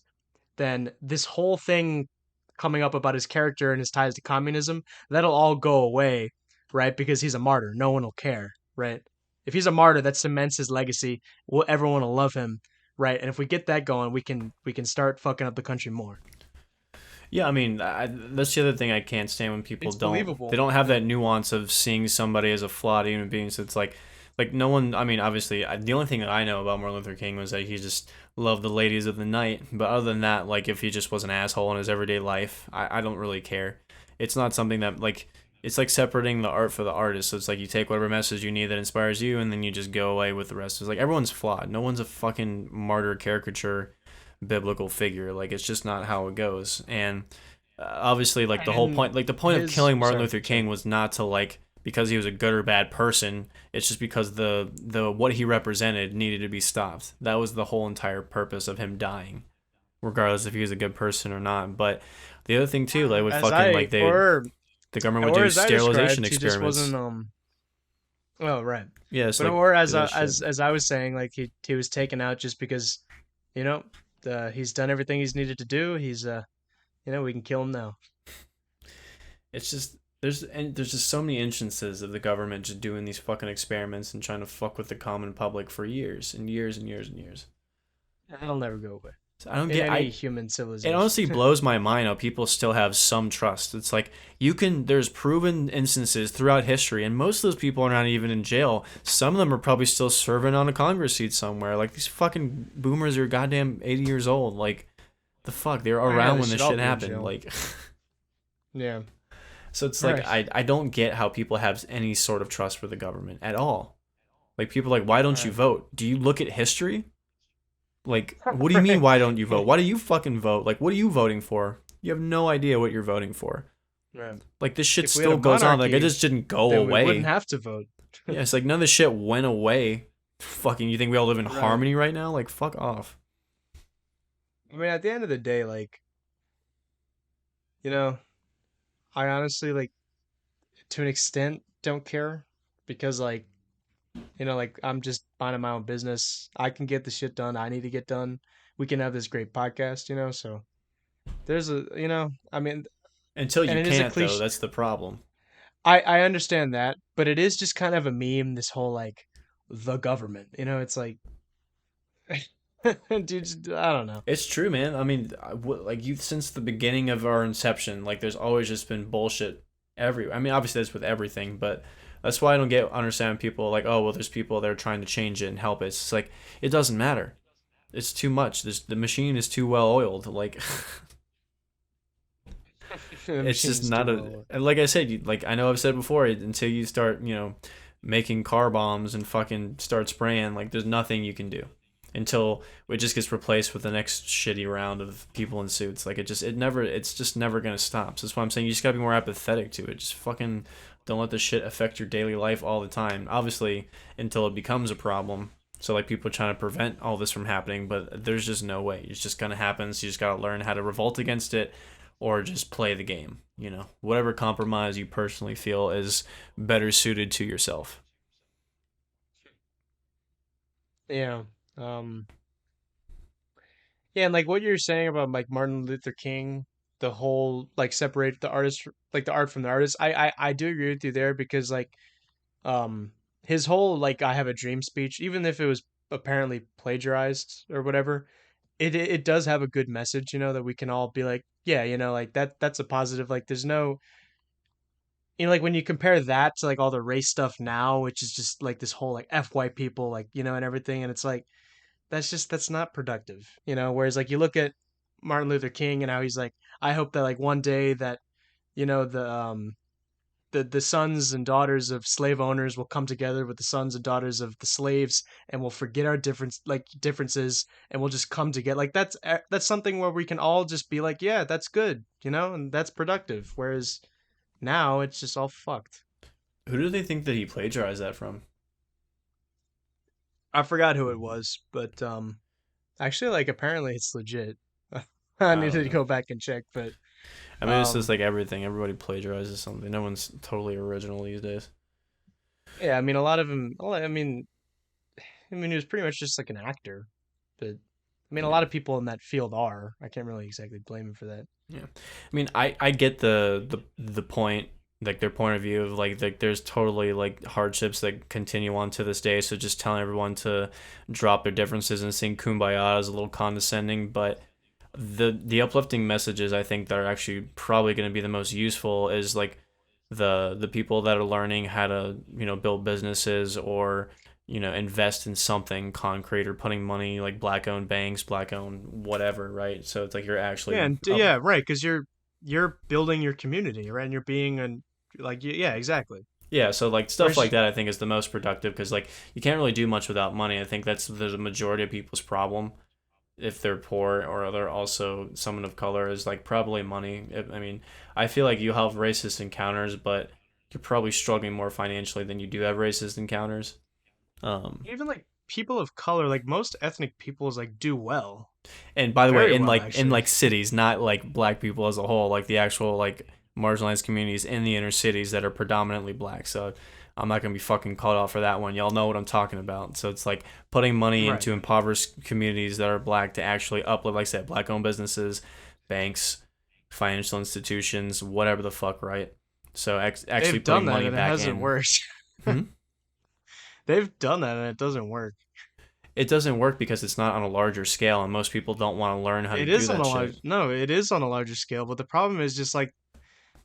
then this whole thing coming up about his character and his ties to communism, that'll all go away, right? Because he's a martyr. No one will care, right? If he's a martyr, that cements his legacy. Everyone will love him, right? And if we get that going, we can start fucking up the country more. Yeah, I mean, that's the other thing I can't stand when people It's they believable. don't have that nuance of seeing somebody as a flawed human being. So it's like no one. I mean, obviously, the only thing that I know about Martin Luther King was that he just loved the ladies of the night. But other than that, like if he just was an asshole in his everyday life, I don't really care. It's not something that like it's like separating the art for the artist. So it's like you take whatever message you need that inspires you, and then you just go away with the rest. It's like everyone's flawed. No one's a fucking martyr caricature biblical figure. Like it's just not how it goes. And obviously, like the whole And point, like the point of his killing Martin sorry, Luther sorry. King was not to like because he was a good or bad person. It's just because the what he represented needed to be stopped. That was the whole entire purpose of him dying, regardless if he was a good person or not. But the other thing too, like with As fucking I like they or the government would or do as I sterilization described, he just experiments. wasn't oh right. Yeah, it's But like or do as that I, shit. as I was saying, like he was taken out just because, you know, he's done everything he's needed to do. He's we can kill him now. It's just there's just so many instances of the government just doing these fucking experiments and trying to fuck with the common public for years and years and years and years. That'll never go away So I don't in get any I human it civilization. honestly blows my mind how people still have some trust. It's like there's proven instances throughout history, and most of those people are not even in jail. Some of them are probably still serving on a Congress seat somewhere. Like these fucking boomers are goddamn 80 years old. Like the fuck, they're Oh yeah, around they when this should all shit be in happened. jail. Like Yeah. so it's like Right. I don't get how people have any sort of trust for the government at all. Like people are like, why don't you Right. vote? Do you look at history? Like, what do you mean Right. why don't you vote? Why do you fucking vote? Like, what are you voting for? You have no idea what you're voting for. Right. Like this shit If we had still a goes on. Like it monarchy, just didn't go then we wouldn't away. have to vote. Yeah, it's like none of this shit went away. Fucking, you think we all live in Right. harmony right now? Like fuck off. I mean, at the end of the day, like, you know, I honestly, like, to an extent, don't care because, like, like, I'm just minding my own business. I can get the shit done I need to get done. We can have this great podcast, so there's I mean, Until and you it is a can't though, cliche. that's the problem. I understand that, but it is just kind of a meme, this whole, like, the government, it's like, dude, I don't know. It's true, man. I mean, like you since the beginning of our inception, like there's always just been bullshit every. I mean, obviously that's with everything, but that's why I don't get understand people like, oh well, there's people that are trying to change it and help it. It's like it doesn't matter. It's too much. The machine is too well oiled. Like The it's just machine's too not well. like I said. Like I know I've said before, until you start, making car bombs and fucking start spraying, like there's nothing you can do until it just gets replaced with the next shitty round of people in suits. Like it's just never gonna stop. So that's why I'm saying you just gotta be more apathetic to it. Just fucking don't let the shit affect your daily life all the time. Obviously, until it becomes a problem. So like people are trying to prevent all this from happening, but there's just no way. It's just gonna happen. So you just gotta learn how to revolt against it, or just play the game. Whatever compromise you personally feel is better suited to yourself. Yeah. Um. Yeah, and like what you're saying about like Martin Luther King, the whole like separate the artist, like the art from the artist. I do agree with you there because like um his whole like I have a dream speech, even if it was apparently plagiarized or whatever, it does have a good message, that we can all be like, yeah, like that's a positive. Like there's no, like when you compare that to like all the race stuff now, which is just like this whole like F white people, like, and everything, and it's like that's not productive, whereas like you look at Martin Luther King and how he's like, I hope that like one day that, the sons and daughters of slave owners will come together with the sons and daughters of the slaves, and we'll forget our differences, and we'll just come together. Like that's something where we can all just be like, yeah, that's good, and that's productive, whereas now it's just all fucked. Who do they think that he plagiarized that from? I forgot who it was, but actually, like, apparently it's legit. I I needed don't to know. go back and check, but I mean, it's just um, like everything. Everybody plagiarizes something. No one's totally original these days. yeah, I mean, a lot of them. I mean, he was pretty much just like an actor, but I mean, a Yeah, lot of people in that field are. I can't really exactly blame him for that. yeah. I mean, I get the point, like their point of view of like there's totally like hardships that continue on to this day. So just telling everyone to drop their differences and sing "Kumbaya" is a little condescending, but the uplifting messages I think that are actually probably going to be the most useful is like the people that are learning how to build businesses or invest in something concrete or putting money like black owned banks, black owned whatever, right? So it's like you're Yeah, actually and up. yeah, right, because you're building your community, right? And you're being an like yeah, exactly. Yeah, so like stuff like Whereas that I think is the most productive because like you can't really do much without money. I think that's the majority of people's problem if they're poor or they're also someone of color is like probably money. I mean, I feel like you have racist encounters, but you're probably struggling more financially than you do have racist encounters. Um, even like people of color, like most ethnic peoples, like do well, and by the way, very in well like actually. cities, not like black people as a whole, like the actual like marginalized communities in the inner cities that are predominantly black. So I'm not gonna be fucking called out for that one. Y'all know what I'm talking about. So it's like putting money Right. into impoverished communities that are black to actually uplift, like I said, black owned businesses, banks, financial institutions, whatever the fuck, right? So actually They've done putting that money and it back hasn't in. worked. Hmm? They've done that and it doesn't work. It doesn't work because it's not on a larger scale, and most people don't want to learn how to It do is on that a shit. large no, it is on a larger scale, but the problem is just like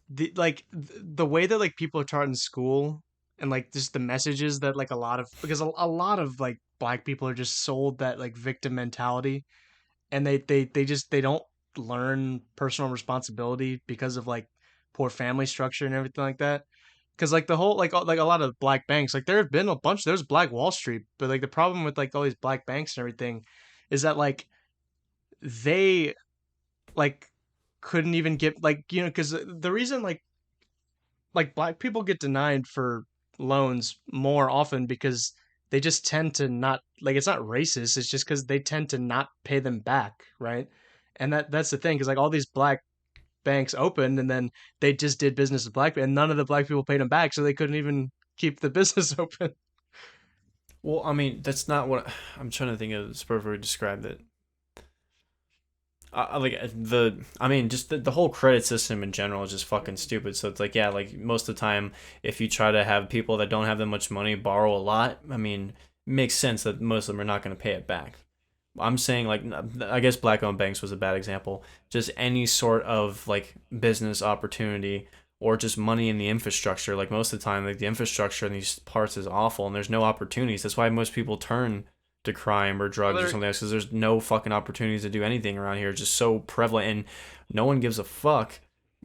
the way that like people are taught in school and like just the messages that like a lot of because a lot of like black people are just sold that like victim mentality and they just they don't learn personal responsibility because of like poor family structure and everything like that. Because like the whole like a lot of black banks, like there have been a bunch. There's Black Wall Street, but like the problem with like all these black banks and everything is that like they like couldn't even get like because the reason like black people get denied for loans more often because they just tend to not like it's not racist, it's just because they tend to not pay them back, right? And that's the thing because like all these black banks opened and then they just did business with black and none of the black people paid them back, so they couldn't even keep the business open. Well, I mean, that's not what I'm trying to think of. It's perfectly described it. Like I mean, just the whole credit system in general is just fucking stupid. So it's like, yeah, like most of the time, if you try to have people that don't have that much money borrow a lot, I mean, it makes sense that most of them are not going to pay it back. I'm saying like I guess black owned banks was a bad example. Just any sort of like business opportunity or just money in the infrastructure. Like most of the time, like the infrastructure in these parts is awful and there's no opportunities. That's why most people turn to crime or Well, drugs or something else because there's no fucking opportunities to do anything around here. It's just so prevalent and no one gives a fuck.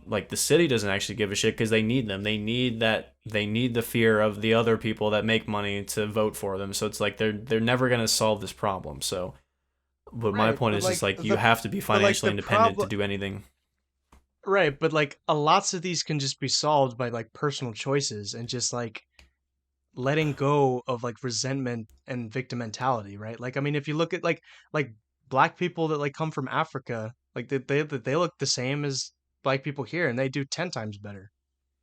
Like the city doesn't actually give a shit because they need them. They need that. They need the fear of the other people that make money to vote for them. So it's like they're never gonna solve this problem. So but my right, point is just like you have to be financially the independent to problem do anything. right, but like a lots of these can just be solved by like personal choices and just like letting go of like resentment and victim mentality, right? Like I mean, if you look at like black people that like come from Africa, like they look the same as black people here, and they do 10 times better,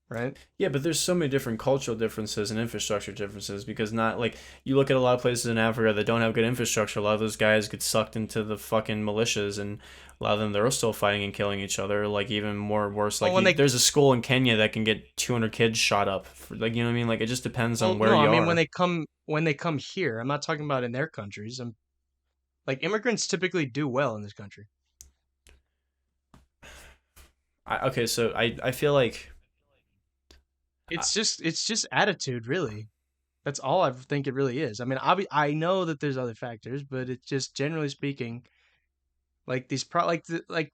right? Yeah, but there's so many different cultural differences and infrastructure differences because not like you look at a lot of places in Africa that don't have good infrastructure. A lot of those guys get sucked into the fucking militias, and a lot of them they're still fighting and killing each other. Like even more worse. Well, Like when they there's a school in Kenya that can get 200 kids shot up. For, like you know what I mean? Like it just depends on well where no, I you mean are. when they come here, I'm not talking about in their countries. I'm like immigrants typically do well in this country. Okay, so I feel like I, It's just attitude, really. That's all I think it really is. I mean, I know that there's other factors, but it's just generally speaking, like these like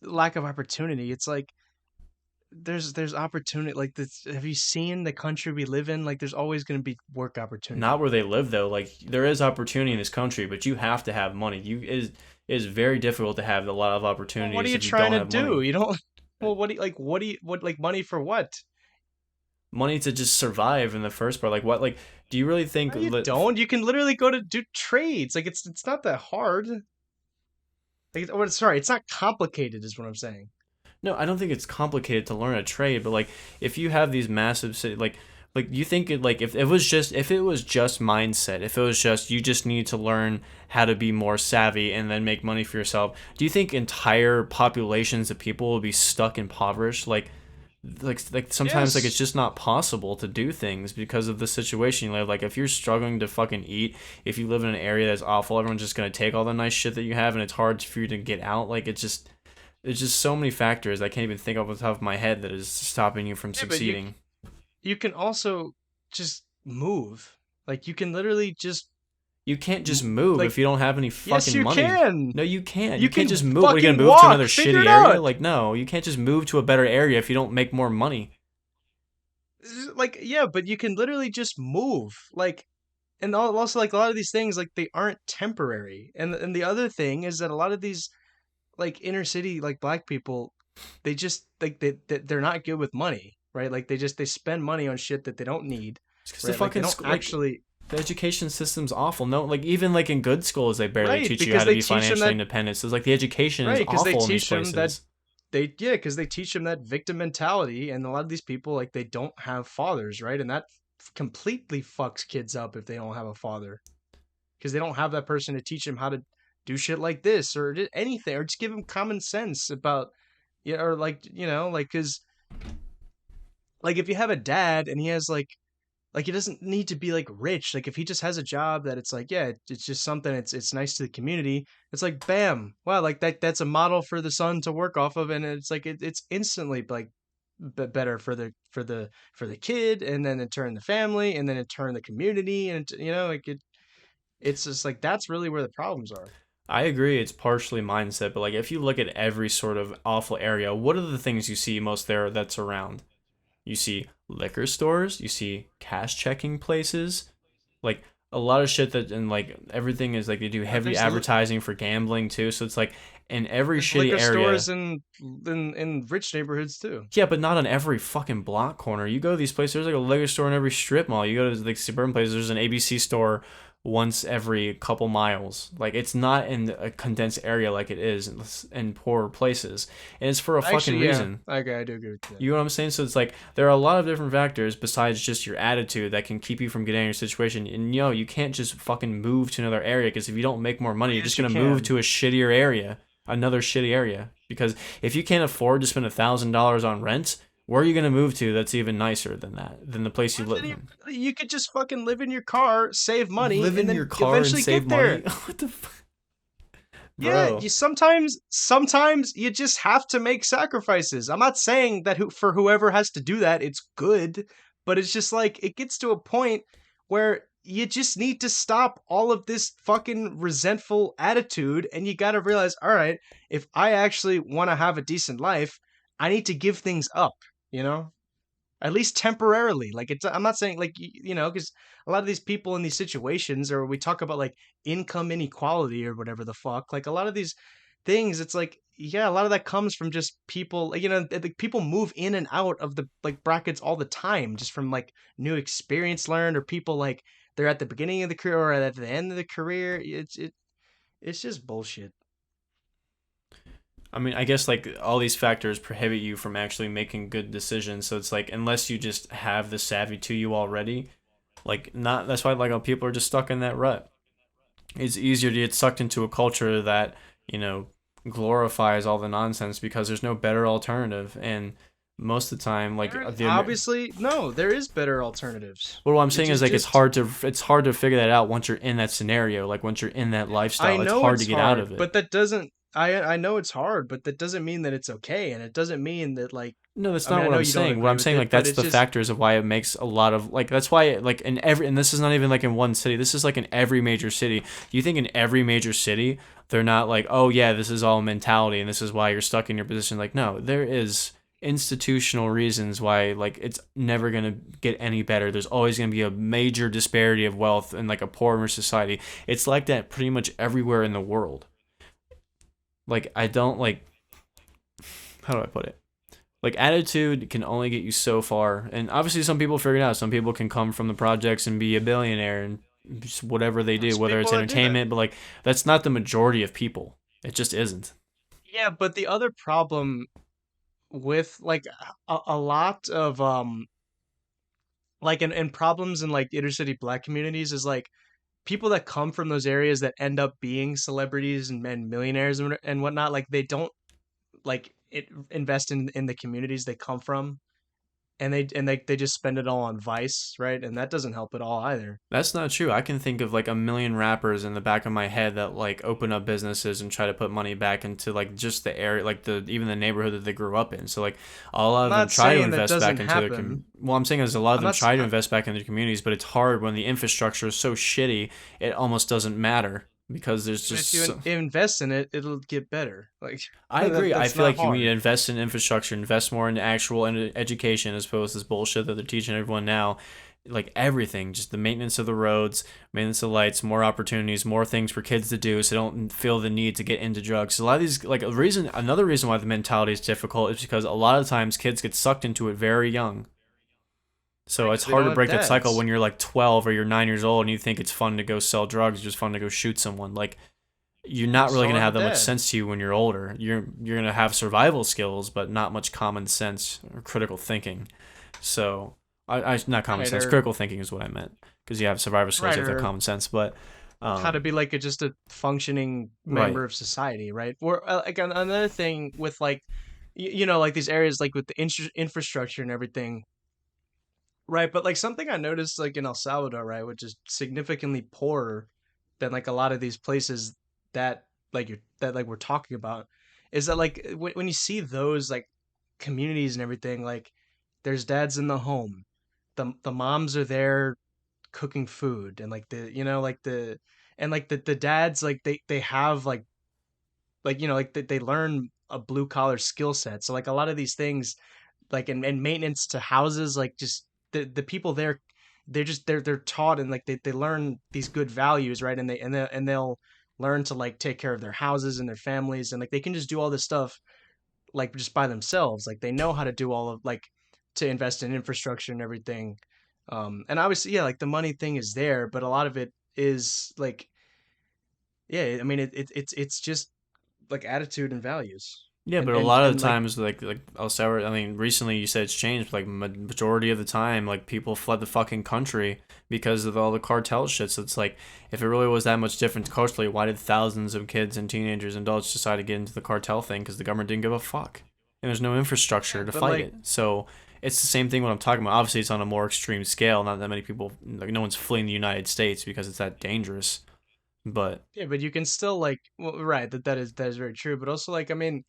lack of opportunity. It's like there's opportunity. Like this, have you seen the country we live in? Like there's always going to be work not opportunity. where they live though. Like there is opportunity in this country, but you have to have money. It is very difficult to have a lot of Well, what are opportunities you if you trying don't to have do? money. You don't. Well, what do you what like money for what? Money to just survive in the first part. Like what? Like do you really think No, you that? don't. You can literally go to do trades. Like it's not that hard. Like, sorry, it's not complicated, is what I'm saying. No, I don't think it's complicated to learn a trade. But like if you have these massive like you think it like if it was just mindset, if it was just you just need to learn how to be more savvy and then make money for yourself, do you think entire populations of people will be stuck impoverished? Like sometimes like it's Yes. just not possible to do things because of the situation you live. Like if you're struggling to fucking eat, if you live in an area that's awful, everyone's just gonna take all the nice shit that you have, and it's hard for you to get out. Like it's just there's just so many factors I can't even think of off the top of my head that is stopping you from Yeah, but succeeding. you can also just move. Like you can literally just You can't just move like if you don't have any yes, fucking you money. can. No, you can't. You You can't can just move. What are you gonna fucking move to another walk. Figure shitty it area? out. Like no, you can't just move to a better area if you don't make more money. Like yeah, but you can literally just move. Like and also like a lot of these things like they aren't temporary. And the other thing is that a lot of these like inner city like black people they just like they're not good with money, right? Like they spend money on shit that they don't need, It's because the right? Like they fucking don't like actually the education system's awful. No, like even like in good schools, they barely right teach you how because to they be teach them financially that independent. So it's like the education is right because they awful in these teach them that places. because they teach them that victim mentality, and a lot of these people like they don't have fathers, right? And that completely fucks kids up if they don't have a father because they don't have that person to teach them how to do shit like this or anything or just give them common sense about yeah or like like because like if you have a dad and he has like he doesn't need to be like rich. Like if he just has a job that it's like, yeah, it's just something. It's nice to the community. It's like, bam, wow, like that's a model for the son to work off of, and it's like it's instantly like better for the kid, and then in turn the family, and then in turn the community, and like it's just like that's really where the problems are. I agree it's partially mindset, but like if you look at every sort of awful area, what are the things you see most there that's around? You see liquor stores, you see cash checking places, like a lot of shit that, and like everything is like they do heavy There's advertising for gambling too. So it's like in every there's shitty liquor stores area. in rich neighborhoods too. Yeah, but not on every fucking block corner. You go to these places, there's like a liquor store in every strip mall. You go to like suburban places, there's an ABC store once every couple miles. Like it's not in a condensed area like it is in poorer places. And it's for a fucking Actually, yeah, reason. okay, I do agree with that. You know what I'm saying? So it's like there are a lot of different factors besides just your attitude that can keep you from getting in your situation. And you can't just fucking move to another area because if you don't make more money, you're just Yes, you gonna move can. to a shittier area, another shitty area. Because if you can't afford to spend $1,000 on rent, where are you gonna move to that's even nicer than than the place you But then live in? you could just fucking live in your car, save money, Live and in your then car and eventually save get money? there. What the fuck? Yeah, Bro. you sometimes you just have to make sacrifices. I'm not saying that for whoever has to do that, it's good, but it's just like it gets to a point where you just need to stop all of this fucking resentful attitude and you got to realize, all right, if I actually want to have a decent life, I need to give things up, you know? At least temporarily. Like it's I'm not saying like because a lot of these people in these situations, or we talk about like income inequality or whatever the fuck, like a lot of these things, it's like, yeah, a lot of that comes from just people, like, the people move in and out of the like brackets all the time just from like new experience learned, or people like they're at the beginning of the career or at the end of the career. It's just bullshit. I mean, I guess like all these factors prohibit you from actually making good decisions. So it's like unless you just have the savvy to you already, like not that's why like people are just stuck in that rut. It's easier to get sucked into a culture that, you know, glorifies all the nonsense because there's no better alternative. And most of the time, like Obviously, no, there is better alternatives. what I'm It saying is just like just it's hard to figure that out once you're in that scenario. Like once you're in that I lifestyle, it's know hard to it's get out hard, of it. but that doesn't. I know it's hard, but that doesn't mean that it's okay, and it doesn't mean that like. No, that's I mean, not I what know I'm you don't saying. What agree I'm with saying it, like but that's it's the just factors of why it makes a lot of like that's why like in every and this is not even like in one city. This is like in every major city. You think in every major city they're not like, "Oh yeah, this is all mentality and this is why you're stuck in your position." Like no, there is institutional reasons why like it's never going to get any better. There's always going to be a major disparity of wealth in like a poorer society. It's like that pretty much everywhere in the world. Like I don't like how do I put it? Like attitude can only get you so far, and obviously some people figure it out. Some people can come from the projects and be a billionaire and just whatever they do, there's whether it's people that do that. entertainment, but like that's not the majority of people. It just isn't. Yeah, but the other problem with like a lot of like and problems in like inner city black communities is like people that come from those areas that end up being celebrities and millionaires and whatnot, like they don't like invest in the communities they come from, and they just spend it all on vice, right? And that doesn't help at all either. That's not true. I can think of like a million rappers in the back of my head that like open up businesses and try to put money back into like just the area, like the even the neighborhood that they grew up in. So like a lot I'm of them not try to saying that invest doesn't back into happen. well, I'm saying is a lot of I'm them not try to invest back in their communities, but it's hard when the infrastructure is so shitty. It almost doesn't matter because there's just if you so, invest in it, it'll get better. Like I agree. I that's feel not like you need to hard. invest in infrastructure, invest more in actual education as opposed to this bullshit that they're teaching everyone now. Like everything, just the maintenance of the roads, maintenance of lights, more opportunities, more things for kids to do, so they don't feel the need to get into drugs. So a lot of these, like another reason why the mentality is difficult is because a lot of times kids get sucked into it very young. So it's Because they hard don't to have break that cycle dads. when you're like 12 or you're 9 years old and you think it's fun to go sell drugs, just fun to go shoot someone. Like you're You not just really don't gonna have a have that much dad. sense to you when you're older. You're gonna have survival skills, but not much common sense or critical thinking. So I not common Right, sense, or critical thinking is what I meant because you have survival skills, right, you have that or common sense. But how to um, be like just a functioning right, member of society, right? Or like another thing with like like these areas like with the infrastructure and everything. Right, but like something I noticed like in El Salvador, right, which is significantly poorer than like a lot of these places that that we're talking about, is that like when you see those like communities and everything, like there's dads in the home, the moms are there cooking food, and like the like the and like the dads like they have like like they learn a blue collar skill set. So like a lot of these things like and maintenance to houses, like just the people there, they're taught, and like they learn these good values, right? And they'll learn to like take care of their houses and their families, and like they can just do all this stuff like just by themselves. Like they know how to do all of like to invest in infrastructure and everything. And obviously, yeah, like the money thing is there, but a lot of it is like, yeah, I mean, it's just like attitude and values, Yeah, but a lot of the and like, times, like El Salvador, I mean, recently you said it's changed. But like majority of the time, like people fled the fucking country because of all the cartel shit. So it's like, if it really was that much different culturally, why did thousands of kids and teenagers and adults decide to get into the cartel thing? Because the government didn't give a fuck, and there's no infrastructure yeah, to but fight like, it. So it's the same thing. What I'm talking about. Obviously, it's on a more extreme scale. Not that many people, like no one's fleeing the United States because it's that dangerous. But yeah, but you can still like, well, right, that is very true, but also like, I mean,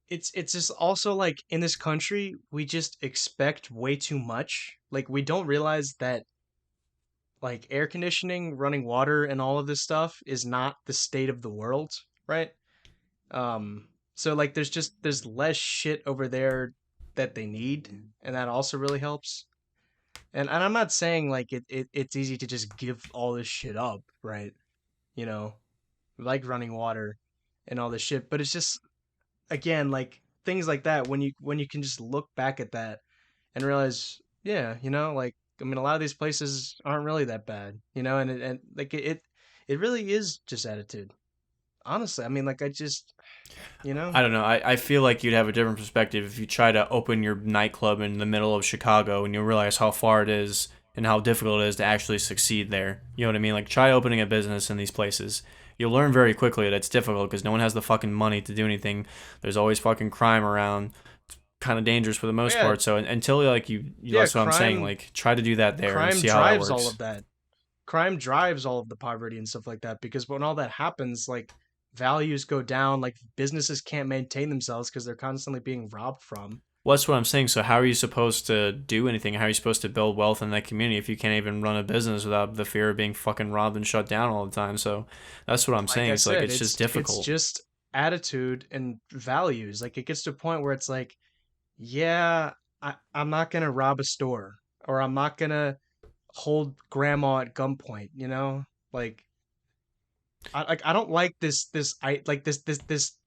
it's just also like in this country we just expect way too much. Like we don't realize that like air conditioning, running water, and all of this stuff is not the state of the world, right? So like there's less shit over there that they need, and that also really helps. And I'm not saying like it's easy to just give all this shit up, right? You know, like running water and all this shit, but it's just again like things like that when you can just look back at that and realize, yeah, like I mean, a lot of these places aren't really that bad, and like it really is just attitude. Honestly, I mean, like I just, you know, I don't know. I feel like you'd have a different perspective if you try to open your nightclub in the middle of Chicago and you realize how far it is and how difficult it is to actually succeed there. You know what I mean? Like, try opening a business in these places. You'll learn very quickly that it's difficult because no one has the fucking money to do anything. There's always fucking crime around. Kind of dangerous for the oh most yeah, part. So until like yeah, that's what I'm saying. Like, try to do that there and crime see how that drives all works. of that. Crime drives all of the poverty and stuff like that because when all that happens, like values go down, like businesses can't maintain themselves because they're constantly being robbed from. Well, that's what I'm saying. So how are you supposed to do anything? How are you supposed to build wealth in that community if you can't even run a business without the fear of being fucking robbed and shut down all the time? So that's what I'm Like saying. I It's like said, it's just it's difficult. just attitude and values. Like it gets to a point where it's like, yeah, I'm not gonna rob a store, or I'm not gonna hold grandma at gunpoint, Like I don't like this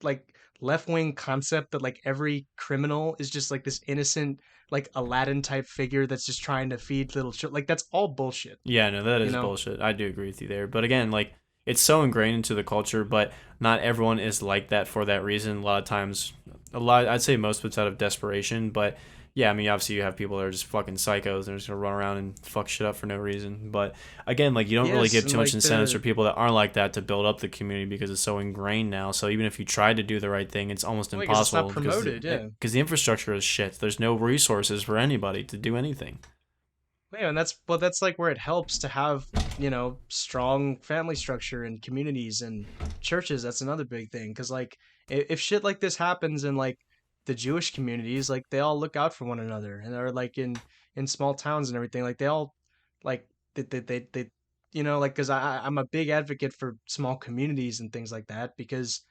like left wing concept that like every criminal is just like this innocent like Aladdin type figure that's just trying to feed little children. Like that's all bullshit, Yeah, no, that you is know? bullshit. I do agree with you there. But again, like it's so ingrained into the culture, but not everyone is like that for that reason. A lot of times, I'd say most of it's out of desperation. But yeah, I mean, obviously you have people that are just fucking psychos and are just gonna run around and fuck shit up for no reason. But again, like you don't really Yes, give and too much like incentives for people that aren't like that to build up the community because it's so ingrained now. So even if you try to do the right thing, it's almost like it's not impossible because promoted, yeah. the infrastructure is shit. There's no resources for anybody to do anything. Yeah, and that's like where it helps to have, strong family structure and communities and churches. That's another big thing because like if shit like this happens in like the Jewish communities, like they all look out for one another, and they're like in small towns and everything, like they all like they like because I'm a big advocate for small communities and things like that because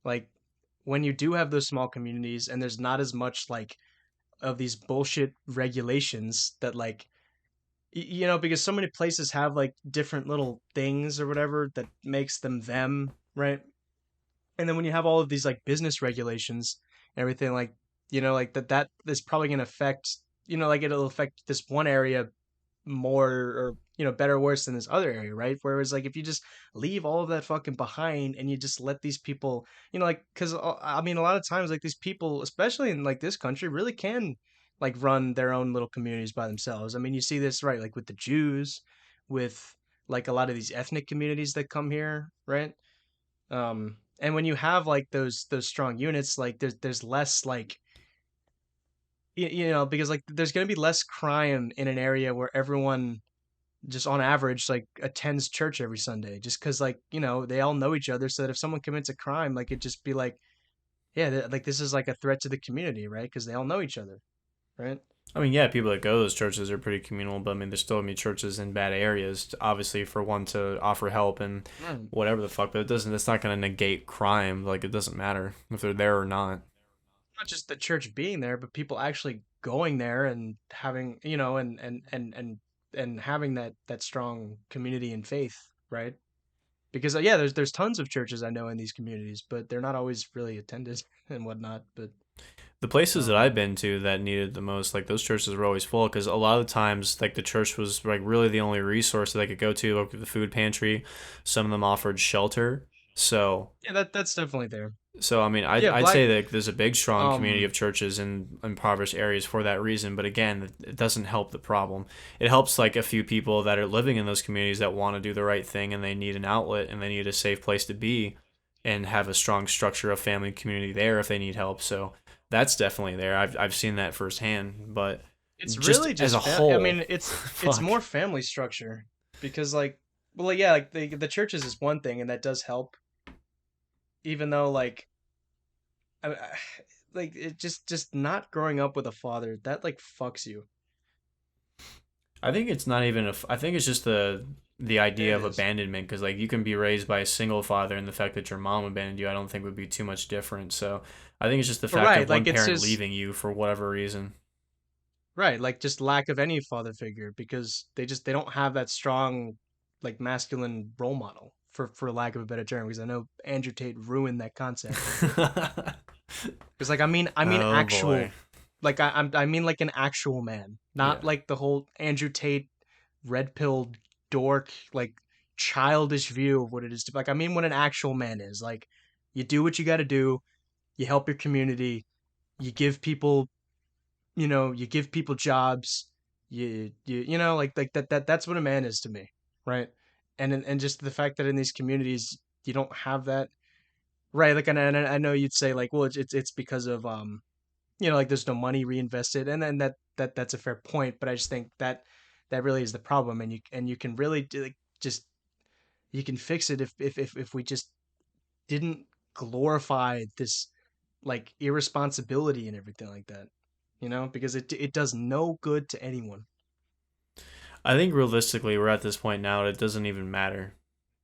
like when you do have those small communities and there's not as much like of these bullshit regulations that like because so many places have like different little things or whatever that makes them, right? And then when you have all of these like business regulations and everything, like like that is probably going to affect, like it'll affect this one area more, or better or worse than this other area, right? Whereas like if you just leave all of that fucking behind and you just let these people, like because I mean a lot of times like these people, especially in like this country, really can like run their own little communities by themselves. I mean you see this, right, like with the Jews, with like a lot of these ethnic communities that come here, right? And when you have like those strong units, like there's less like because like there's going to be less crime in an area where everyone just on average like attends church every Sunday, just because like they all know each other, so that if someone commits a crime, like it just be like, yeah, like this is like a threat to the community, right? Because they all know each other, right? I mean, yeah, people that go to those churches are pretty communal, but I mean, there's still gonna be churches in bad areas, obviously, for one to offer help and Right. whatever the fuck. But it doesn't. It's not gonna negate crime. Like it doesn't matter if they're there or not. Not just the church being there, but people actually going there and having, and having that strong community and faith, right? Because yeah, there's tons of churches I know in these communities, but they're not always really attended and whatnot. But The places that um, I've been to that needed the most, like those churches were always full because a lot of the times, like the church was like really the only resource that I could go to, like the food pantry. Some of them offered shelter, so yeah, that's definitely there. I mean, Yeah, I'd black. say that there's a big, strong community Um, of churches in impoverished areas for that reason. But again, it doesn't help the problem. It helps like a few people that are living in those communities that want to do the right thing and they need an outlet and they need a safe place to be and have a strong structure of family community there if they need help. So that's definitely there. I've seen that firsthand. But it's just really as a just I whole, mean, it's fuck. more family structure because like, well, like, yeah, like the churches is one thing and that does help, even though like like it just not growing up with a father that like fucks you. I think it's not even I think it's just the idea It of is. abandonment because like you can be raised by a single father and the fact that your mom abandoned you I don't think would be too much different. So I think it's just the But fact right, of one like it's parent just leaving you for whatever reason. right, like just lack of any father figure because they don't have that strong like masculine role model for lack of a better term because I know Andrew Tate ruined that concept. Because like I mean Oh boy. actual like I mean like an actual man, not Yeah. like the whole Andrew Tate red pill dork like childish view of what it is to like I mean what an actual man is. Like you do what you got to do, you help your community, you give people, you give people jobs, like that's what a man is to me, right? And just the fact that in these communities you don't have that, right? Like and I know you'd say like, well, it's because of like there's no money reinvested, and then that's a fair point, but I just think that that really is the problem, and you can really like just you can fix it if we just didn't glorify this like irresponsibility and everything like that, because it does no good to anyone. I think realistically we're at this point now it doesn't even matter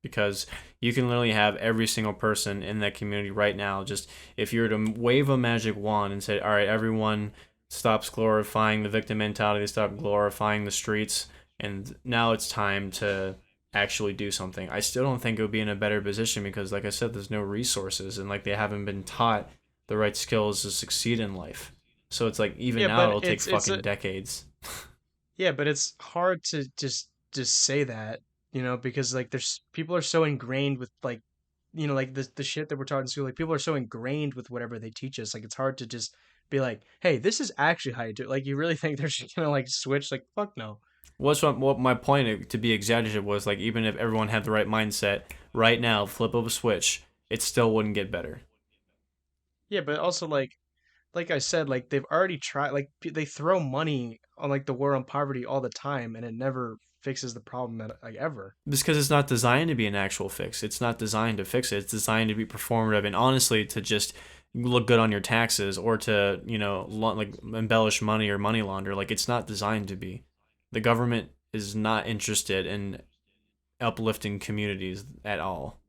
because you can literally have every single person in that community right now just if you were to wave a magic wand and say all right everyone stops glorifying the victim mentality stop glorifying the streets and now it's time to actually do something. I still don't think it would be in a better position because like I said there's no resources and like they haven't been taught the right skills to succeed in life. So it's like even Yeah, now but it'll take fucking decades. it's hard to just say that, because like there's people are so ingrained with like like the shit that we're taught in school. Like people are so ingrained with whatever they teach us. Like it's hard to just be like, hey, this is actually how you do it. Like you really think they're just gonna like switch? Like fuck no. What my point to be exaggerated was like even if everyone had the right mindset right now, flip of a switch, it still wouldn't get better. Yeah, but also like I said, like they've already tried. Like they throw money on like the war on poverty all the time, and it never fixes the problem like ever. Just because it's not designed to be an actual fix. It's not designed to fix it. It's designed to be performative and honestly to just look good on your taxes or to like embellish money or money launder. Like it's not designed to be. The government is not interested in uplifting communities at all.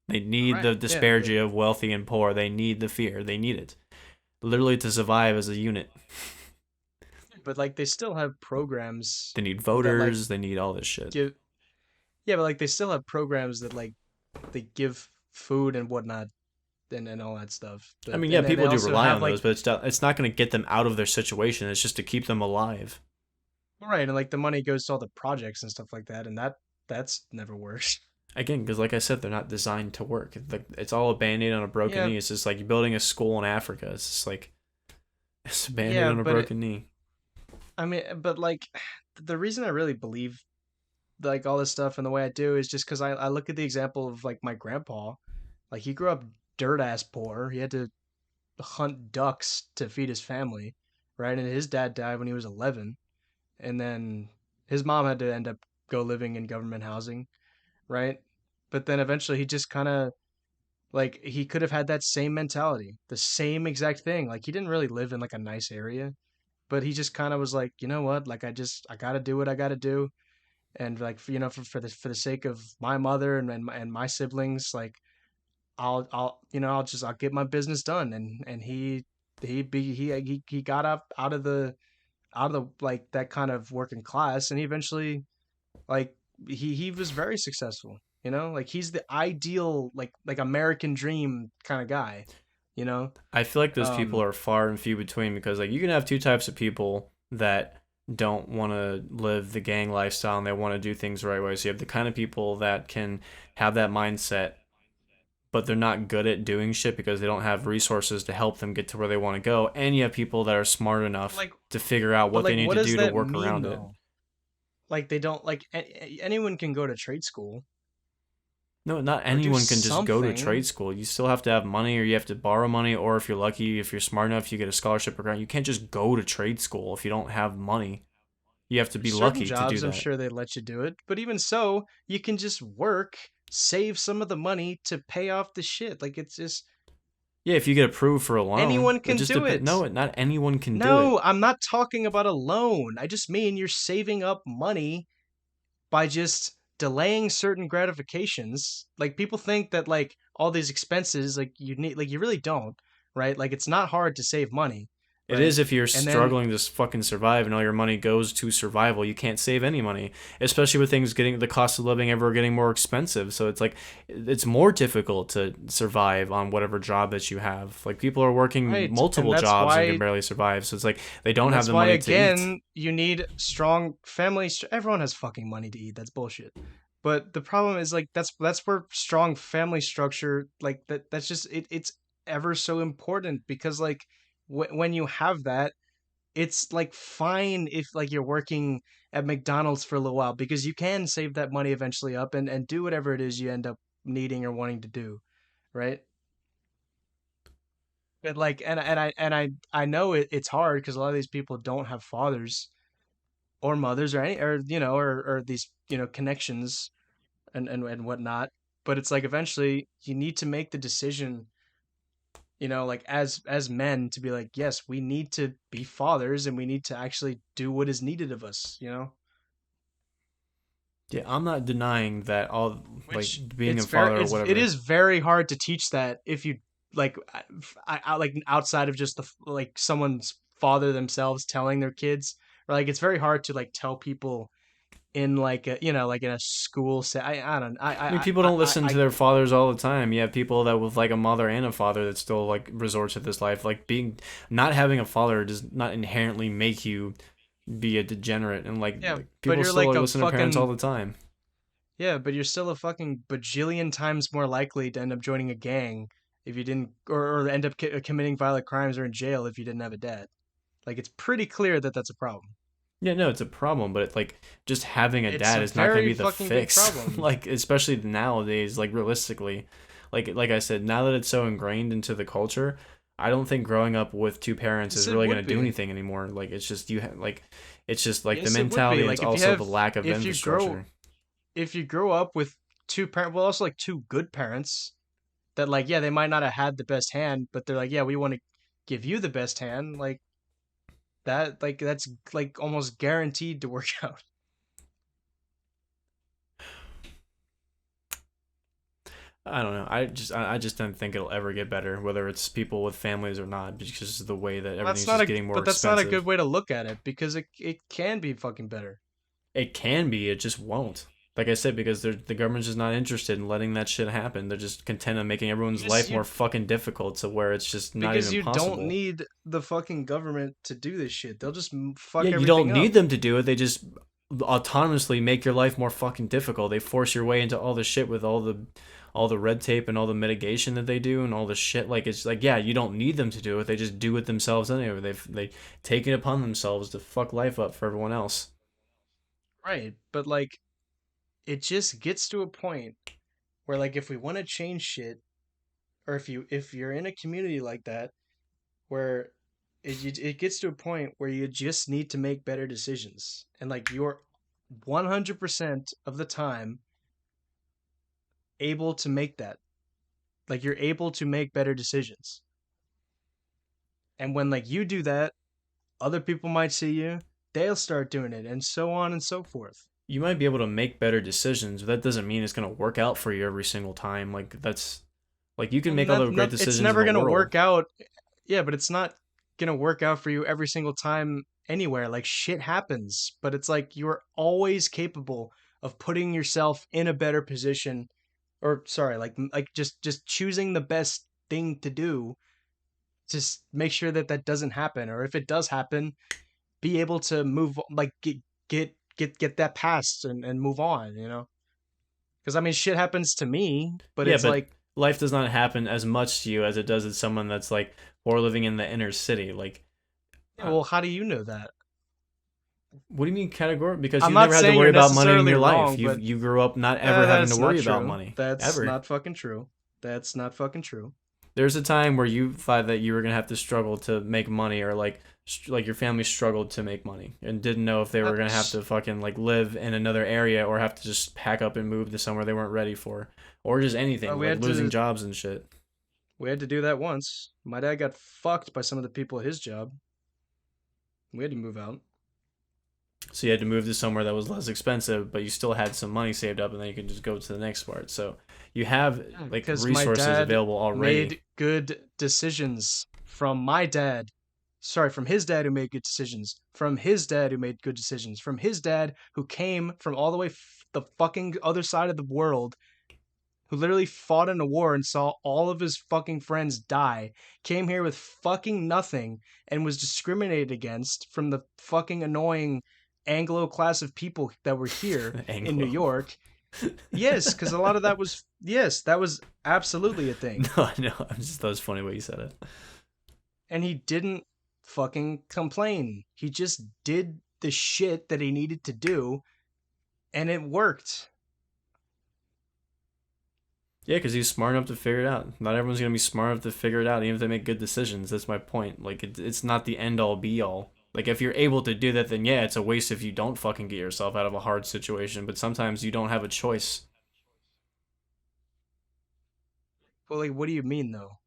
They need Right. the Yeah. disparity of wealthy and poor. They need the fear. They need it literally to survive as a unit. But like they still have programs They need that like voters. They need all this shit. give. Yeah, but like they still have programs that like they give food and whatnot and all that stuff. I But mean, yeah, and then they people do also rely have on those, like but it's not going to get them out of their situation. It's just to keep them alive. right, and like the money goes to all the projects and stuff like that, and that's never works. Again, because like I said, they're not designed to work. It's all a band-aid on a broken Yeah, knee. It's just like building a school in Africa. It's just like it's a band-aid yeah, on a broken knee. I mean, but like the reason I really believe like all this stuff and the way I do is just because I look at the example of like my grandpa, like he grew up dirt ass poor. He had to hunt ducks to feed his family, right? And his dad died when he was 11, and then his mom had to end up go living in government housing, right? But then eventually he just kind of like he could have had that same mentality, the same exact thing. Like he didn't really live in like a nice area, but he just kind of was like, you know what? Like I got to do what I got to do, and like for the sake of my mother and my siblings, like I'll get my business done. And he got up out of the like that kind of working class, and he eventually like he was very successful. Like he's the ideal like American dream kind of guy. You know, I feel like those people um, are far and few between because like you can have two types of people that don't want to live the gang lifestyle and they want to do things the right way. So you have the kind of people that can have that mindset, but they're not good at doing shit because they don't have resources to help them get to where they want to go. And you have people that are smart enough like to figure out but what they like need what to does do to that work mean around it. though? Like they don't like anyone can go to trade school No, not or do anyone can just go to something. trade school. You still have to have money, or you have to borrow money, or if you're lucky, if you're smart enough, you get a scholarship or grant. You can't just go to trade school if you don't have money. You have to For be certain lucky to do jobs, I'm that. sure they let you do it, but even so, you can just work, save some of the money to pay off the shit. Like it's just Yeah, if you get approved for a loan, anyone it can just do depends. it. No, not anyone can do it. No, I'm not talking about a loan. I just mean you're saving up money by just delaying certain gratifications. Like people think that like all these expenses like you need like you really don't, right? Like it's not hard to save money, It right? is if you're And then struggling to fucking survive and all your money goes to survival. You can't save any money, especially with things getting the cost of living ever getting more expensive. So it's like it's more difficult to survive on whatever job that you have. Like people are working right, and multiple jobs and can barely survive. So it's like they don't have that's the why money to eat. again you need strong families. Everyone has fucking money to eat. That's bullshit. But the problem is like that's where strong family structure like that's just it's ever so important because like when you have that, it's like fine if like you're working at McDonald's for a little while because you can save that money eventually up and do whatever it is you end up needing or wanting to do, right? But like and I know it's hard because a lot of these people don't have fathers or mothers or any or or these connections and whatnot. But it's like eventually you need to make the decision, like as men to be like, yes, we need to be fathers and we need to actually do what is needed of us. Yeah, I'm not denying that all Which like being a father or it whatever. is very hard to teach that if you like like outside of just the like someone's father themselves telling their kids, or like it's very hard to like tell people in like a like in a school set. I don't I mean, people don't listen to I their fathers all the time. You have people that with like a mother and a father that still like resort to this life. Like being not having a father does not inherently make you be a degenerate, and yeah, like but people you're still like like a listen to parents all fucking the time. yeah, but you're still a fucking bajillion times more likely to end up joining a gang if you didn't, or end up committing violent crimes or in jail if you didn't have a dad. Like it's pretty clear that that's a problem. Yeah, no, it's a problem, but it, like just having a It's dad a is not going to very be the fucking big fix. problem. Like especially nowadays, like realistically, like I said, now that it's so ingrained into the culture, I don't think growing up with two parents Yes, is it really going would to do be. anything anymore. Like it's just like it's just like the Yes, it would be. mentality and it's Like if you also the have, lack of if you grow, infrastructure. if you grow up with two parents, well, also like two good parents that like, yeah, they might not have had the best hand, but they're like, yeah, we want to give you the best hand. Like that's like almost guaranteed to work out. I don't know. I just don't think it'll ever get better, whether it's people with families or not, because of the way that That's everything's not just a, getting more but that's not a good expensive. way to look at it because it can be fucking better. It can be, it just won't. Like I said, because the government's just not interested in letting that shit happen. They're just content on making You everyone's just life you more fucking difficult to where it's just not because even you don't possible. need the fucking government to do this shit. They'll just Yeah, fuck you everything don't up. need them to do it. They just autonomously make your life more fucking difficult. They force your way into all the shit with all the red tape and all the mitigation that they do and all the shit. Like it's like yeah, you don't need them to do it. They just do it themselves anyway. They take it upon themselves to fuck life up for everyone else. Right. But like it just gets to a point where like if we want to change shit or if you're in a community like that where it gets to a point where you just need to make better decisions, and like you're 100% of the time able to make that. Like you're able to make better decisions. And when like you do that, other people might see you, they'll start doing it, and so on and so forth. You might be able to make better decisions, but that doesn't mean it's going to work out for you every single time. Like that's like you can Well, make all the great it's decisions in never the gonna world. work out. Yeah, but it's not gonna work out for you every single time anywhere. Like shit happens, but it's like you're always capable of putting yourself in a better position, or sorry, like just choosing the best thing to do. Just make sure that that doesn't happen, or if it does happen, be able to move, like get that past and move on. Because I mean, shit happens to me, but Yeah, it's but like, life does not happen as much to you as it does to someone that's like or living in the inner city. Like, yeah, uh, well, how do you know that? what do you mean category? Because I'm you've not never had to saying worry you're about money in necessarily your life. wrong, You but you grew up not ever having to that's not worry about true. money That's ever. not fucking true. That's not fucking true. There's a time where you thought that you were gonna have to struggle to make money, or like your family struggled to make money and didn't know if they were gonna have That's, to fucking like live in another area or have to just pack up and move to somewhere they weren't ready for, or just anything we like had losing to jobs and shit. we had to do that once. My dad got fucked by some of the people at his job. We had to move out. So you had to move to somewhere that was less expensive, but you still had some money saved up, and then you can just go to the next part. So you have like Because my resources dad available already. made good decisions from my dad. Sorry, from his dad who made good decisions. From his dad who made good decisions. From his dad who came from all the way the fucking other side of the world, who literally fought in a war and saw all of his fucking friends die, came here with fucking nothing and was discriminated against from the fucking annoying Anglo class of people that were here in New Anglo. York. Yes, because a lot of that was, yes, that was absolutely a thing. No, no, I just thought it was funny what you said it. And he didn't fucking complain. He just did the shit that he needed to do, and it worked. Yeah, because he's smart enough to figure it out. Not everyone's gonna be smart enough to figure it out, even if they make good decisions. That's my point. Like, it's not the end all be all. Like, if you're able to do that, then yeah, it's a waste if you don't fucking get yourself out of a hard situation. But sometimes you don't have a choice. Well, like, what do you mean, though?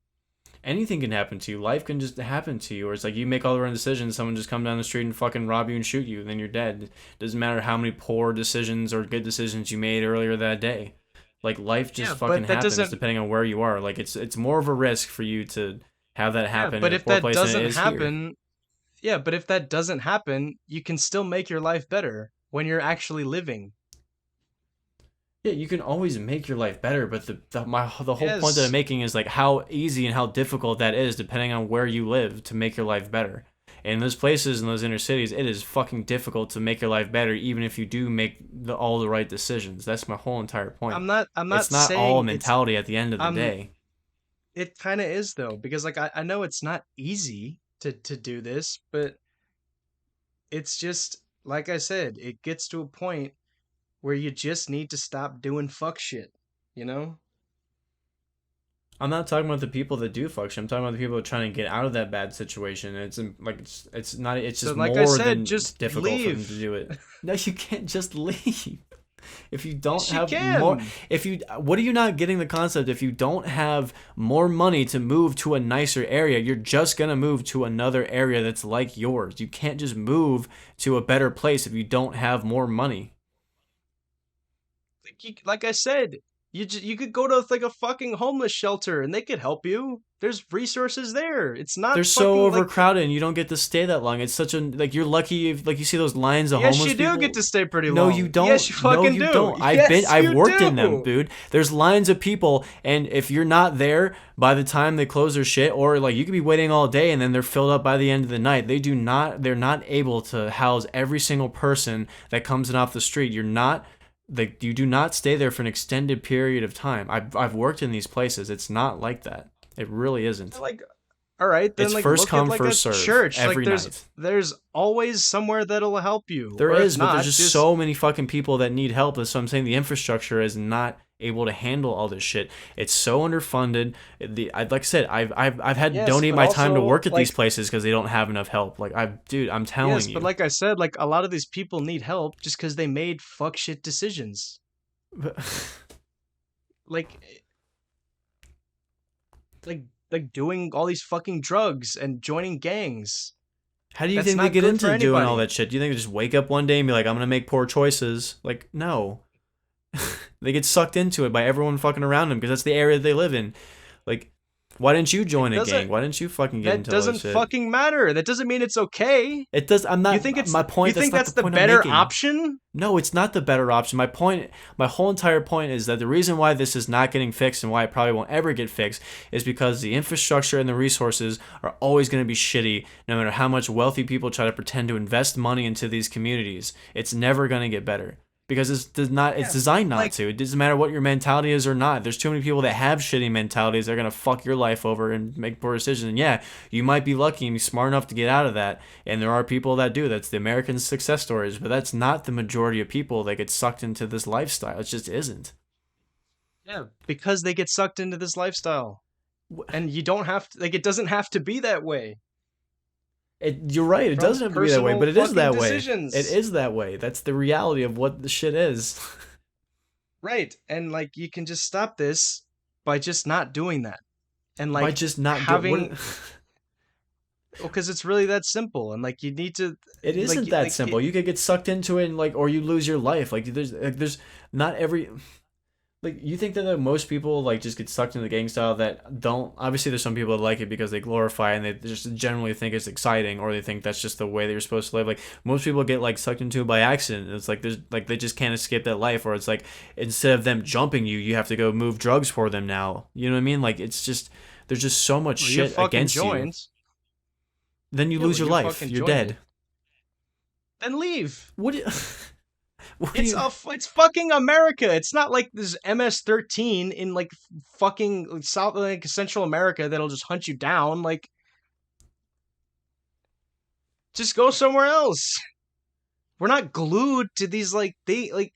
Anything can happen to you. Life can just happen to you. Or it's like you make all the wrong decisions, someone just come down the street and fucking rob you and shoot you, and then you're dead. It doesn't matter how many poor decisions or good decisions you made earlier that day. Like life just Yeah, fucking but that happens doesn't. depending on where you are. Like it's more of a risk for you to have that Yeah, happen but in a if poor that place than it doesn't is here. happen, yeah, but if that doesn't happen, you can still make your life better when you're actually living. Yeah, you can always make your life better, but the whole point that I'm Yes. making is like how easy and how difficult that is depending on where you live to make your life better. And in those places in those inner cities, it is fucking difficult to make your life better, even if you do make all the right decisions. That's my whole entire point. I'm not It's not all saying it's mentality at the end of the I'm day. it kind of is though, because like I know it's not easy to do this, but it's just like I said, it gets to a point where you just need to stop doing fuck shit, you know? I'm not talking about the people that do fuck shit. I'm talking about the people that are trying to get out of that bad situation. It's not. It's So just like I more said, than just difficult for them to leave. do it. No, you can't just leave. If you don't Yes, you have more, can. if you, what are you not getting the concept? If you don't have more money to move to a nicer area, you're just gonna move to another area that's like yours. You can't just move to a better place if you don't have more money. Like I said, you could go to like a fucking homeless shelter and they could help you. There's resources there. It's They're not so fucking like. overcrowded and you don't get to stay that long. It's such a like you're lucky if like you see those lines of Yes, homeless you do get people. to stay pretty No, you long. Yes, you don't. No, fucking you do. don't. Yes, I've you worked in them, do. dude. There's lines of people and if you're not there by the time they close their shit or like you could be waiting all day and then they're filled up by the end of the night. They're not able to house every single person that comes in off the street. You're not like you do not stay there for an extended period of time. I've worked in these places. It's not like that. It really isn't. Like All right, then It's like first look at come, like a first serve church. Like every night. there's always somewhere that'll help you. There Or if is, but there's not, just just so many fucking people that need help. That's what I'm saying. The infrastructure is not able to handle all this shit. It's so underfunded. Like I said, I've had to yes, donate but my time to also work at these like places because they don't have enough help. Dude, I'm yes, telling but you. like I said, like a lot of these people need help just because they made fuck shit decisions. Like like like doing all these fucking drugs and joining gangs. How do you That's think they not get good for into doing all anybody. that shit? Do you think they just wake up one day and be like, I'm gonna make poor choices? Like, no. They get sucked into it by everyone fucking around them because that's the area they live in. Like, why didn't you It join a doesn't gang? Why didn't you fucking get that into all that doesn't shit? fucking matter. That doesn't mean it's okay. It does. I'm You not. think it's My you point. That's think not the that's the point I'm better making. option? No, it's not the better option. My point, my whole entire point is that the reason why this is not getting fixed and why it probably won't ever get fixed is because the infrastructure and the resources are always going to be shitty no matter how much wealthy people try to pretend to invest money into these communities. It's never going to get better because it's Yeah. designed not Like to. It doesn't matter what your mentality is or not. There's too many people that have shitty mentalities. They're going to fuck your life over and make poor decisions. And yeah, you might be lucky and be smart enough to get out of that, and there are people that do. That's the American success stories, but that's not the majority of people that get sucked into this lifestyle. It just isn't. yeah, because they get sucked into this lifestyle. And you don't have to like it doesn't have to be that way You're right. It from doesn't have to be that way, personal but it is fucking that way. It decisions. is that way. That's the reality of what the shit is. Right. And like you can just stop this by just not doing that. And By like just not do having what. well, because it's really that simple. And like you need to It like isn't that like simple. You could get sucked into it, and or you lose your life. There's not every. You think that most people just get sucked into the gang style that don't. Obviously, there's some people that like it because they glorify and they just generally think it's exciting, or they think that's just the way that you're supposed to live. Like most people get sucked into it by accident. It's like there's they just can't escape that life, or it's like instead of them jumping you, you have to go move drugs for them now. You know what I mean? It's just there's just so much well, you shit fucking against you. joined. Then you Yeah, lose well, your you life. fucking You're joined dead. it. Then leave. What? What do you? It's fucking America. It's not like this MS-13 in like fucking South like Central America that'll just hunt you down. Like just go somewhere else. We're not glued to these like they like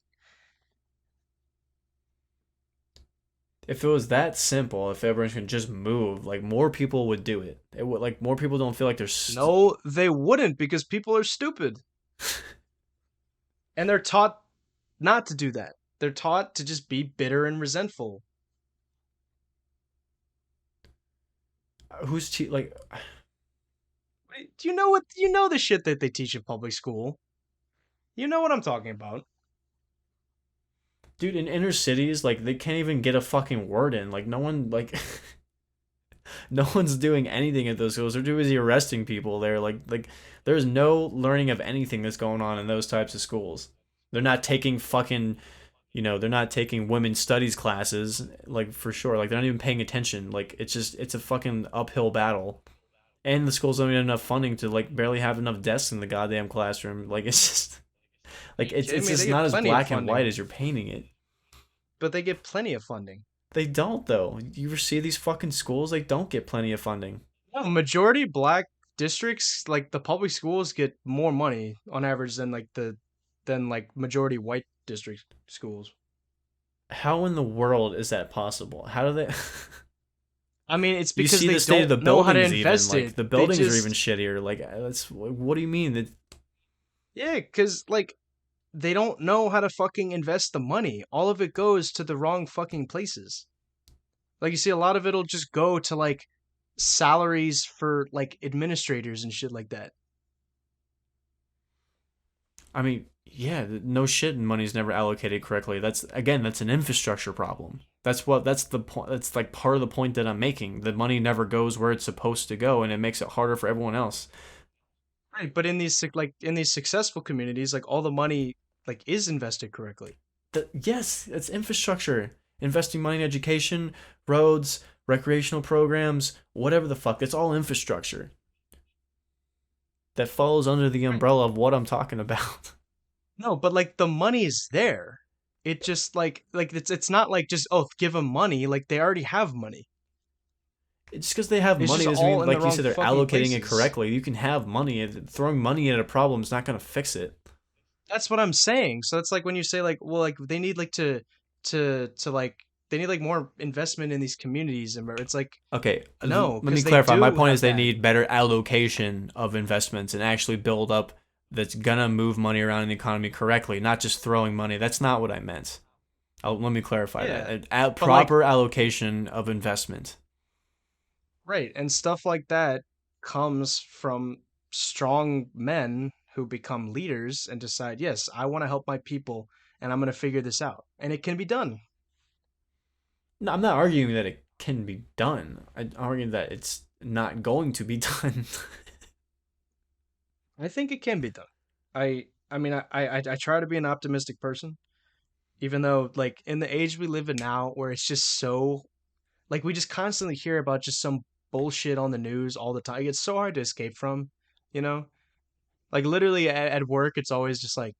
If it was that simple, if everyone could just move, more people would do it. It would more people don't feel like they're. no, they wouldn't because people are stupid. And they're taught not to do that. They're taught to just be bitter and resentful. Who's Do you know what you know the shit that they teach in public school? You know what I'm talking about. dude in inner cities? They can't even get a fucking word in. No one no one's doing anything at those schools. They're too busy arresting people there. There's no learning of anything that's going on in those types of schools. They're not taking fucking they're not taking women's studies classes for sure. They're not even paying attention. It's a fucking uphill battle. And the schools don't even have enough funding to barely have enough desks in the goddamn classroom. It's just Are you it's kidding me? They just get not as plenty of black and white funding. as you're painting it. But they get plenty of funding. They don't though. You ever see these fucking schools? They don't get plenty of funding. No, majority black districts, like the public schools, get more money on average than majority white district schools. How in the world is that possible? How do they? I mean, it's You because see they the state of the don't know how to buildings even. invest it. The They buildings are even just shittier. That's what do you mean that? yeah, because like they don't know how to fucking invest the money. All of it goes to the wrong fucking places. Like you see, a lot of it'll just go to like salaries for like administrators and shit like that. I mean, yeah, no shit, and money's never allocated correctly. That's an infrastructure problem. That's the point. That's part of the point that I'm making. The money never goes where it's supposed to go, and it makes it harder for everyone else. Right, but in these successful communities, like all the money like is invested correctly. Yes, it's infrastructure. Investing money in education, roads, recreational programs, whatever the fuck. It's all infrastructure that falls under the Right. umbrella of what I'm talking about. No, but like the money is there. It just like it's not like just oh give them money. Like they already have money. It's because they have It's money just doesn't all mean, in the like you wrong said, they're fucking allocating it places. correctly. You can have money. Throwing money at a problem is not going to fix it. That's what I'm saying. So it's like when you say like, well, like they need like to like they need like more investment in these communities, and it's like Okay, no, let me because they clarify. My do point is have they that. need better allocation of investments and actually build up that's gonna move money around in the economy correctly, not just throwing money. That's not what I meant. Let me clarify that. Yeah, but like Proper allocation of investment. right, and stuff like that comes from strong men who become leaders and decide, yes, I want to help my people, and I'm going to figure this out, and it can be done. No, I'm not arguing that it can be done. I'm arguing that it's not going to be done. I think it can be done. I mean, I try to be an optimistic person, even though like in the age we live in now, where it's just so like we just constantly hear about just some bullshit on the news all the time. It's so hard to escape from, you know? Like literally at work, it's always just like,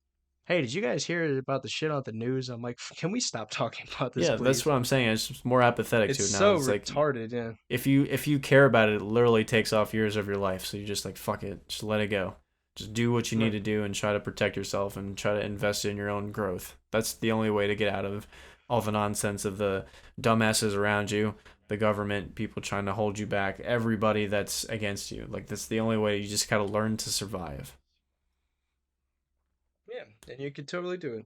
"Hey, did you guys hear about the shit on the news?" I'm like, "Can we stop talking about this, Yeah, that's please?" what I'm saying. It's just more apathetic It's to it now. so It's like retarded, yeah. if you care about it, it literally takes off years of your life. So you're just like fuck it, just let it go. Just do what you need Right. to do and try to protect yourself and try to invest in your own growth. That's the only way to get out of all the nonsense of the dumbasses around you, the government, people trying to hold you back, everybody that's against you. Like that's the only way. You just gotta learn to survive. Yeah, and you could totally do it.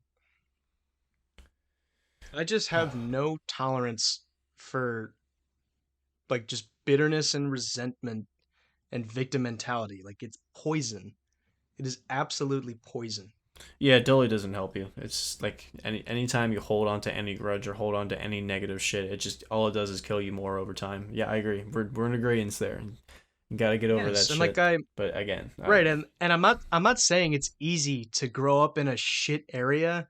I just have no tolerance for like just bitterness and resentment and victim mentality. Like it's poison. It is absolutely poison. Yeah, it totally doesn't help you. It's like anytime you hold on to any grudge or hold on to any negative shit, it just all it does is kill you more over time. Yeah, I agree. We're in agreement there. You got to get over that Yes, and like shit. I But again, right, and I'm not saying it's easy to grow up in a shit area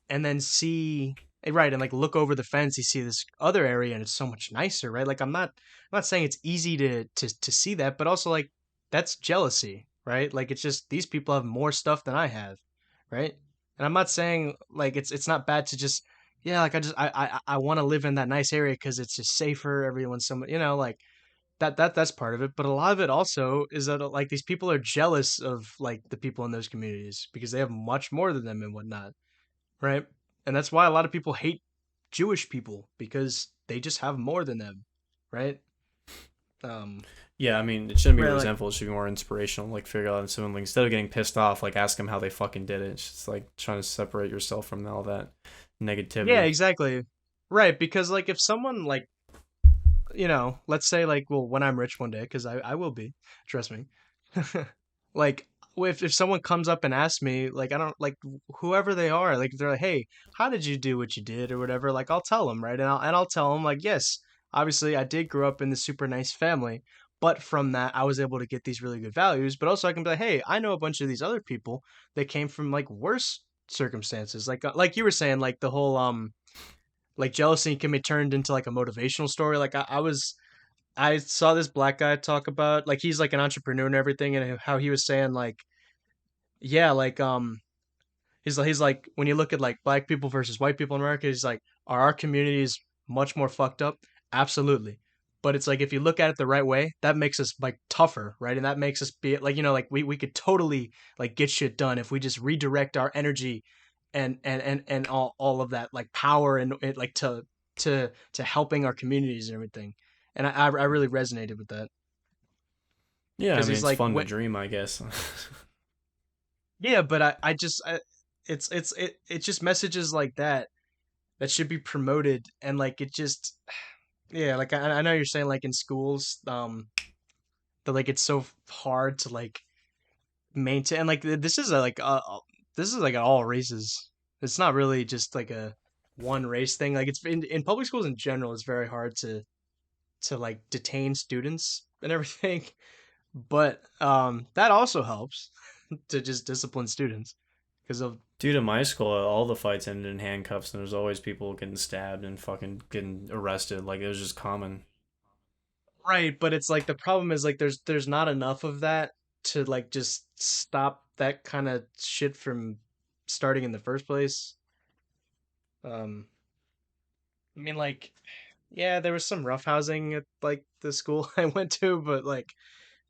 and then see right and like look over the fence, you see this other area and it's so much nicer, right? Like I'm not saying it's easy to see that, but also like that's jealousy, right? Like it's just these people have more stuff than I have, right? And I'm not saying like it's not bad to just yeah, like I want to live in that nice area because it's just safer. Everyone's so like that's part of it, but a lot of it also is that like these people are jealous of like the people in those communities because they have much more than them and whatnot, right? And that's why a lot of people hate Jewish people because they just have more than them, right? Um, yeah, I mean, it shouldn't be right, like resentful. It should be more inspirational. Like figure out someone like instead of getting pissed off, like ask them how they fucking did it. It's just like trying to separate yourself from all that yeah, negativity. exactly, right? Because like if someone like let's say like well when I'm rich one day because I will be, trust me, like if someone comes up and asks me like I don't like whoever they are like they're like hey how did you do what you did or whatever like I'll tell them right and I'll tell them like yes obviously I did grow up in this super nice family but from that I was able to get these really good values but also I can be like hey I know a bunch of these other people that came from like worse circumstances like you were saying like the whole like jealousy can be turned into like a motivational story like I saw this black guy talk about like he's like an entrepreneur and everything, and how he was saying like, yeah, like he's like when you look at like black people versus white people in America, he's like, are our communities much more fucked up? Absolutely. But it's like if you look at it the right way, that makes us like tougher, right? And that makes us be like, like we could totally like get shit done if we just redirect our energy and all of that like power and like to helping our communities and everything. And I really resonated with that Yeah, I because mean, he's it's like fun to what dream, I guess. yeah but it's just messages like that that should be promoted and like it just yeah like I know you're saying like in schools that like it's so hard to like maintain and like this is this is like all races it's not really just like a one race thing like it's in public schools in general it's very hard to like detain students and everything but that also helps to just discipline students because of Dude, at my school, all the fights ended in handcuffs, and there's always people getting stabbed and fucking getting arrested. Like it was just common. right but it's like the problem is like there's not enough of that to like just stop that kind of shit from starting in the first place I mean like Yeah, there was some roughhousing at like the school I went to, but like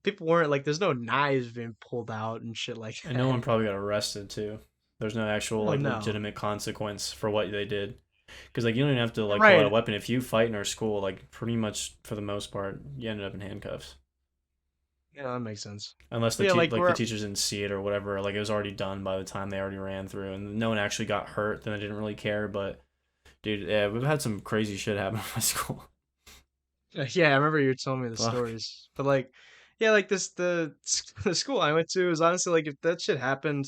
people weren't like there's no knives being pulled out and shit like And no that. one probably got arrested too. There's no actual Oh like no. legitimate consequence for what they did. Because like you don't even have to like pull out a Right. weapon. If you fight in our school, like pretty much for the most part, you ended up in handcuffs. Yeah, that makes sense. Unless Yeah, like like the we're teachers didn't see it or whatever, like it was already done by the time they already ran through, and no one actually got hurt. Then I didn't really care. But dude, yeah, we've had some crazy shit happen in my school. yeah, I remember you were telling me the Fuck. stories. But like yeah, like this the school I went to is honestly like if that shit happened,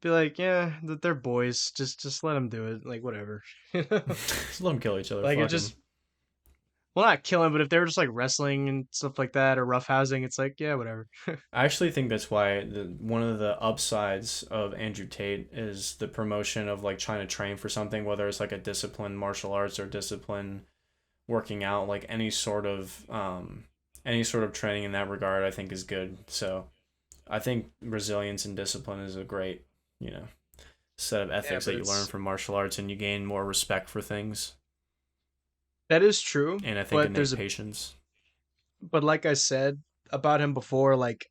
be like, yeah, they're boys. Just let them do it. Like whatever. You know? Just let them kill each other. Like it Fuck them. just well not killing, but if they were just like wrestling and stuff like that or roughhousing, it's like, yeah, whatever. I actually think that's why one of the upsides of Andrew Tate is the promotion of like trying to train for something, whether it's like a discipline martial arts or discipline working out, like any sort of training in that regard, I think is good. So I think resilience and discipline is a great, you know, set of Yeah, ethics but that you learn it's from martial arts, and you gain more respect for things, that is true, and I think but innate patience. but like I said about him before, like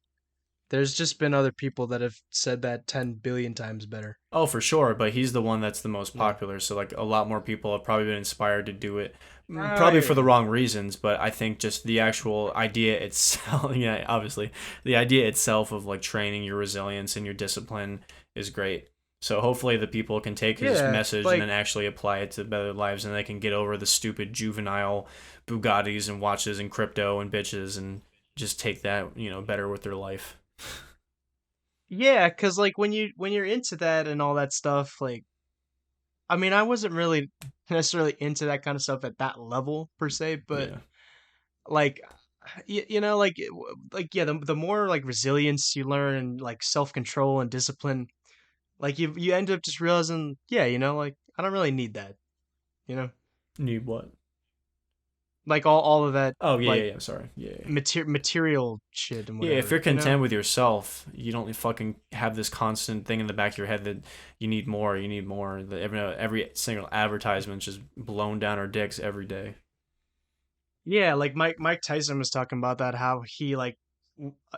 there's just been other people that have said that 10 billion times better. Oh, for sure, but he's the one that's the most Yeah. popular. So like a lot more people have probably been inspired to do it, probably for the Right. wrong reasons. But I think just the actual idea itself, yeah, obviously the idea itself of like training your resilience and your discipline is great. So hopefully the people can take his Yeah, message and like then actually apply it to better lives, and they can get over the stupid juvenile Bugattis and watches and crypto and bitches and just take that better with their life. yeah, cuz like when you're into that and all that stuff, like I mean, I wasn't really necessarily into that kind of stuff at that level per se, but Yeah, like you know like like yeah, the more like resilience you learn and like self-control and discipline, like you end up just realizing, yeah, like I don't really need that, you know? need what? Like all of that Oh yeah, like yeah, yeah. Sorry, yeah, yeah. material shit and Yeah, if whatever, you're content with yourself, you don't fucking have this constant thing in the back of your head that you need more, you need more. That every single advertisement's just blown down our dicks every day. Yeah, like Mike Tyson was talking about that, how he like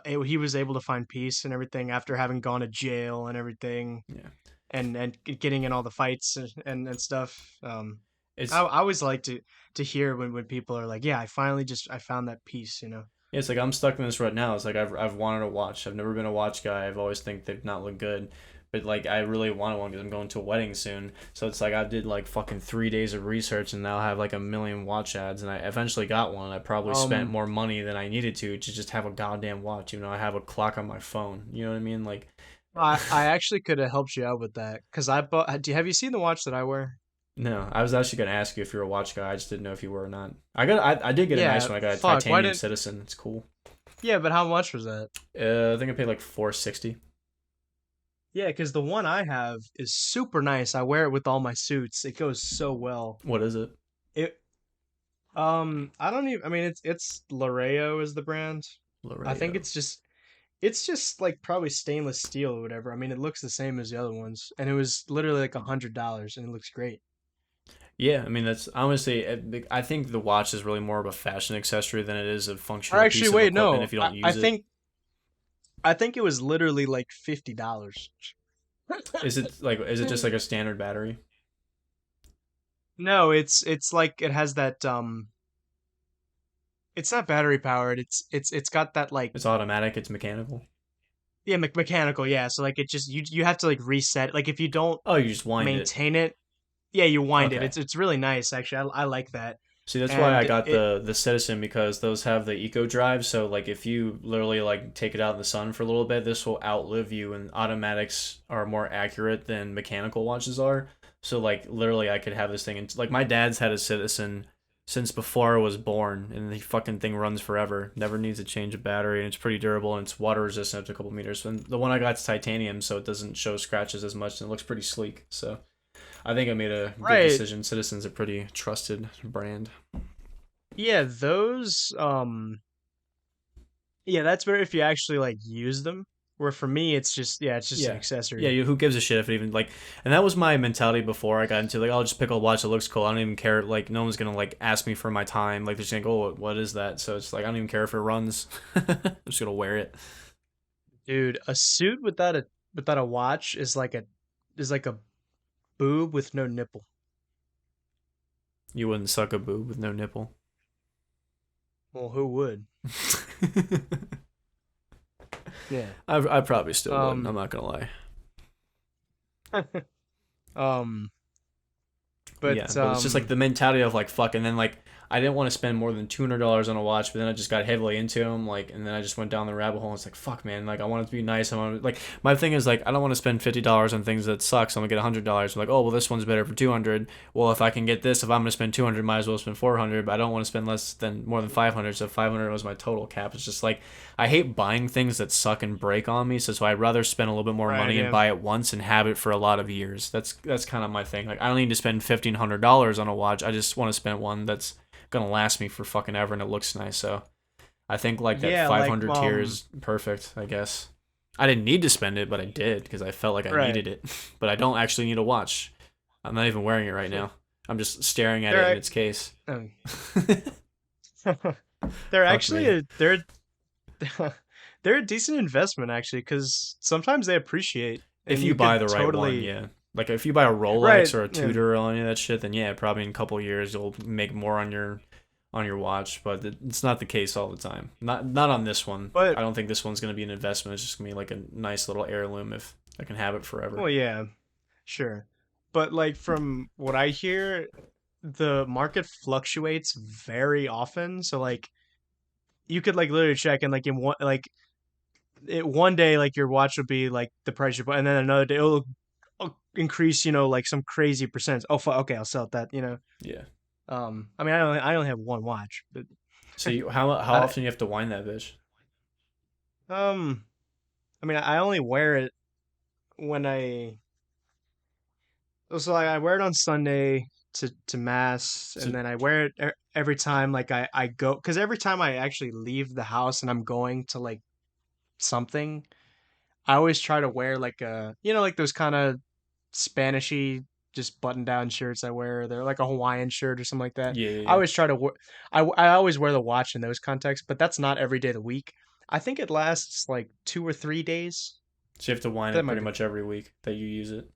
he was able to find peace and everything after having gone to jail and everything, Yeah, and getting in all the fights and stuff. it's I always like to hear when people are like, yeah, I finally just I found that peace. it's like I'm stuck in this right now. It's like I've wanted to watch. I've never been a watch guy. I've always think they've not looked good, but like I really wanted one because I'm going to a wedding soon. So it's like I did like fucking 3 days of research and now I have like a million watch ads. And I eventually got one. I probably spent Um, more money than I needed to just have a goddamn watch. I have a clock on my phone. You know what I mean? Like I actually could have helped you out with that because I bought. Have you seen the watch that I wear? no, I was actually gonna ask you if you're a watch guy. I just didn't know if you were or not. I did get a nice Yeah, one. I got a fuck. Why titanium didn't? Citizen. It's cool. Yeah, but how much was that? I think I paid like 460. Yeah, because the one I have is super nice. I wear it with all my suits. It goes so well. What is it? It I don't even. I mean, it's Lareo is the brand. I think Laredo. it's just like probably stainless steel or whatever. I mean, it looks the same as the other ones, and it was literally like $100, and it looks great. Yeah, I mean that's honestly. I think the watch is really more of a fashion accessory than it is a Or functional actually, piece of wait, equipment no. if you I, don't I use it. think I think it was literally like $50. Is it just like a standard battery? No, it's like it has that it's not battery powered. It's got that like It's automatic. It's mechanical. yeah, mechanical, yeah. So like it just you have to like reset it. Like if you don't Oh, you just wind it. maintain it, yeah, you wind it. Okay. It's really nice actually. I like that. See, that's why I And got it the Citizen because those have the eco drive. So like if you literally like take it out in the sun for a little bit, this will outlive you. And automatics are more accurate than mechanical watches are. So like literally, I could have this thing. And like my dad's had a Citizen since before I was born, and the fucking thing runs forever. Never needs a change of battery, and it's pretty durable and it's water resistant up to a couple meters. And the one I got's titanium, so it doesn't show scratches as much, and it looks pretty sleek. So I think I made a good right. decision. Citizen's a pretty trusted brand. Yeah, those yeah, that's better if you actually like use them. Where for me, it's just yeah, it's just an Yeah. Yeah, accessory. who gives a shit if it even like, and that was my mentality before I got into like, I'll just pick a watch that looks cool. I don't even care. Like, no one's gonna like ask me for my time. Like, they're just gonna go, oh, what is that? So it's like I don't even care if it runs. I'm just gonna wear it. Dude, a suit without a watch is like a boob with no nipple. You wouldn't suck a boob with no nipple. Well, who would? Yeah. I probably still would. I'm Um. not gonna lie. um. Yeah, But but it's just like the mentality of like fuck, and then like I didn't want to spend more than $200 on a watch, but then I just got heavily into them, like, and then I just went down the rabbit hole. And it's like fuck, man, like I want it to be nice. I want to, like my thing is like I don't want to spend $50 on things that suck. So I'm gonna get $100. I'm like, oh well, this one's better for 200. Well, if I can get this, if I'm gonna spend 200, might as well spend 400. But I don't want to spend less than more than 500. So 500 was my total cap. It's just like I hate buying things that suck and break on me. So I'd rather spend a little bit more right, money and yeah. buy it once and have it for a lot of years. That's kind of my thing. Like I don't need to spend $1,500 on a watch. I just want to spend one that's gonna last me for fucking ever and it looks nice. So I think like that Yeah, like 500 tier is perfect. I guess I didn't need to spend it, but I did because I felt like I right. needed it. But I don't actually need a watch. I'm not even wearing it right now. I'm just staring at it in They're its case. ac- they're Fuck actually me. a they're they're a decent investment actually because sometimes they appreciate If and you you buy could the right one, totally yeah. Like if you buy a right Rolex or a yeah. Tudor or any of that shit, then yeah, probably in a couple years you'll make more on your watch. But it's not the case all the time. Not on this one. But I don't think this one's gonna be an investment. It's just gonna be like a nice little heirloom if I can have it forever. well yeah, sure. But like from what I hear, the market fluctuates very often. So like you could like literally check and like in one like one day like your watch will be like the price you put, and then another day it'll increase, like some crazy percent. Oh, okay, I'll sell it that. Yeah. I mean, I only have one watch, but So how I often you have to wind that bitch? um, I mean, I only wear it when so like I wear it on Sunday to mass, So and then I wear it every time like I go, because every time I actually leave the house and I'm going to like something, I always try to wear like like those kind of Spanishy just button down shirts I wear. They're like a Hawaiian shirt or something like that. yeah, yeah, I yeah. always try to wear. I always wear the watch in those contexts, but that's not every day of the week. I think it lasts like 2 or 3 days. So you have to wind That it might pretty be. much every week that you use it.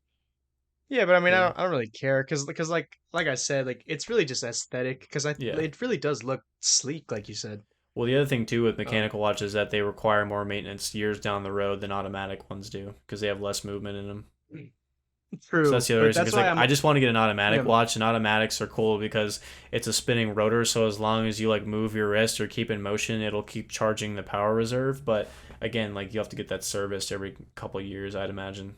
Yeah, but I mean, Yeah. I don't really care because like I said, like it's really just aesthetic because Yeah. it really does look sleek, like you said. Well, the other thing too with Um, mechanical watches is that they require more maintenance years down the road than automatic ones do because they have less movement in them. So True, that's the other but reason. that's Because why like I'm I just want to get an automatic yeah watch, and automatics are cool because it's a spinning rotor. So as long as you like move your wrist or keep in motion, it'll keep charging the power reserve. But again, like you have to get that serviced every couple of years, I'd imagine,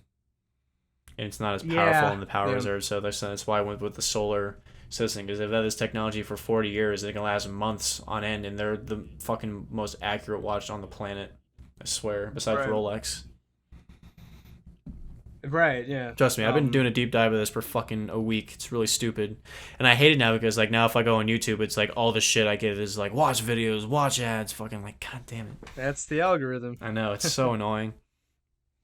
and it's not as powerful yeah in the power yeah reserve. So that's why I went with the solar system because they've had this technology for 40 years, it can last months on end, and they're the fucking most accurate watch on the planet. I swear, besides right Rolex. right yeah Trust me, I've been doing a deep dive of this for fucking a week. It's really stupid. And I hate it now because like now if I go on YouTube, it's like all the shit I get is like watch videos, watch ads, fucking like god damn it. that's the algorithm. I know, it's so annoying.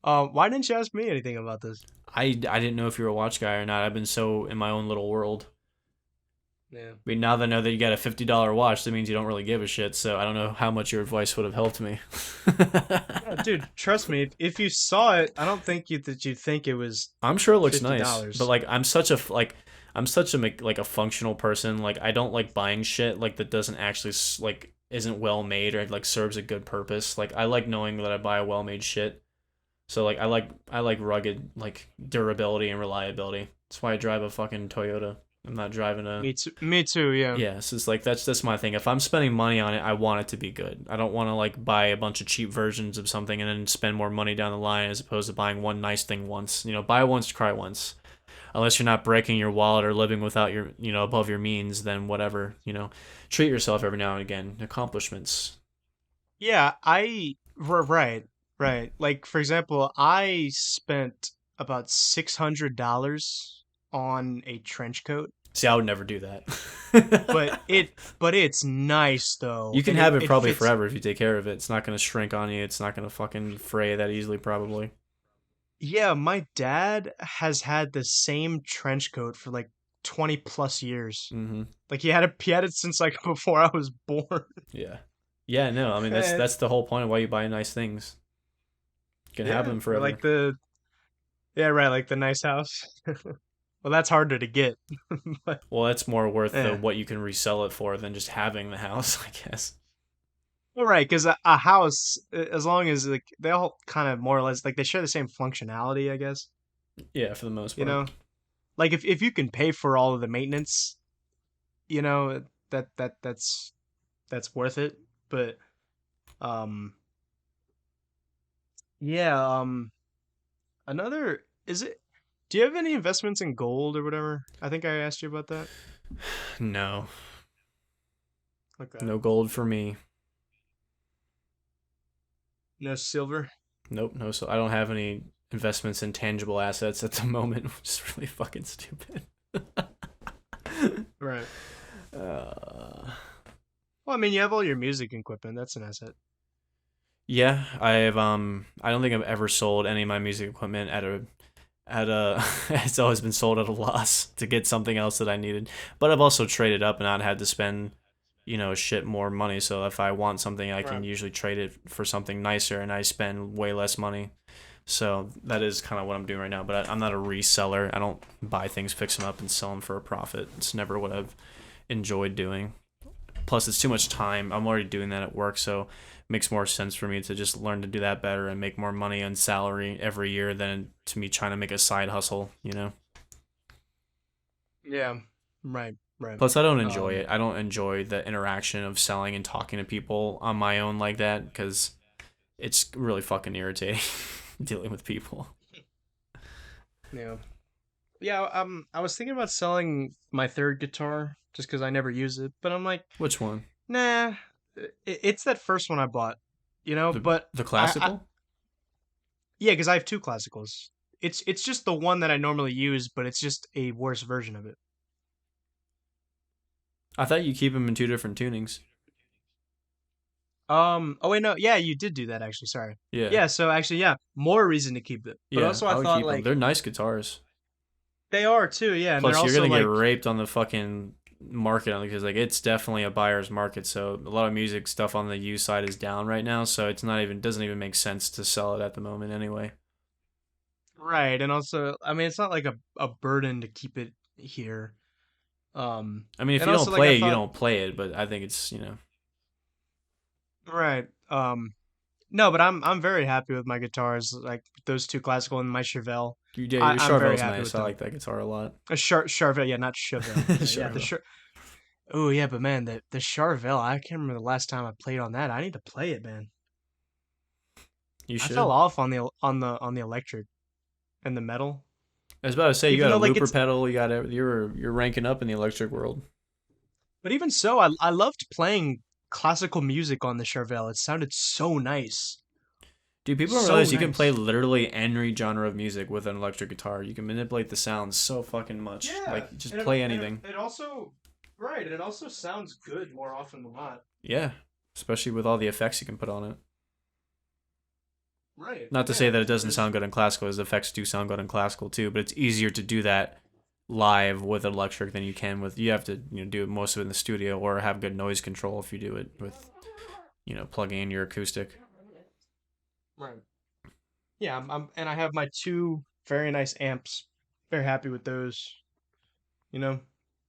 Why didn't you ask me anything about this? I didn't know if you were a watch guy or not. I've been so in my own little world. Yeah. I mean, now that I know that you got a $50 watch, that means you don't really give a shit. So I don't know how much your advice would have helped me. Yeah, dude, trust me. If you saw it, I don't think you'd think it was I'm sure it looks fifty nice, but dollars. like I'm such a like a functional person. Like I don't like buying shit like that doesn't actually like isn't well made or like serves a good purpose. Like I like knowing that I buy a well made shit. So like I like rugged like durability and reliability. That's why I drive a fucking Toyota. I'm not driving a Me too. Me too. Yeah. yeah, so it's like that's my thing. If I'm spending money on it, I want it to be good. I don't want to like buy a bunch of cheap versions of something and then spend more money down the line as opposed to buying one nice thing once. Buy once, cry once. Unless you're not breaking your wallet or living without your, above your means, then whatever. Treat yourself every now and again. Accomplishments. Yeah. Right. Right. Like for example, I spent about $600 on a trench coat. See, I would never do that. but it's nice though, You can and have it it probably fits. forever if you take care of it. It's not going to shrink on you. It's not going to fucking fray that easily, probably. Yeah, my dad has had the same trench coat for like 20 plus years. Mm-hmm. Like he had it since like before I was born. Yeah. Yeah, no, I mean, And that's the whole point of why you buy nice things. You can have yeah, them or forever. like the yeah, right, like the nice house. Well, that's harder to get. But Well, that's more worth the yeah. what you can resell it for than just having the house, I guess. Well, right, because a house, as long as like they all kind of more or less like they share the same functionality, I guess. Yeah, for the most You part. know, like if you can pay for all of the maintenance, that's worth it. But um, yeah, another is it? Do you have any investments in gold or whatever? I think I asked you about that. No. Okay. No gold for me. No silver. Nope, no. So I don't have any investments in tangible assets at the moment, which is really fucking stupid. Right. uh, Well, I mean, you have all your music equipment. That's an asset. yeah, I don't think I've ever sold any of my music equipment at a it's always been sold at a loss to get something else that I needed. But I've also traded up and not had to spend, shit more money. So if I want something, I can Right. usually trade it for something nicer and I spend way less money. So that is kind of what I'm doing right now. But I'm not a reseller. I don't buy things, fix them up, and sell them for a profit. It's never what I've enjoyed doing. Plus, it's too much time. I'm already doing that at work, so it makes more sense for me to just learn to do that better and make more money on salary every year than to me trying to make a side hustle. Yeah. Right. Right. Plus, I don't enjoy Um. it. I don't enjoy the interaction of selling and talking to people on my own like that because it's really fucking irritating dealing with people. Yeah. Yeah. I was thinking about selling my third guitar just because I never use it, but I'm like, Which one? nah. It's that first one I bought. The But the I classical? yeah, because I have two classicals. It's just the one that I normally use, but it's just a worse version of it. I thought you keep them in two different tunings. Oh wait, no, yeah, you did do that actually. Sorry. Yeah, Yeah, so actually, yeah, more reason to keep it. But yeah, also, I I would thought keep them. like They're nice guitars. they are too. Yeah, and they're Plus, you're also gonna get like raped on the fucking market because like it's definitely a buyer's market. So a lot of music stuff on the used side is down right now. So it's not even doesn't even make sense to sell it at the moment anyway. right, and also, I mean, it's not like a burden to keep it here. I mean, if And you don't also like I play it, you thought, don't play it. But I think it's. right. No, but I'm very happy with my guitars, like those two classical and my Chevelle. Yeah, your I'm very Charvel's happy nice. with I them. like that guitar a lot. A Charvel, yeah, not Chevelle. Yeah, the Charvel. Oh yeah, but man, the Charvel, I can't remember the last time I played on that. I need to play it, man. You I fell should. off on the electric and the metal. I was about to say you Even got a though like looper it's pedal. You're ranking up in the electric world. but even so, I loved playing classical music on the Charvel. It sounded so nice. Dude, people don't So realize you can play nice. literally any genre of music with an electric guitar. You can manipulate the sounds so fucking much. Yeah, Like, just and play anything. it also right, and it also sounds good more often than not. Yeah. Especially with all the effects you can put on it. Right. Not to say Yeah. that it doesn't There's sound good in classical, as effects do sound good in classical too, but it's easier to do that live with electric than you can with. You have to do most of it in the studio or have good noise control if you do it with plugging in your acoustic. right. Yeah, and I have my two very nice amps. Very happy with those. You know,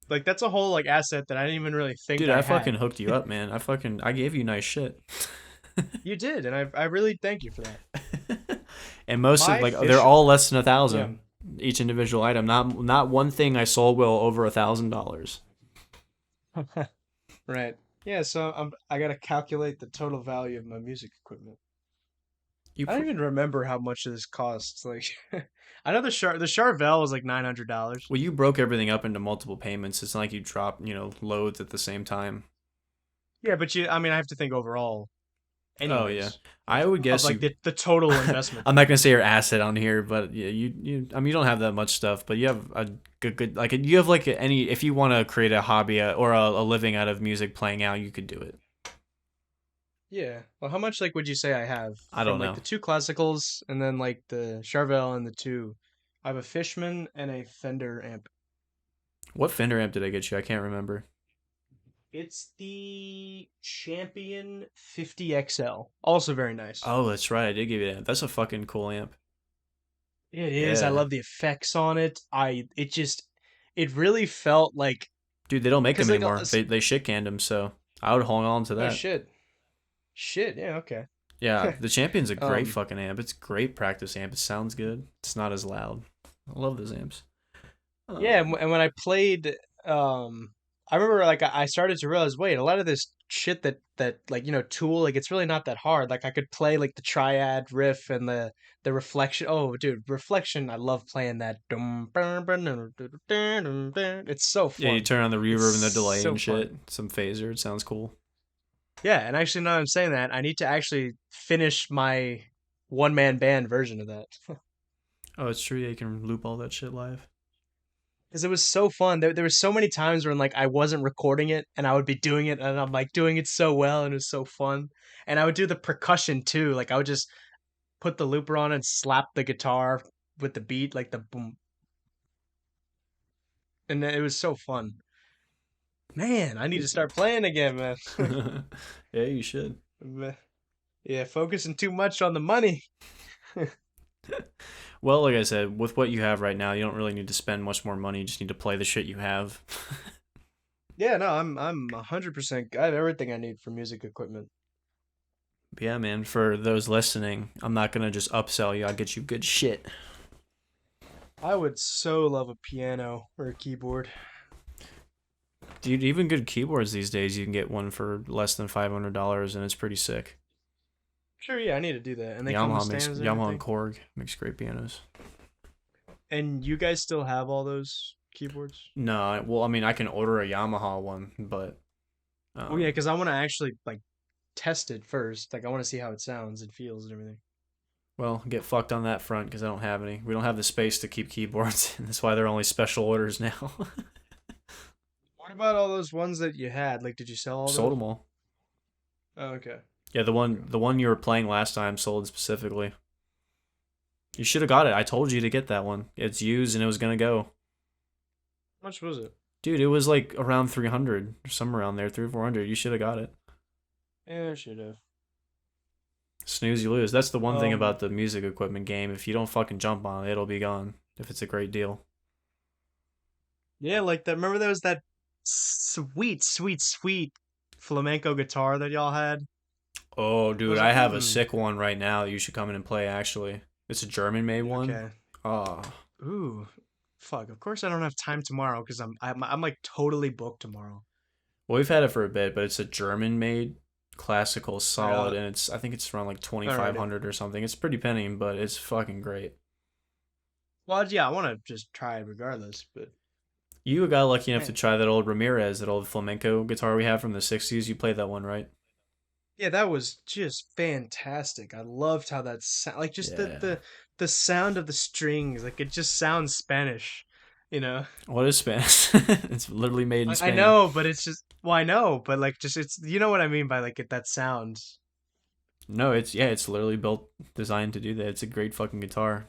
like that's a whole like asset that I didn't even really think Dude, I I had. fucking hooked you up, man. I gave you nice shit. You did, and I really thank you for that. And most of My like they're fish, all less than a yeah, thousand each individual item. Not one thing I sold will over $1,000. right. Yeah, so I gotta calculate the total value of my music equipment. You I don't even remember how much this costs. Like, I know the Charvel was like $900. well, you broke everything up into multiple payments. It's not like you drop loads at the same time. Yeah, but I mean, I have to think overall. Oh yeah, anyways, I would of guess like you. the total investment. I'm not gonna say your asset on here, but yeah, you. I mean, you don't have that much stuff, but you have a good like you have like any. If you want to create a hobby or a living out of music playing out, you could do it. Yeah. Well, how much like would you say I have I from don't like know the two classicals and then like the Charvel and the two? I have a Fishman and a Fender amp. what Fender amp did I get you. I can't remember. It's the Champion 50 XL. Also very nice. Oh, that's right. I did give you that. That's a fucking cool amp. It is. I Yeah, love the effects on it. It really felt like dude, they don't make because them like anymore. They shit canned them, so I would hold on to oh that. shit. Shit, yeah, okay. Yeah, the Champion's a great um fucking amp. It's a great practice amp. It sounds good. It's not as loud. I love those amps. Yeah, Um, and when I played, I remember like I started to realize, wait, a lot of this shit that like Tool, like it's really not that hard. Like I could play like the triad riff and the reflection. Oh, dude, reflection! I love playing that. It's so yeah, you fun. turn on the It's reverb and the delay so and fun. shit. Some phaser. It sounds cool. Yeah, and actually, now I'm saying that, I need to actually finish my one man band version of that. Oh, it's true. Yeah, you can loop all that shit live. Because it was so fun. There were so many times when like I wasn't recording it and I would be doing it and I'm like doing it so well and it was so fun. And I would do the percussion too. Like I would just put the looper on and slap the guitar with the beat, like the boom. And it was so fun. Man, I need to start playing again, man. Yeah, you should. Yeah, focusing too much on the money. Well, like I said, with what you have right now, you don't really need to spend much more money. You just need to play the shit you have. Yeah, no, I'm 100%. I have everything I need for music equipment. But yeah, man, for those listening, I'm not gonna just upsell you. I'll get you good shit. I would so love a piano or a keyboard. Dude, even good keyboards these days, you can get one for less than $500, and it's pretty sick. Sure, yeah, I need to do that. And they come with Yamaha makes stands and Yamaha and everything. Korg makes great pianos. And you guys still have all those keyboards? No, well, I mean, I can order a Yamaha one, but Oh yeah, um, because I want to actually like test it first. Like I want to see how it sounds and feels and everything. well, get fucked on that front because I don't have any. We don't have the space to keep keyboards, and that's why they're only special orders now. What about all those ones that you had? Like, did you sell all Sold those? them all. Oh, okay. Yeah, Okay. the one you were playing last time sold specifically. You should have got it. I told you to get that one. It's used and it was gonna go. How much was it? Dude, it was like around 300, somewhere around there, 300 or 400. You should have got it. Yeah, I should have. Snooze, you lose. That's the one thing Um, about the music equipment game. If you don't fucking jump on it, it'll be gone. If it's a great deal. yeah, like that. Remember there was that sweet flamenco guitar that y'all had? Oh, I dude, was I like, have a hmm. sick one right now that you should come in and play, actually. It's a German made one. Okay. Oh. Ooh, fuck. Of course I don't have time tomorrow because I'm like totally booked tomorrow. Well, we've had it for a bit, but it's a German made classical All right, solid, and I think it's around like alrighty. 2,500 or something. It's pretty penny, but it's fucking great. Well, yeah, I want to just try it regardless, but You got lucky enough to man, try that old Ramirez, that old flamenco guitar we have from the 60s. You played that one, right? yeah, that was just fantastic. I loved how that sound, like just Yeah. the sound of the strings, like it just sounds Spanish, you know. What is Spanish? It's literally made in I Spain. know, but it's just well, I know, but like just it's you know what I mean by like that sound. No, it's literally built, designed to do that. It's a great fucking guitar.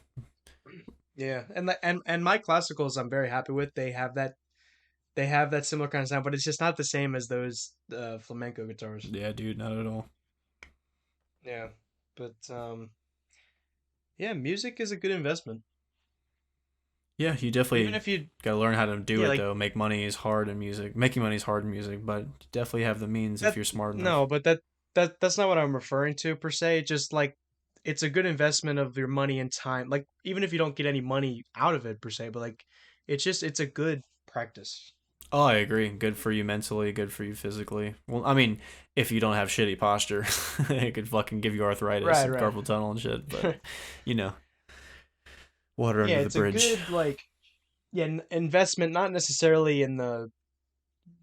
Yeah, and my classicals I'm very happy with. They have that similar kind of sound, but it's just not the same as those flamenco guitars. Yeah, dude, not at all. Yeah, but yeah, music is a good investment. Yeah, you Even definitely if you gotta learn how to do yeah it like though. Make money is hard in music. Making money is hard in music, but you definitely have the means if that you're smart enough. no, but that's not what I'm referring to per se. Just like it's a good investment of your money and time. Like even if you don't get any money out of it per se, but like it's a good practice. Oh, I agree. Good for you mentally, good for you physically. Well, I mean, if you don't have shitty posture, it could fucking give you arthritis Right, and right. carpal tunnel and shit. But you know, water Yeah, under the it's a bridge good like yeah, investment not necessarily in the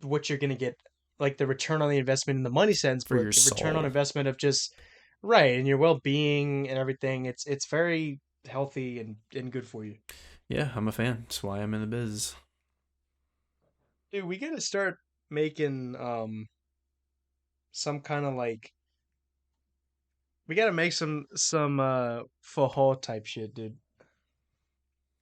what you're going to get like the return on the investment in the money sense, for but your the return on soul. investment of just right, and your well-being and everything. It's very healthy and good for you. Yeah, I'm a fan. That's why I'm in the biz. Dude, we gotta start making some kind of like we gotta make some faux type shit, dude.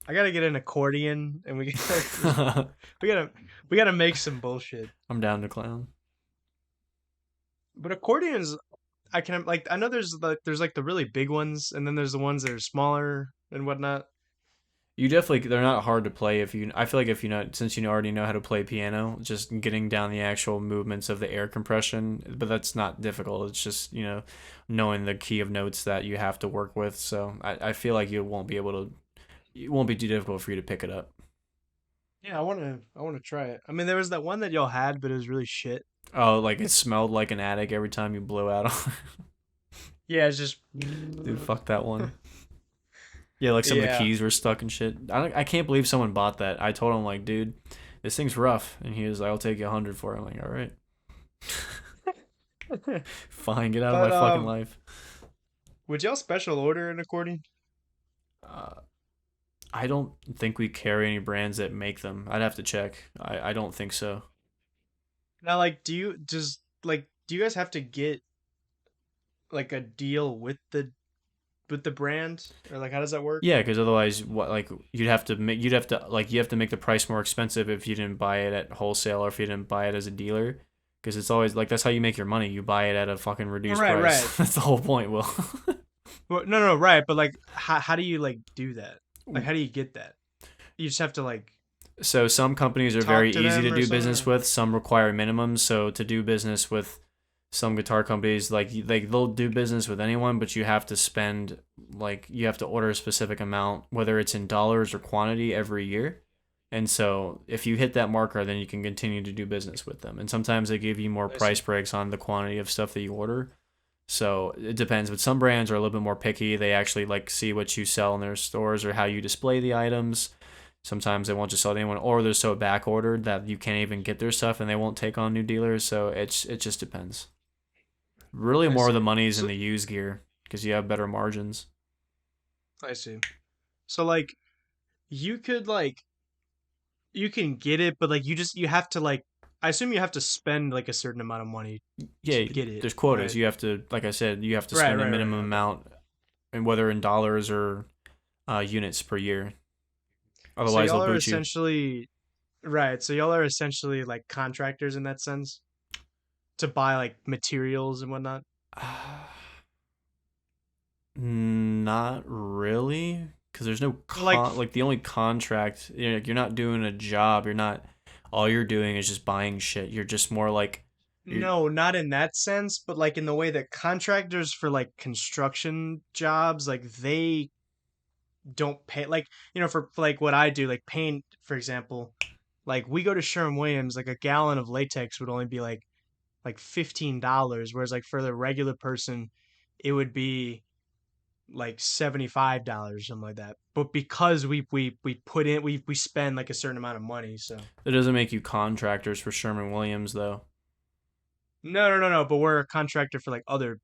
I gotta get an accordion and we gotta we gotta we gotta make some bullshit. I'm down to clown. But accordions, I can like I know there's like the really big ones and then there's the ones that are smaller and whatnot. You definitely they're not hard to play if you. I feel like if you know since you already know how to play piano, just getting down the actual movements of the air compression, but that's not difficult. It's just knowing the key of notes that you have to work with. So I feel like you won't be able to. It won't be too difficult for you to pick it up. Yeah, I wanna try it. I mean, there was that one that y'all had, but it was really shit. Oh, like it smelled like an attic every time you blew out on. Yeah, it's just Dude, fuck that one. Yeah, like some of the yeah. keys were stuck and shit. I can't believe someone bought that. I told him like, dude, this thing's rough, and he was like, I'll take you 100 for it. I'm like, all right, fine, get out of my But fucking life. would y'all special order an accordion? Uh, I don't think we carry any brands that make them. I'd have to check. I don't think so. Now, like, do you guys have to get like a deal with the brand, or like how does that work? Yeah, because otherwise, what like you have to make the price more expensive if you didn't buy it at wholesale or if you didn't buy it as a dealer. Because it's always like that's how you make your money. You buy it at a fucking reduced Right, right. price. That's the whole point, Will. Well, no, no, right. But like, how do you like do that? Like, how do you get that? You just have to like So some companies are talk very to easy to them or do something. business with. Some require minimums. So to do business with some guitar companies, like they'll do business with anyone, but you have to spend like you have to order a specific amount, whether it's in dollars or quantity every year. And so if you hit that marker, then you can continue to do business with them. And sometimes they give you more I price see. breaks on the quantity of stuff that you order. So it depends, but some brands are a little bit more picky. They actually like see what you sell in their stores or how you display the items. Sometimes they won't just sell to anyone, or they're so back ordered that you can't even get their stuff, and they won't take on new dealers. So it just depends. Really, I more of the see. money is in So the used gear because you have better margins. I see. So like, you could like you can get it, but like you have to like I assume you have to spend like a certain amount of money to Yeah, get it, there's quotas. right? You have to, like I said, you have to Right, spend a right, right. minimum Okay. amount, and whether in dollars or units per year. So Otherwise, they'll y'all are boot you. essentially right. So y'all are essentially like contractors in that sense to buy like materials and whatnot. Not really, because there's no Like like the only contract. You're not doing a job. You're not. All you're doing is just buying shit. You're just more like you. no, not in that sense, but like in the way that contractors for like construction jobs, like they don't pay like for like what I do, like paint, for example, like we go to Sherwin Williams, like a gallon of latex would only be like $15, whereas like for the regular person, it would be like $75, something like that. But because we put in we spend like a certain amount of money, so It doesn't make you contractors for Sherman Williams though. no, no, no, no. But we're a contractor for like other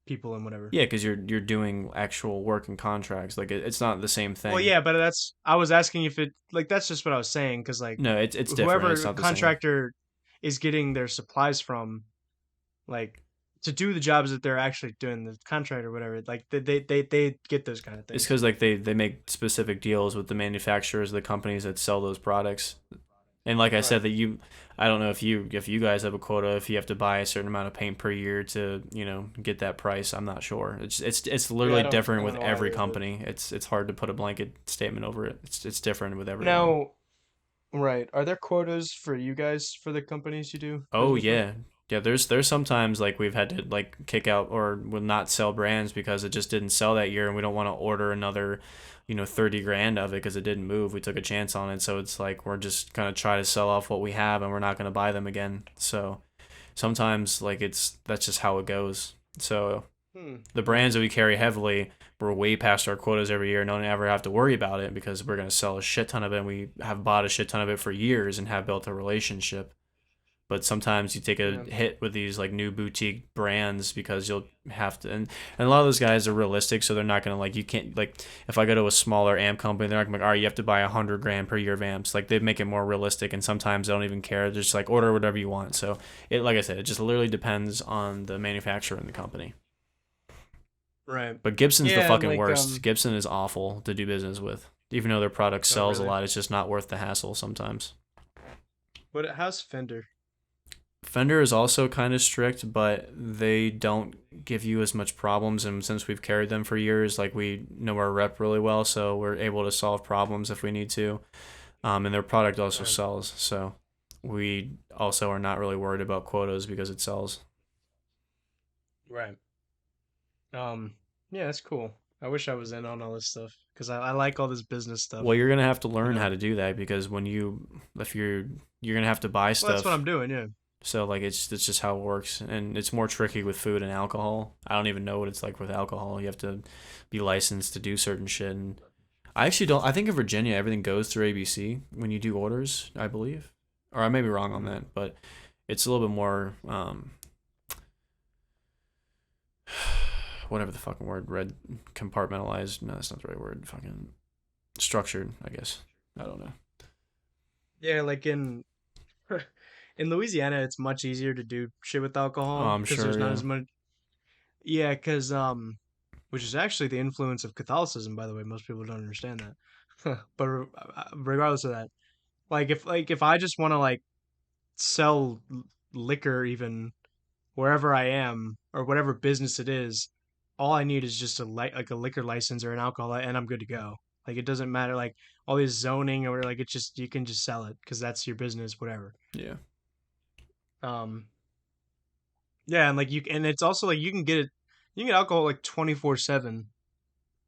people and whatever. Yeah, because you're doing actual work and contracts. Like it's not the same Well, thing. yeah, but that's I was asking if it like that's just what I was saying because like No, it's different. It's whoever not the same. contractor is getting their supplies from, like to do the jobs that they're actually doing the contract or whatever, like they get those kind of It's things. because like they make specific deals with the manufacturers, the companies that sell those products. And like I said, Right. that I don't know if you guys have a quota, if you have to buy a certain amount of paint per year to get that price. I'm not sure. It's Yeah, literally I different don't with know every either, but company. It's hard to put a blanket statement over it. It's different with everyone. now, right, are there quotas for you guys for the companies you do Oh business with? yeah. Yeah, there's sometimes like we've had to like kick out or will not sell brands because it just didn't sell that year and we don't want to order another 30 grand of it because it didn't move. We took a chance on it. So it's like we're just gonna try to sell off what we have and we're not gonna buy them again. So sometimes like that's just how it goes. So the Hmm. brands that we carry heavily, we're way past our quotas every year and don't ever have to worry about it because we're gonna sell a shit ton of it and we have bought a shit ton of it for years and have built a relationship. But sometimes you take a Yeah. hit with these like new boutique brands because you'll have to, and a lot of those guys are realistic, so they're not gonna like you can't like if I go to a smaller amp company, they're not gonna be like, all right, you have to buy 100 grand per year of amps. Like they make it more realistic, and sometimes they don't even care. They're just like order whatever you want. So it, like I said, it just literally depends on the manufacturer and the company. Right. But Gibson's the Yeah, and fucking like worst. Gibson is awful to do business with. Even though their product oh sells a really? lot, it's just not worth the hassle sometimes. How's Fender? Fender is also kind of strict, but they don't give you as much problems. And since we've carried them for years, like we know our rep really well, so we're able to solve problems if we need to. And their product also Right. sells, so we also are not really worried about quotas because it sells. Right. Um, yeah, that's cool. I wish I was in on all this stuff because I like all this business stuff, Well, you're gonna have to you learn how know. to do that because when if you're gonna have to buy Well, that's what stuff. I'm doing, yeah. So like it's just how it works, and it's more tricky with food and alcohol. I don't even know what it's like with alcohol. You have to be licensed to do certain shit. And I actually don't. I think in Virginia everything goes through ABC when you do orders. I believe, or I may be wrong on Mhm. that, but it's a little bit more whatever the fucking word, red compartmentalized. No, that's not the right word. Fucking structured, I guess. I don't know. Yeah, like in in Louisiana, it's much easier to do shit with Oh, alcohol I'm because there's sure. not Yeah, as much. Yeah, because which is actually the influence of Catholicism, by the way. Most people don't understand that. But regardless of that, like if I just want to like sell liquor even wherever I am or whatever business it is, all I need is just like a liquor license or an alcohol, and I'm good to go. Like it doesn't matter like all this zoning or like it's just you can just sell it because that's your business, whatever. yeah. Um, yeah, and like and it's also like you can get alcohol like 24/7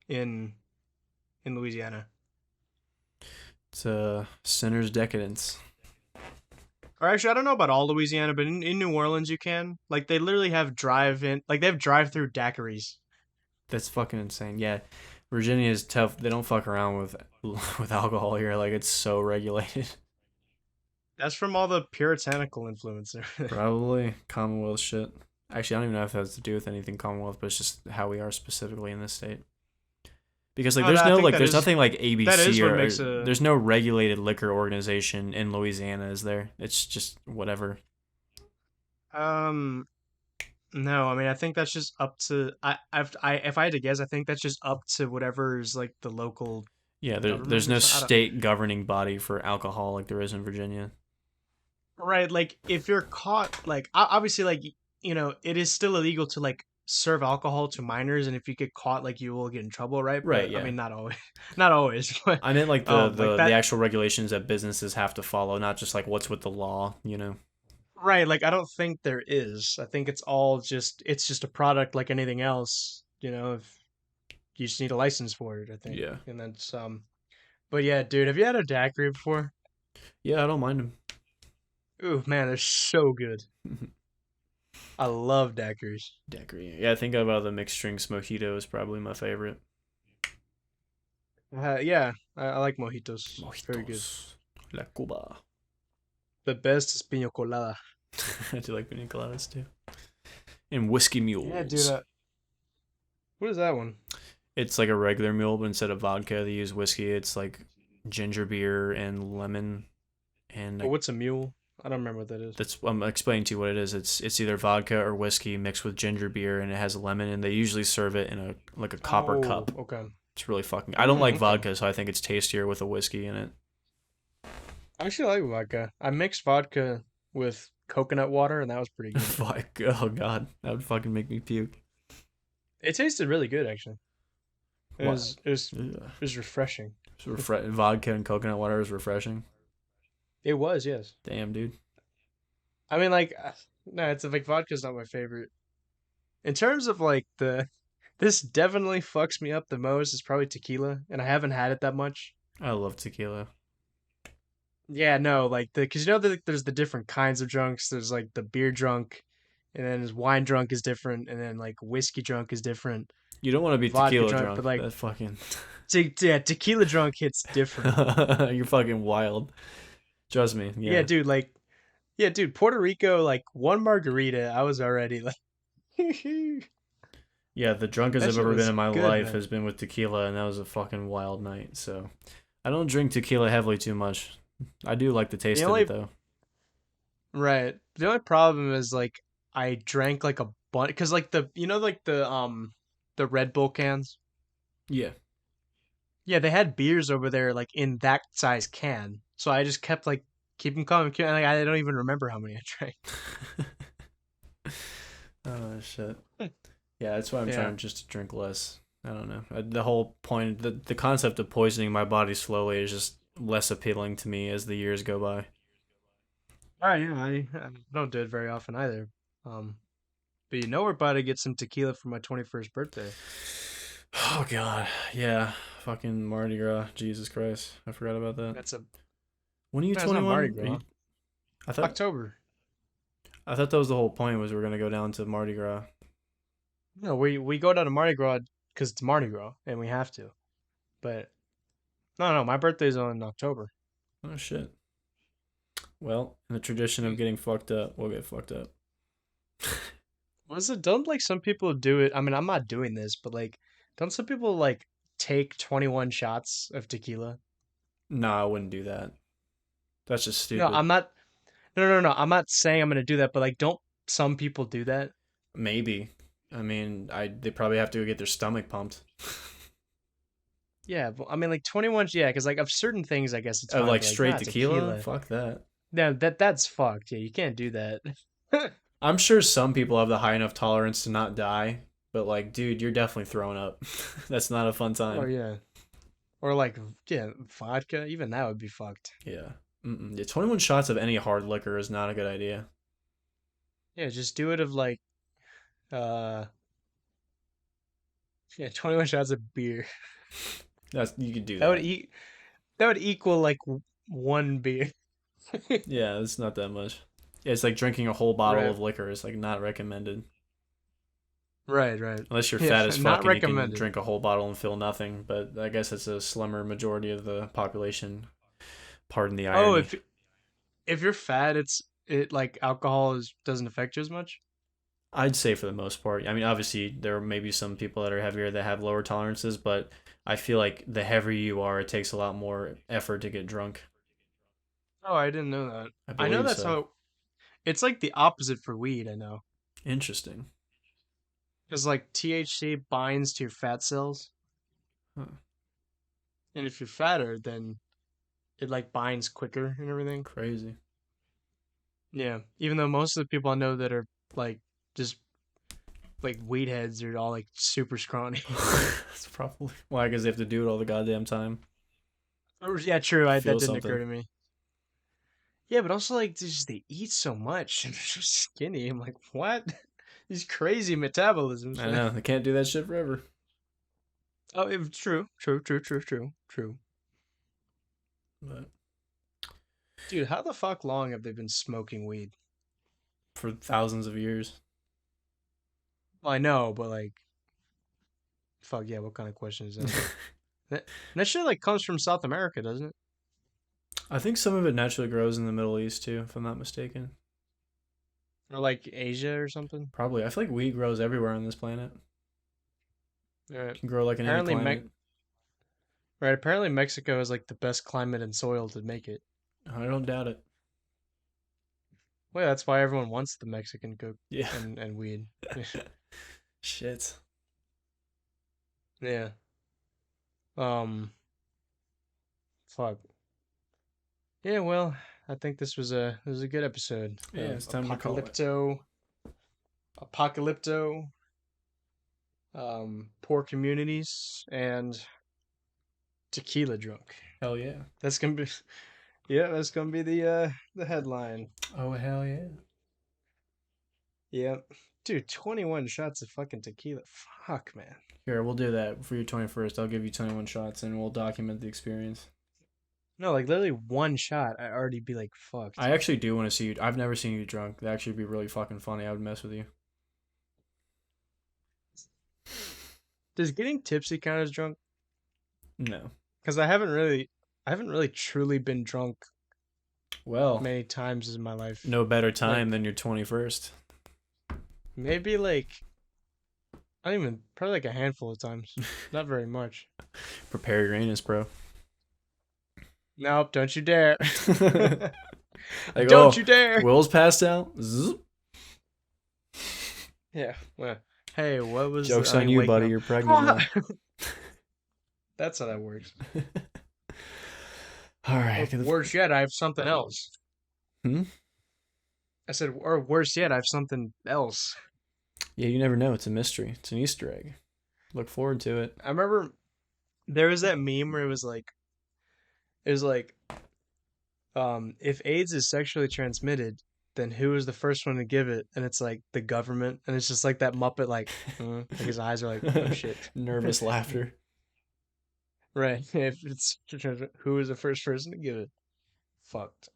in Louisiana. It's sinner's decadence. Or actually, I don't know about all Louisiana, but in New Orleans you can. Like they literally have they have drive-through daiquiris. That's fucking insane. Yeah, Virginia is tough. They don't fuck around with with alcohol here. Like it's so regulated. That's from all the puritanical influence. Probably Commonwealth shit. Actually, I don't even know if that has to do with anything Commonwealth, but it's just how we are specifically in this state. Because like Oh, there's I no think like there's nothing like that is ABC what or makes a there's no regulated liquor organization in Louisiana, is there? It's just whatever. um no, I mean I think that's just up to I if I had to guess, I think that's just up to whatever's like the local Yeah, there's government or no something. I don't state governing body for alcohol like there is in Virginia. right, like if you're caught like obviously like you know, it is still illegal to like serve alcohol to minors and if you get caught like you will get in trouble, right? Right, But I yeah. mean not always not always, but I meant like the like the that actual regulations that businesses have to follow, not just like what's with the law, you know. right, like I don't think there is. I think it's just a product like anything else, you know, if you just need a license for it, I think. Yeah. And that's but yeah, dude, have you had a daiquiri before? Yeah, I don't mind them. Ooh, man, they're so good. I love daiquiris. Daiquiri. Yeah, I think about the mixed drinks mojito is probably my favorite. Yeah, I like mojitos. Very good. Mojitos. La Cuba. The best is piña colada. I do like pina coladas too. And whiskey Yeah, dude. mules. What is that one? It's like a regular mule, but instead of vodka, they use whiskey. It's like ginger beer and lemon, and Oh, like what's a mule? I don't remember what that is. that's I'm explaining to you what it is. It's either vodka or whiskey mixed with ginger beer, and it has lemon. And they usually serve it in a like a copper Oh, cup. okay. It's really fucking. I don't like Okay. vodka, so I think it's tastier with a whiskey in it. I actually like vodka. I mixed vodka with coconut water, and that was pretty good. Fuck. Oh god, that would fucking make me puke. It tasted really good, actually. What? It was refreshing. Vodka and coconut water is refreshing. It was, yes. Damn, dude. I mean, like, no, it's like vodka's not my favorite. In terms of like this definitely fucks me up the most is probably tequila, and I haven't had it that much. I love tequila. Yeah, no, like because you know that there's the different kinds of drunks. There's like the beer drunk, and then there's wine drunk is different, and then like whiskey drunk is different, You don't want to be vodka tequila drunk, drunk. but like That's fucking. yeah, tequila drunk hits different. You're fucking wild. Trust me. Yeah, Yeah. dude, like Yeah, dude, Puerto Rico, like one margarita, I was already like, Yeah, the drunkest that I've shit ever been was in my good, life man. has been with tequila, and that was a fucking wild night. So I don't drink tequila heavily too much. I do like the The taste of it only though. right, the only problem is like I drank like a bunch because like the Red Bull cans. Yeah. Yeah, they had beers over there like in that size can. So I just kept like keep them coming. Like, I don't even remember how many I drank. Oh shit. Yeah, that's why I'm Yeah. trying just to drink less. I don't know. The whole point, the concept of poisoning my body slowly is just less appealing to me as the years go by. All right, yeah, I don't do it very often either. Um, but we're about to get some tequila for my 21st birthday. Oh god, yeah, fucking Mardi Gras. Jesus Christ, I forgot about that. That's a When are you That's not Mardi 21? Are you? Gras. I thought October. I thought that was the whole point was we are gonna go down to Mardi Gras. No, we go down to Mardi Gras because it's Mardi Gras and we have to. But no, my birthday's on October. Oh shit. Well, in the tradition of getting fucked up, we'll get fucked up. Was it don't like some people do it? I mean, I'm not doing this, but like, don't some people like take 21 shots of tequila? No, I wouldn't do that. That's just No, stupid. I'm not. No. I'm not saying I'm gonna do that, but like, don't some people do that? Maybe. I mean, I they probably have to go get their stomach pumped. Yeah, but I mean, like 21. Yeah, because like of certain things, I guess it's Of fine, like but like straight not tequila? tequila. Fuck that. No, that's fucked. Yeah, you can't do that. I'm sure some people have the high enough tolerance to not die, but like, dude, you're definitely throwing up. That's not a fun Oh time. yeah, or like yeah, vodka. Even that would be fucked. Yeah. Mm-mm. Yeah, 21 shots of any hard liquor is not a good idea. Yeah, just do it of like uh yeah, 21 shots of beer. That's you could do That would that. eat. That would equal like one beer. Yeah, it's not that much. Yeah, it's like drinking a whole bottle Right. of liquor is like not recommended. Right. Unless you're Yeah, fat as not fuck and you can recommended. drink a whole bottle and feel nothing, but I guess it's a slimmer majority of the population. Pardon the Oh, irony. if you're fat, it like alcohol is doesn't affect you as much. I'd say for the most part. I mean, obviously there may be some people that are heavier that have lower tolerances, but I feel like the heavier you are, it takes a lot more effort to get drunk. Oh, I didn't know that. I I know believe that's so. how it's like the opposite for weed, I know. Interesting. Because like THC binds to your fat cells, Huh. and if you're fatter, then it like binds quicker and everything. Crazy. Yeah. Even though most of the people I know that are like just like weed heads are all like super scrawny. That's probably why, because they have to do it all the goddamn time Yeah, true. to That feel didn't occur something. to me. Yeah, but also like they eat so much and they're so skinny. I'm like, what? These crazy metabolisms, I man. know they can't do that shit forever. Oh, true. But Dude, how the fuck long have they been smoking weed? for thousands of years. Well, I know, but like, fuck yeah, what kind of question is that? That shit like comes from South America, doesn't it? I think some of it naturally grows in the Middle East too, if I'm not mistaken. Or like Asia or something? Probably. I feel like weed grows everywhere on this planet. Right. Can grow like in any Apparently, climate. Apparently Mexico is like the best climate and soil to make it. I don't doubt it. Well, yeah, that's why everyone wants the Mexican coke Yeah. and weed. Shit. Yeah. Um. Fuck. Yeah. Well, I think this was a good episode Yeah, of it's time to call it. Apocalypto, poor communities, and tequila drunk. Hell yeah. That's gonna be yeah. That's gonna be the headline. Oh hell yeah. Yep. Dude, 21 shots of fucking tequila. Fuck, man. Here, we'll do that for your 21st. I'll give you 21 shots and we'll document the experience. No, like literally one shot, I'd already be like I fucked. actually do want to see you. I've never seen you drunk. That'd actually be really fucking funny. I would mess with you. Does getting tipsy count as drunk? No. Because I haven't really truly been drunk Well, many times in my life. no better Like time than your 21st. maybe like I don't even probably like a handful of times. Not very much. Prepare your anus, bro. Nope, don't you dare. Like, Don't oh, you dare. Will's passed out. Zzz. Yeah. Well, hey, what was Joke's I on mean you, waking buddy. up? You're pregnant now. That's how that works. All Or right. worse yet, I have something else. Hmm? I said, or worse yet, I have something else. Yeah, you never know. It's a mystery. It's an Easter egg. Look forward to it. I remember there was that meme where it was like, if AIDS is sexually transmitted, then who was the first one to give it? And it's like the government, and it's just like that Muppet, like his eyes are like, oh shit, Nervous laughter. right? If it's who was the first person to give it? Fucked.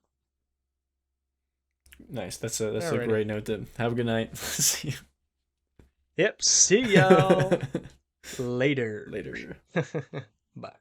Nice. That's a Alrighty. great note to have a good night. See you. Yep. See y'all later. Later. Bye.